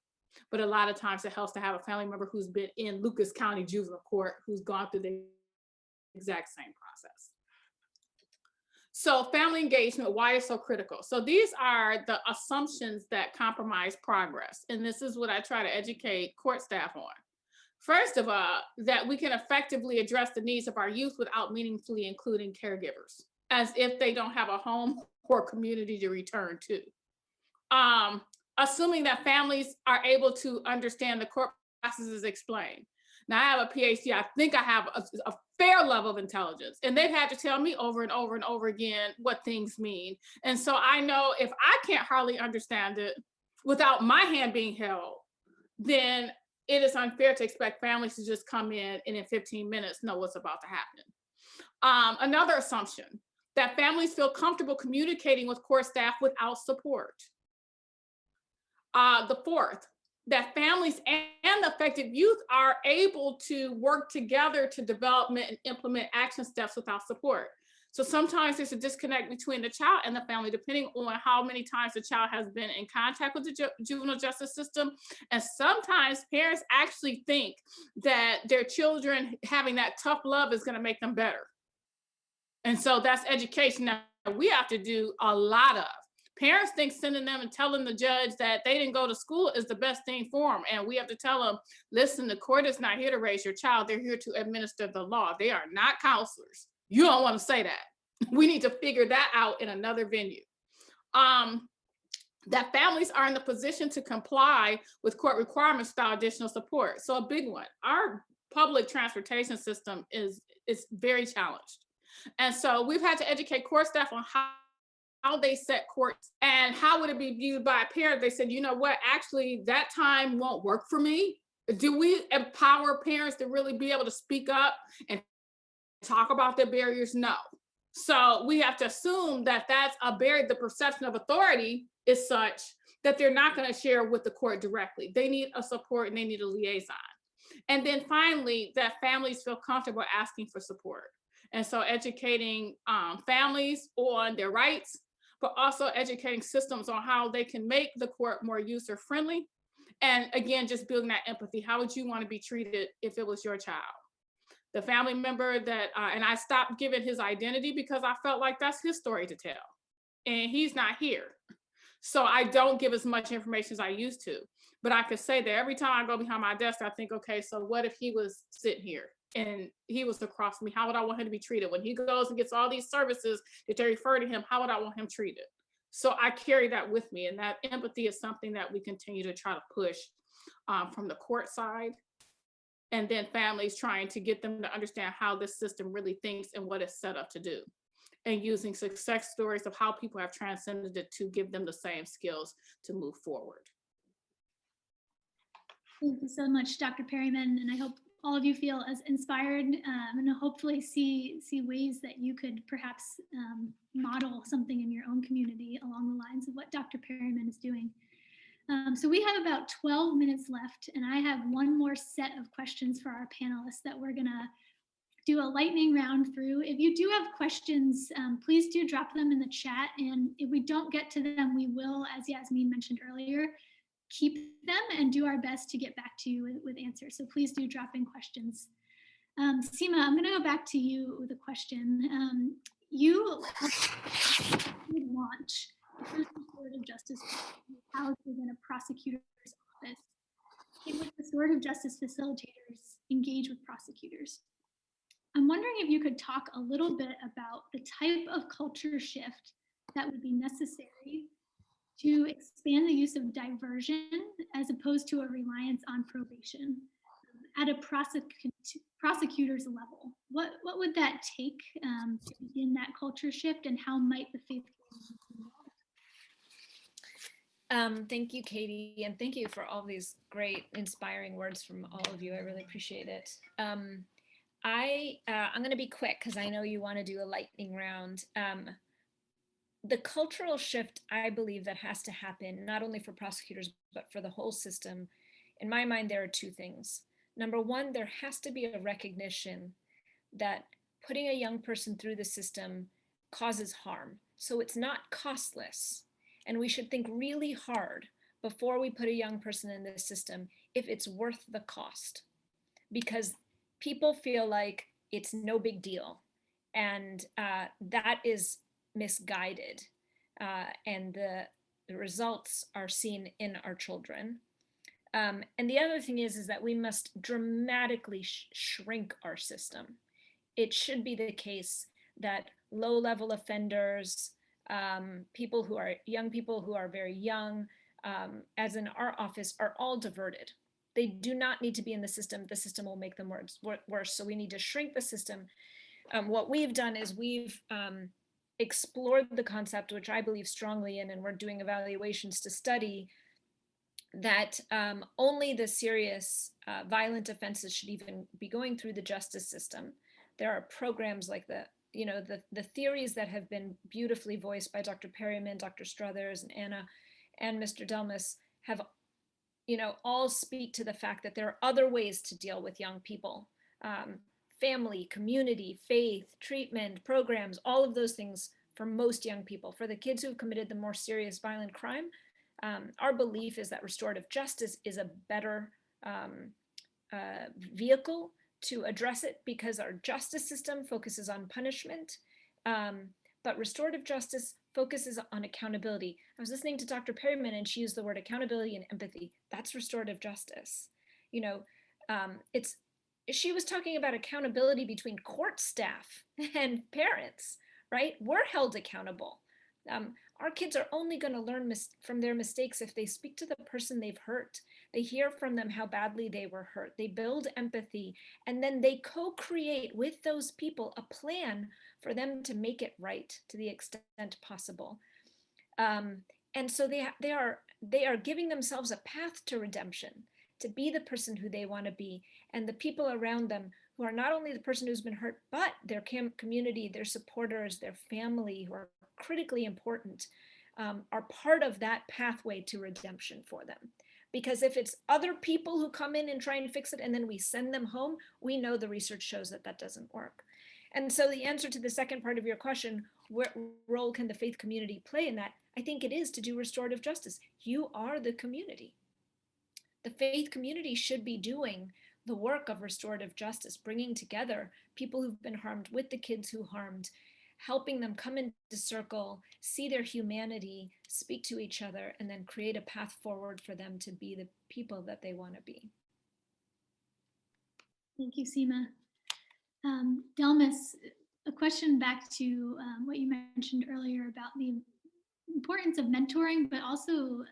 But a lot of times it helps to have a family member who's been in Lucas County Juvenile Court, who's gone through the exact same process. So family engagement, why it's so critical. So these are the assumptions that compromise progress. And this is what I try to educate court staff on. First of all, that we can effectively address the needs of our youth without meaningfully including caregivers, as if they don't have a home or community to return to. Assuming that families are able to understand the court processes explained. Now I have a PhD, I think I have a fair level of intelligence, and they've had to tell me over and over and over again what things mean. And so I know if I can't hardly understand it without my hand being held, then it is unfair to expect families to just come in and in 15 minutes know what's about to happen. Another assumption, that families feel comfortable communicating with court staff without support. The fourth, that families and affected youth are able to work together to develop and implement action steps without support. So sometimes there's a disconnect between the child and the family, depending on how many times the child has been in contact with the juvenile justice system. And sometimes parents actually think that their children having that tough love is going to make them better. And so that's education that we have to do a lot of. Parents think sending them and telling the judge that they didn't go to school is the best thing for them. And we have to tell them, listen, the court is not here to raise your child. They're here to administer the law. They are not counselors. You don't want to say that. We need to figure that out in another venue. That families are in the position to comply with court requirements without additional support. So a big one, our public transportation system is very challenged. And so we've had to educate court staff on how they set courts and how would it be viewed by a parent. They said, you know what, actually that time won't work for me. Do we empower parents to really be able to speak up and talk about their barriers? No. So we have to assume that that's a barrier. The perception of authority is such that they're not going to share with the court directly. They need a support and they need a liaison. And then finally, that families feel comfortable asking for support. And so educating families on their rights, but also educating systems on how they can make the court more user-friendly. And again, just building that empathy. How would you want to be treated if it was your child? The family member that, and I stopped giving his identity because I felt like that's his story to tell. And he's not here. So I don't give as much information as I used to. But I could say that every time I go behind my desk, I think, okay, so what if he was sitting here and he was across from me? How would I want him to be treated? When he goes and gets all these services that they refer to him, how would I want him treated? So I carry that with me. And that empathy is something that we continue to try to push from the court side. And then families trying to get them to understand how this system really thinks and what it's set up to do. And using success stories of how people have transcended it to give them the same skills to move forward. Thank you so much, Dr. Perryman, and I hope all of you feel as inspired and hopefully see ways that you could perhaps model something in your own community along the lines of what Dr. Perryman is doing. So we have about 12 minutes left, and I have one more set of questions for our panelists that we're gonna do a lightning round through. If you do have questions, please do drop them in the chat, and if we don't get to them, we will, as Yasmin mentioned earlier, keep them and do our best to get back to you with answers. So please do drop in questions. Seema, I'm gonna go back to you with a question. You launch the first restorative justice housed within a prosecutor's office in which restorative justice facilitators engage with prosecutors. I'm wondering if you could talk a little bit about the type of culture shift that would be necessary to expand the use of diversion as opposed to a reliance on probation at a prosecutor's level. What would that take to begin that culture shift, and how might the faith community be involved? Thank you, Katie, and thank you for all these great, inspiring words from all of you. I really appreciate it. I'm going to be quick because I know you want to do a lightning round. The cultural shift, I believe, that has to happen, not only for prosecutors, but for the whole system, in my mind, there are two things. Number one, there has to be a recognition that putting a young person through the system causes harm. So it's not costless. And we should think really hard before we put a young person in the system if it's worth the cost. Because people feel like it's no big deal. And that is misguided. And the results are seen in our children. And the other thing is that we must dramatically shrink our system. It should be the case that low-level offenders, young people who are very young, as in our office, are all diverted. They do not need to be in the system. The system will make them worse. So we need to shrink the system. What we've done is we've explored the concept, which I believe strongly in, and we're doing evaluations to study that only the serious violent offenses should even be going through the justice system. There are programs like the theories that have been beautifully voiced by Dr. Perryman, Dr. Struthers, and Anna, and Mr. Delmas have, all speak to the fact that there are other ways to deal with young people. family, community, faith, treatment, programs, all of those things for most young people. For the kids who've committed the more serious violent crime, our belief is that restorative justice is a better vehicle to address it, because our justice system focuses on punishment, but restorative justice focuses on accountability. I was listening to Dr. Perryman and she used the word accountability and empathy. That's restorative justice. You know, she was talking about accountability between court staff and parents, right? We're held accountable. Our kids are only going to learn from their mistakes if they speak to the person they've hurt. They hear from them how badly they were hurt. They build empathy, and then they co-create with those people a plan for them to make it right to the extent possible. And so they are giving themselves a path to redemption, to be the person who they want to be, and the people around them who are not only the person who's been hurt, but their community, their supporters, their family, who are critically important, are part of that pathway to redemption for them. Because if it's other people who come in and try and fix it and then we send them home, we know the research shows that that doesn't work. And so the answer to the second part of your question, what role can the faith community play in that? I think it is to do restorative justice. You are the community. The faith community should be doing the work of restorative justice, bringing together people who've been harmed with the kids who harmed, helping them come into circle, see their humanity, speak to each other, and then create a path forward for them to be the people that they want to be. Thank you, Seema. Delmas, a question back to what you mentioned earlier about the importance of mentoring, but also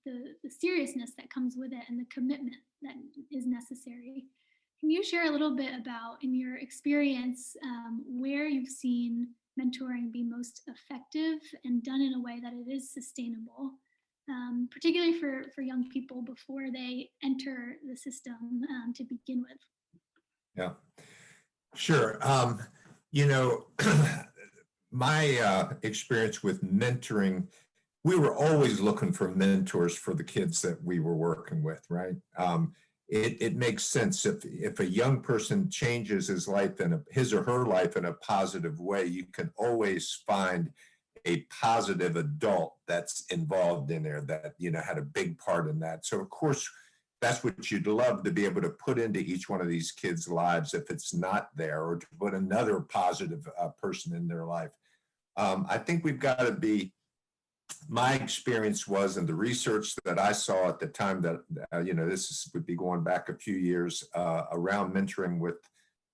the seriousness that comes with it and the commitment that is necessary. Can you share a little bit about, in your experience, where you've seen mentoring be most effective and done in a way that it is sustainable, particularly for young people before they enter the system to begin with? Yeah, sure. You know, my experience with mentoring, we were always looking for mentors for the kids that we were working with, right? It makes sense if a young person changes his life his or her life in a positive way, you can always find a positive adult that's involved in there that, you know, had a big part in that. So of course, that's what you'd love to be able to put into each one of these kids' lives if it's not there, or to put another positive person in their life. I think we've got to be, my experience was, and the research that I saw at the time that, you know, would be going back a few years around mentoring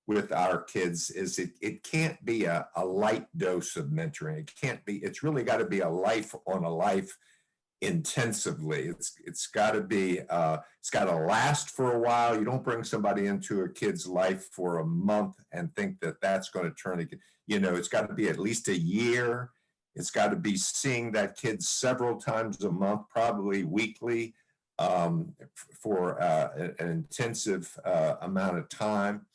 with our kids, is it can't be a light dose of mentoring. It can't be, it's really got to be a life on a life intensively. It's got to be, it's got to last for a while. You don't bring somebody into a kid's life for a month and think that that's going to turn, you know, it's got to be at least a year. It's got to be seeing that kid several times a month, probably weekly, for an intensive amount of time.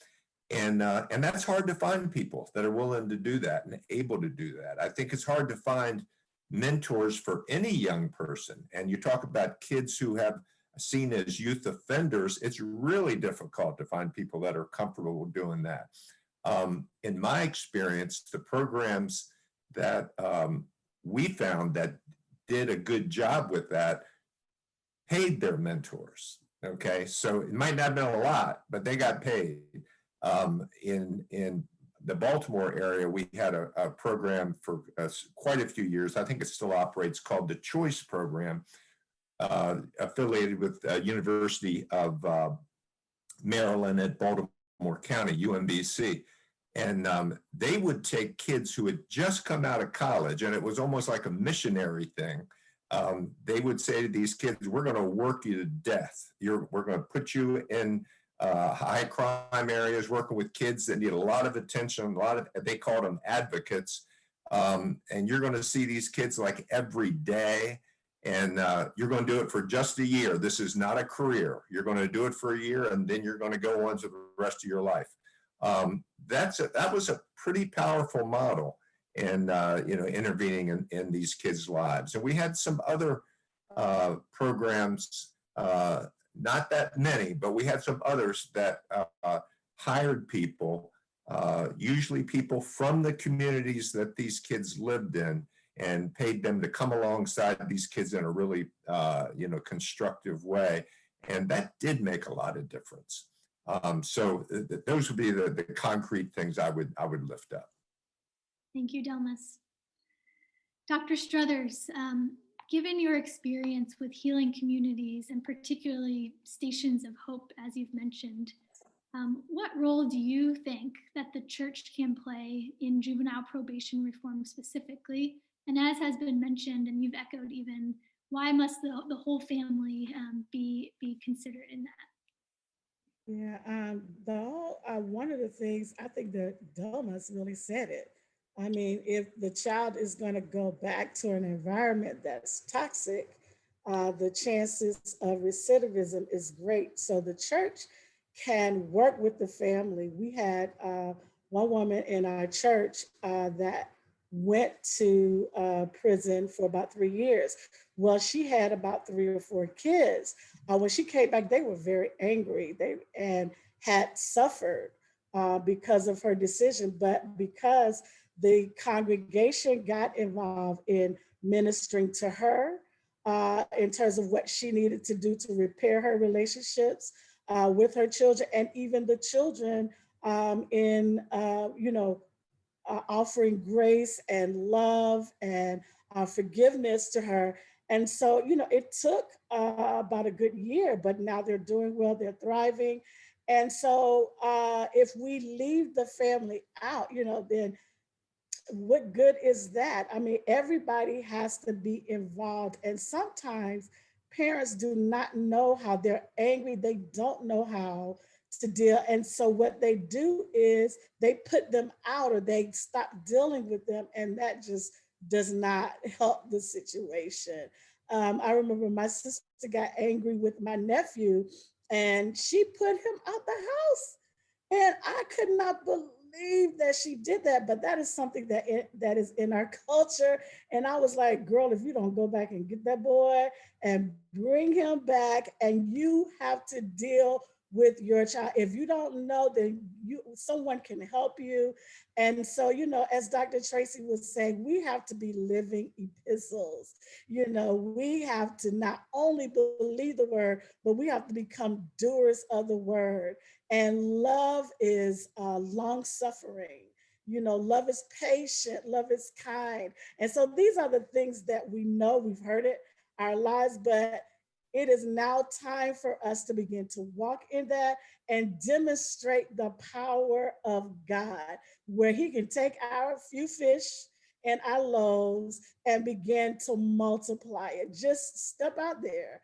And that's hard to find people that are willing to do that and able to do that. I think it's hard to find mentors for any young person. And you talk about kids who have seen as youth offenders, it's really difficult to find people that are comfortable doing that. In my experience, the programs that we found that did a good job with that paid their mentors. Okay, so it might not have been a lot, but they got paid. In the Baltimore area, we had a program for quite a few years. I think it still operates, called the Choice Program, affiliated with University of Maryland at Baltimore County, UMBC. And they would take kids who had just come out of college, and it was almost like a missionary thing. They would say to these kids, we're going to work you to death. We're going to put you in high crime areas, working with kids that need a lot of attention, they called them advocates. And you're going to see these kids like every day, and you're going to do it for just a year. This is not a career. You're going to do it for a year, and then you're going to go on to the rest of your life. That was a pretty powerful model, and you know, intervening in these kids' lives. And we had some other programs, not that many, but we had some others that hired people usually people from the communities that these kids lived in, and paid them to come alongside these kids in a really, constructive way. And that did make a lot of difference. Those would be the concrete things I would lift up. Thank you, Delmas. Dr. Struthers, given your experience with healing communities and particularly stations of hope, as you've mentioned, what role do you think that the church can play in juvenile probation reform specifically? And as has been mentioned, and you've echoed even, why must the whole family be considered in that? Yeah, one of the things I think that Delmas really said it. I mean, if the child is going to go back to an environment that's toxic, the chances of recidivism is great. So the church can work with the family. We had one woman in our church that went to prison for about 3 years. Well, she had about 3 or 4 kids. When she came back, they were very angry. And had suffered because of her decision, but because the congregation got involved in ministering to her in terms of what she needed to do to repair her relationships with her children, and even the children in offering grace and love and forgiveness to her. And so, it took about a good year, but now they're doing well, they're thriving. And so if we leave the family out, then what good is that? I mean, everybody has to be involved. And sometimes parents do not know how, they're angry. They don't know how to deal. And so what they do is they put them out, or they stop dealing with them. And that just does not help the situation. I remember my sister got angry with my nephew, and she put him out the house. And I could not believe that she did that, but that is something that is in our culture. And I was like, girl, if you don't go back and get that boy and bring him back, and you have to deal with your child. If you don't know, then someone can help you. And so, as Dr. Tracy was saying, we have to be living epistles. We have to not only believe the word, but we have to become doers of the word. And love is long suffering. Love is patient, love is kind. And so these are the things that we know, we've heard it our lives, but it is now time for us to begin to walk in that and demonstrate the power of God, where he can take our few fish and our loaves and begin to multiply it. Just step out there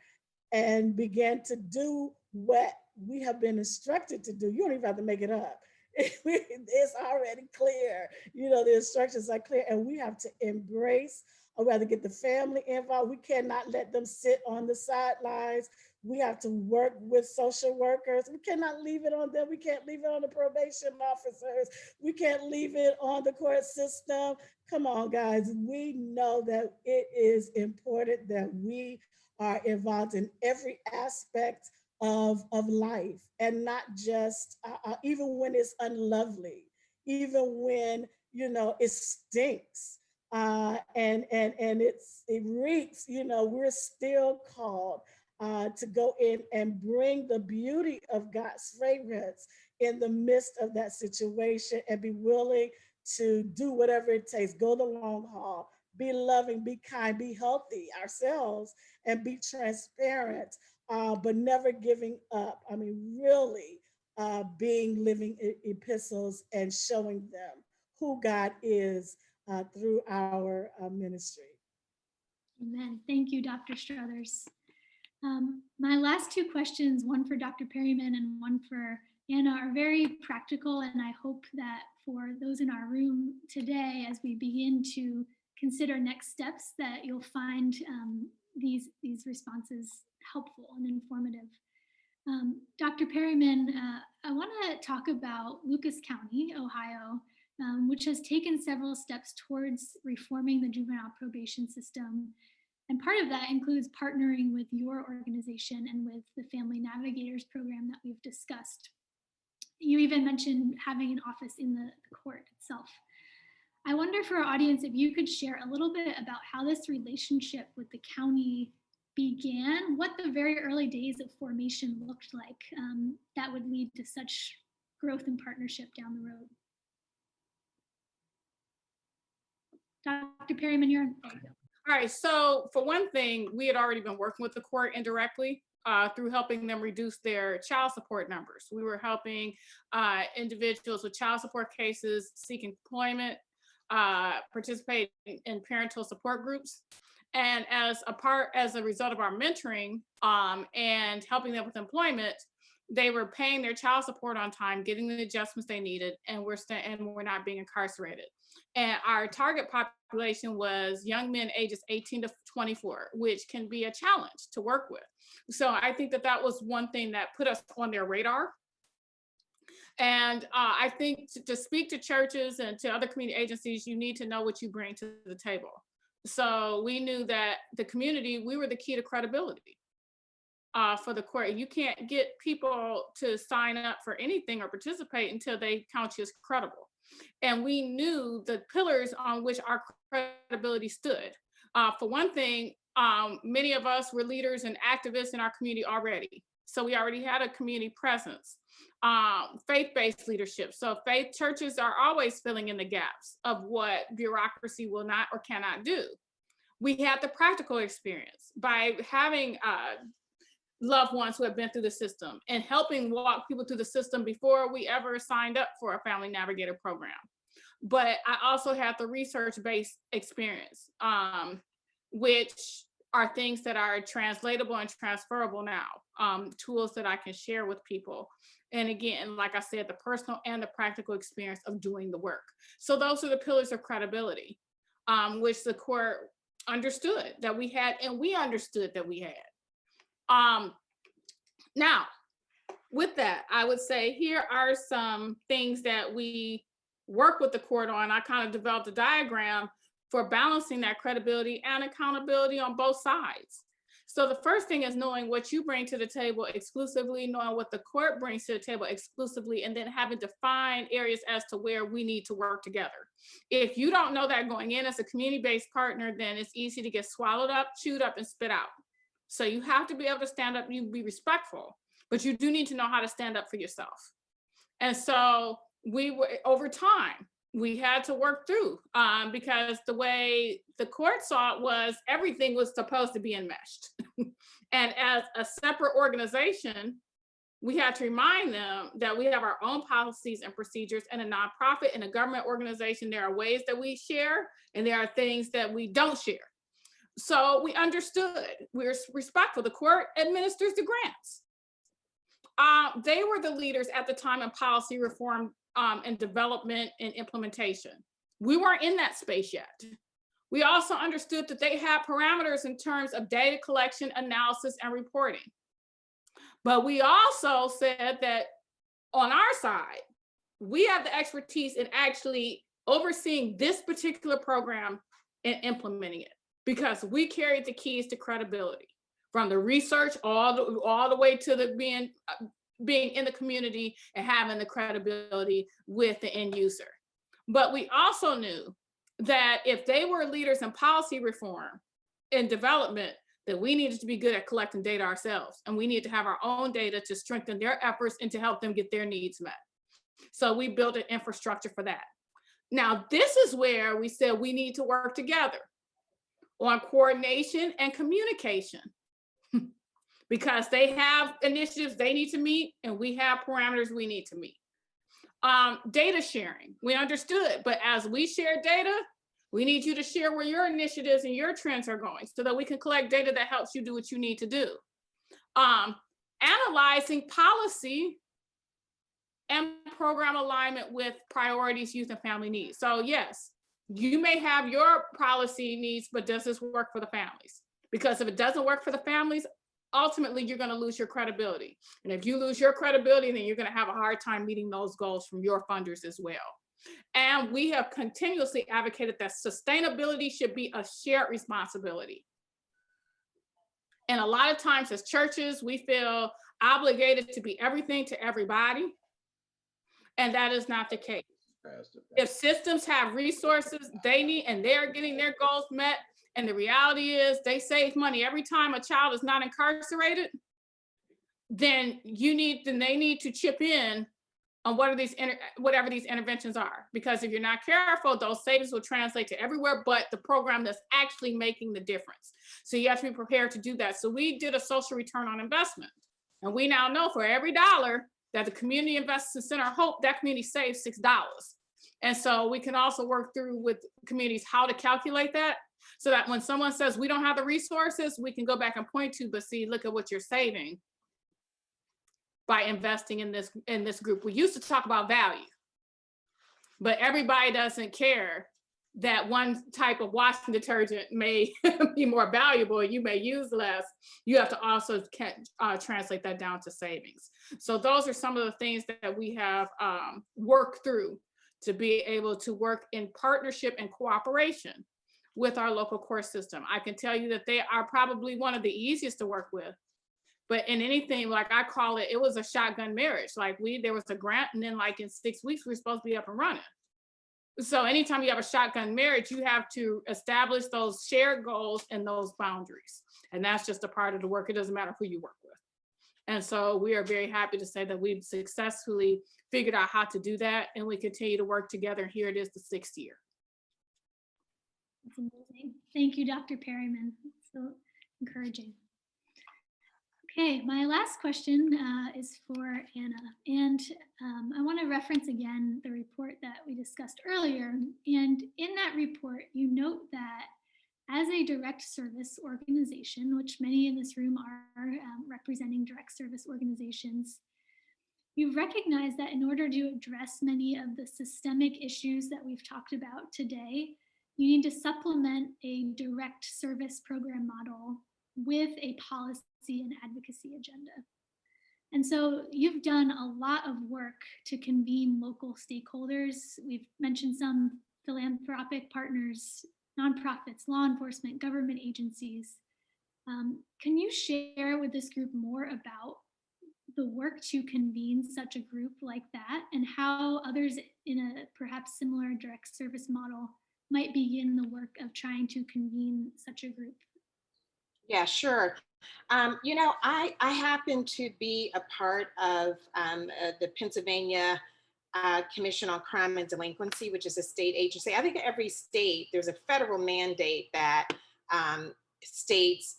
and begin to do what we have been instructed to do. You don't even have to make it up. It's already clear. The instructions are clear, and we have to embrace, or rather get the family involved. We cannot let them sit on the sidelines. We have to work with social workers. We cannot leave it on them. We can't leave it on the probation officers. We can't leave it on the court system. Come on, guys. We know that it is important that we are involved in every aspect of life, and not just even when it's unlovely, even when it stinks and it reeks. We're still called to go in and bring the beauty of God's fragrance in the midst of that situation, and be willing to do whatever it takes. Go the long haul. Be loving, be kind, be healthy ourselves, and be transparent, but never giving up. I mean, really being living epistles and showing them who God is through our ministry. Amen. Thank you, Dr. Struthers. My last 2 questions, one for Dr. Perryman and one for Anna, are very practical, and I hope that for those in our room today, as we begin to consider next steps, that you'll find these responses helpful and informative. Dr. Perryman, I want to talk about Lucas County, Ohio, which has taken several steps towards reforming the juvenile probation system. And part of that includes partnering with your organization and with the Family Navigators program that we've discussed. You even mentioned having an office in the court itself. I wonder for our audience if you could share a little bit about how this relationship with the county began, what the very early days of formation looked like that would lead to such growth and partnership down the road. Dr. Perryman, you're on. There you go. All right, so for one thing, we had already been working with the court indirectly through helping them reduce their child support numbers. We were helping individuals with child support cases seek employment, participate in parental support groups. And as a result of our mentoring and helping them with employment, they were paying their child support on time, getting the adjustments they needed, and we're not being incarcerated. And our target population was young men ages 18 to 24, which can be a challenge to work with. So I think that was one thing that put us on their radar. And I think to speak to churches and to other community agencies, you need to know what you bring to the table. So we knew that the community, we were the key to credibility for the court. You can't get people to sign up for anything or participate until they count you as credible. And we knew the pillars on which our credibility stood. For one thing, many of us were leaders and activists in our community already. So we already had a community presence. Faith-based leadership. So faith churches are always filling in the gaps of what bureaucracy will not or cannot do. We had the practical experience by having loved ones who have been through the system and helping walk people through the system before we ever signed up for a family navigator program. But I also had the research-based experience, which are things that are translatable and transferable now, tools that I can share with people. And again, like I said, the personal and the practical experience of doing the work. So those are the pillars of credibility, which the court understood that we had, and we understood that we had. Now, with that, I would say here are some things that we work with the court on. I kind of developed a diagram for balancing that credibility and accountability on both sides. So the first thing is knowing what you bring to the table exclusively, knowing what the court brings to the table exclusively, and then having defined areas as to where we need to work together. If you don't know that going in as a community-based partner, then it's easy to get swallowed up, chewed up, and spit out. So you have to be able to stand up, you be respectful, but you do need to know how to stand up for yourself. And so we were, over time, we had to work through because the way the court saw it was everything was supposed to be enmeshed. And as a separate organization, we had to remind them that we have our own policies and procedures, and a nonprofit and a government organization, there are ways that we share and there are things that we don't share. So we understood, we're respectful. The court administers the grants. They were the leaders at the time in policy reform and development and implementation. We weren't in that space yet. We also understood that they had parameters in terms of data collection, analysis, and reporting. But we also said that on our side, we have the expertise in actually overseeing this particular program and implementing it, because we carried the keys to credibility, from the research all the way to the being in the community and having the credibility with the end user. But we also knew that if they were leaders in policy reform and development, that we needed to be good at collecting data ourselves, and we need to have our own data to strengthen their efforts and to help them get their needs met. So we built an infrastructure for that. Now, this is where we said we need to work together on coordination and communication, because they have initiatives they need to meet and we have parameters we need to meet. Data sharing, we understood, but as we share data, we need you to share where your initiatives and your trends are going so that we can collect data that helps you do what you need to do. Analyzing policy and program alignment with priorities, youth, and family needs. So yes, you may have your policy needs, but does this work for the families? Because if it doesn't work for the families, ultimately you're going to lose your credibility. And if you lose your credibility, then you're going to have a hard time meeting those goals from your funders as well. And we have continuously advocated that sustainability should be a shared responsibility. And a lot of times as churches, we feel obligated to be everything to everybody. And that is not the case. If systems have resources they need and they're getting their goals met, and the reality is they save money every time a child is not incarcerated, then they need to chip in on whatever these interventions are. Because if you're not careful, those savings will translate to everywhere but the program that's actually making the difference. So you have to be prepared to do that. So we did a social return on investment. And we now know for every dollar that the community invests in Center Hope, that community saves $6. And so we can also work through with communities how to calculate that, so that when someone says we don't have the resources, we can go back and point to, but see, look at what you're saving by investing in this group. We used to talk about value, but everybody doesn't care that one type of washing detergent may be more valuable, you may use less. You have to also translate that down to savings. So those are some of the things that we have worked through to be able to work in partnership and cooperation with our local court system. I can tell you that they are probably one of the easiest to work with. But in anything, like I call it, it was a shotgun marriage. Like there was a grant, and then like in 6 weeks, we were supposed to be up and running. So anytime you have a shotgun marriage, you have to establish those shared goals and those boundaries. And that's just a part of the work. It doesn't matter who you work with. And so we are very happy to say that we've successfully figured out how to do that, and we continue to work together. And here it is, the 6th year. That's amazing. Thank you, Dr. Perryman. So encouraging. Okay, my last question is for Anna. And I want to reference again the report that we discussed earlier. And in that report, you note that as a direct service organization, which many in this room are representing direct service organizations, you've recognized that in order to address many of the systemic issues that we've talked about today, you need to supplement a direct service program model with a policy and advocacy agenda. And so you've done a lot of work to convene local stakeholders. We've mentioned some philanthropic partners, nonprofits, law enforcement, government agencies. Can you share with this group more about the work to convene such a group like that, and how others in a perhaps similar direct service model might begin the work of trying to convene such a group? Yeah, sure. You know, I happen to be a part of the Pennsylvania Commission on Crime and Delinquency, which is a state agency. I think every state, there's a federal mandate that states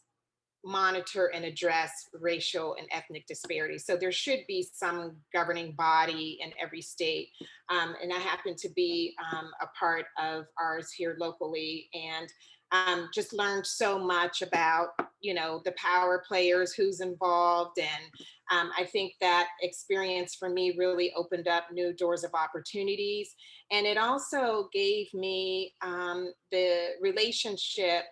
monitor and address racial and ethnic disparities. So there should be some governing body in every state. And I happen to be a part of ours here locally, and just learned so much about, you know, the power players, who's involved. And I think that experience for me really opened up new doors of opportunities. And it also gave me the relationship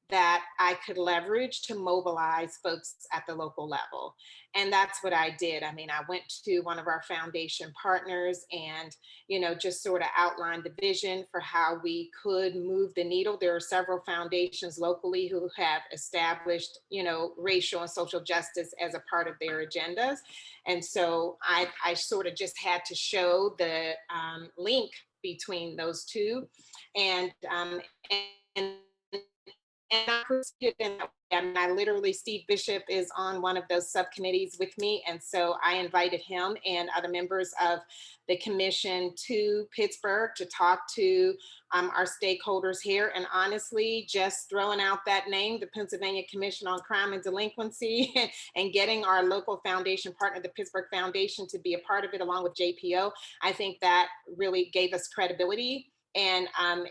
that I could leverage to mobilize folks at the local level. And that's what I did. I mean, I went to one of our foundation partners and, you know, just sort of outlined the vision for how we could move the needle. There are several foundations locally who have established, you know, racial and social justice as a part of their agendas. And so I sort of just had to show the link between those two. And I proceeded in that way. I mean, I literally, Steve Bishop is on one of those subcommittees with me. And so I invited him and other members of the commission to Pittsburgh to talk to our stakeholders here. And honestly, just throwing out that name, the Pennsylvania Commission on Crime and Delinquency, and getting our local foundation partner, the Pittsburgh Foundation, to be a part of it along with JPO, I think that really gave us credibility and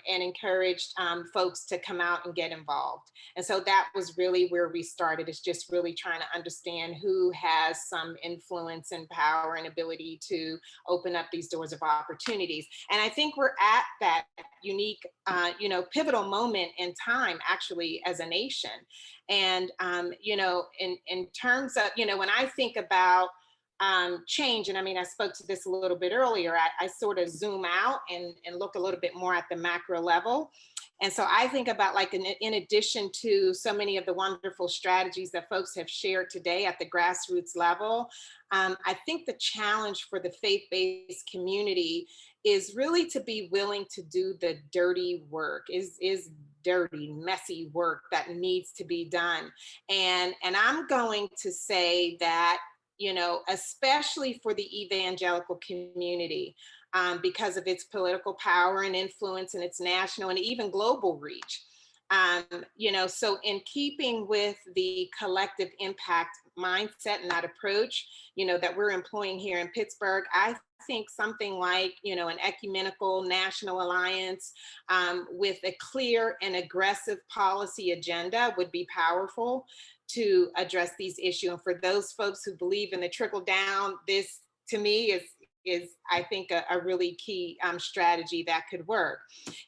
encouraged folks to come out and get involved. And so that was really where we started, is just really trying to understand who has some influence and power and ability to open up these doors of opportunities. And I think we're at that unique, you know, pivotal moment in time, actually, as a nation. And, you know, in terms of, you know, when I think about change, and I mean, I spoke to this a little bit earlier, I sort of zoom out and look a little bit more at the macro level. And so I think about, like, in addition to so many of the wonderful strategies that folks have shared today at the grassroots level, I think the challenge for the faith-based community is really to be willing to do the dirty work, is dirty, messy work that needs to be done. And I'm going to say that, you know, especially for the evangelical community, because of its political power and influence and its national and even global reach. You know, so in keeping with the collective impact mindset and that approach, you know, that we're employing here in Pittsburgh, I think something like, you know, an ecumenical national alliance with a clear and aggressive policy agenda would be powerful to address these issues. And for those folks who believe in the trickle down, this to me is I think a really key strategy that could work.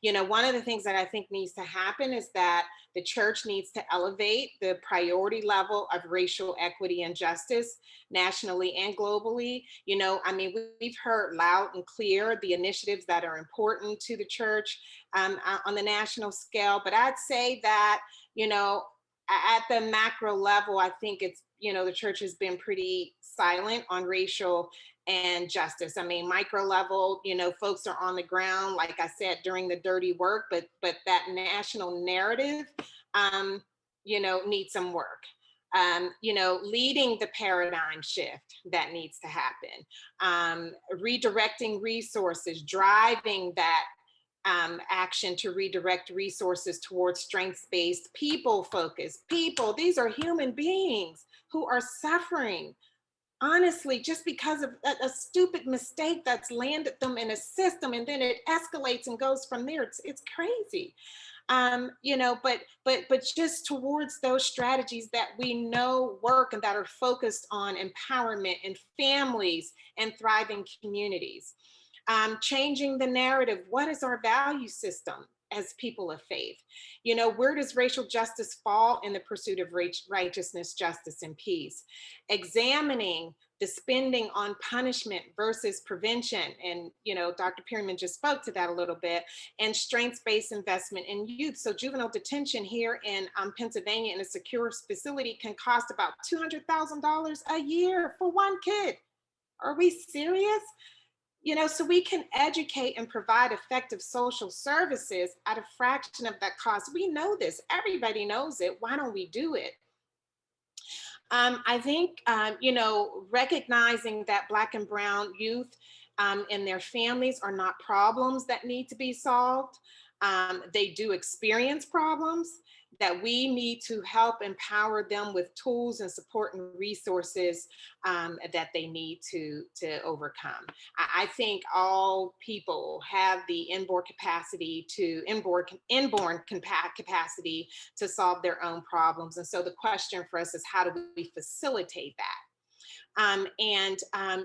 You know, one of the things that I think needs to happen is that the church needs to elevate the priority level of racial equity and justice nationally and globally. You know, I mean, we've heard loud and clear the initiatives that are important to the church on the national scale, but I'd say that, you know, at the macro level, I think it's, you know, the church has been pretty silent on racial and justice. I mean, micro level, you know, folks are on the ground, like I said, doing the dirty work, but that national narrative, you know, needs some work. You know, leading the paradigm shift that needs to happen, redirecting resources, driving that action to redirect resources towards strengths-based, people-focused people. These are human beings who are suffering, honestly, just because of a stupid mistake that's landed them in a system, and then it escalates and goes from there. It's crazy. You know, but just towards those strategies that we know work and that are focused on empowerment and families and thriving communities. Changing the narrative. What is our value system as people of faith? You know, where does racial justice fall in the pursuit of righteousness, justice, and peace? Examining the spending on punishment versus prevention. And, you know, Dr. Perryman just spoke to that a little bit, and strengths-based investment in youth. So juvenile detention here in Pennsylvania in a secure facility can cost about $200,000 a year for one kid. Are we serious? You know, so we can educate and provide effective social services at a fraction of that cost. We know this, everybody knows it. Why don't we do it? I think, you know, recognizing that Black and Brown youth and their families are not problems that need to be solved. They do experience problems that we need to help empower them with tools and support and resources that they need to overcome. I think all people have the inborn capacity to solve their own problems. And so the question for us is, how do we facilitate that?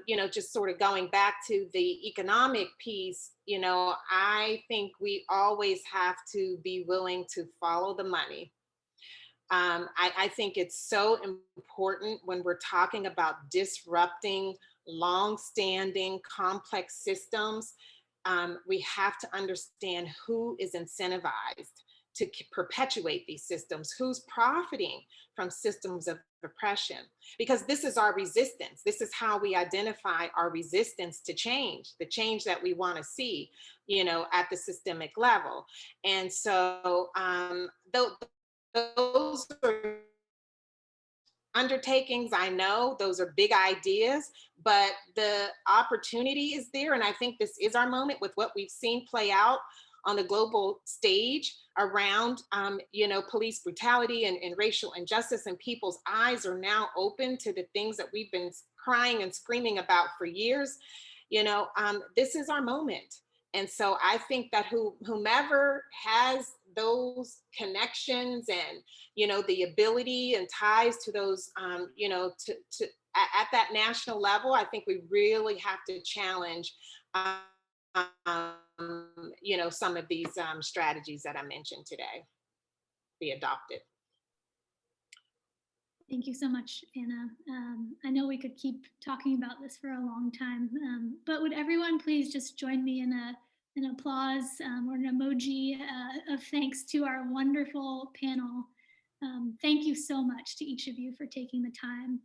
You know, just sort of going back to the economic piece, you know, I think we always have to be willing to follow the money. I think it's so important when we're talking about disrupting long-standing complex systems. We have to understand who is incentivized to perpetuate these systems, who's profiting from systems of oppression, because this is our resistance. This is how we identify our resistance to change, the change that we want to see, you know, at the systemic level. And so those are undertakings. I know those are big ideas, but the opportunity is there. And I think this is our moment with what we've seen play out on the global stage around, you know, police brutality and racial injustice, and people's eyes are now open to the things that we've been crying and screaming about for years. You know, this is our moment. And so I think that whomever has those connections and, you know, the ability and ties to those, you know, at that national level, I think we really have to challenge, you know, some of these strategies that I mentioned today be adopted. Thank you so much, Anna. I know we could keep talking about this for a long time, but would everyone please just join me in a an applause or an emoji of thanks to our wonderful panel. Thank you so much to each of you for taking the time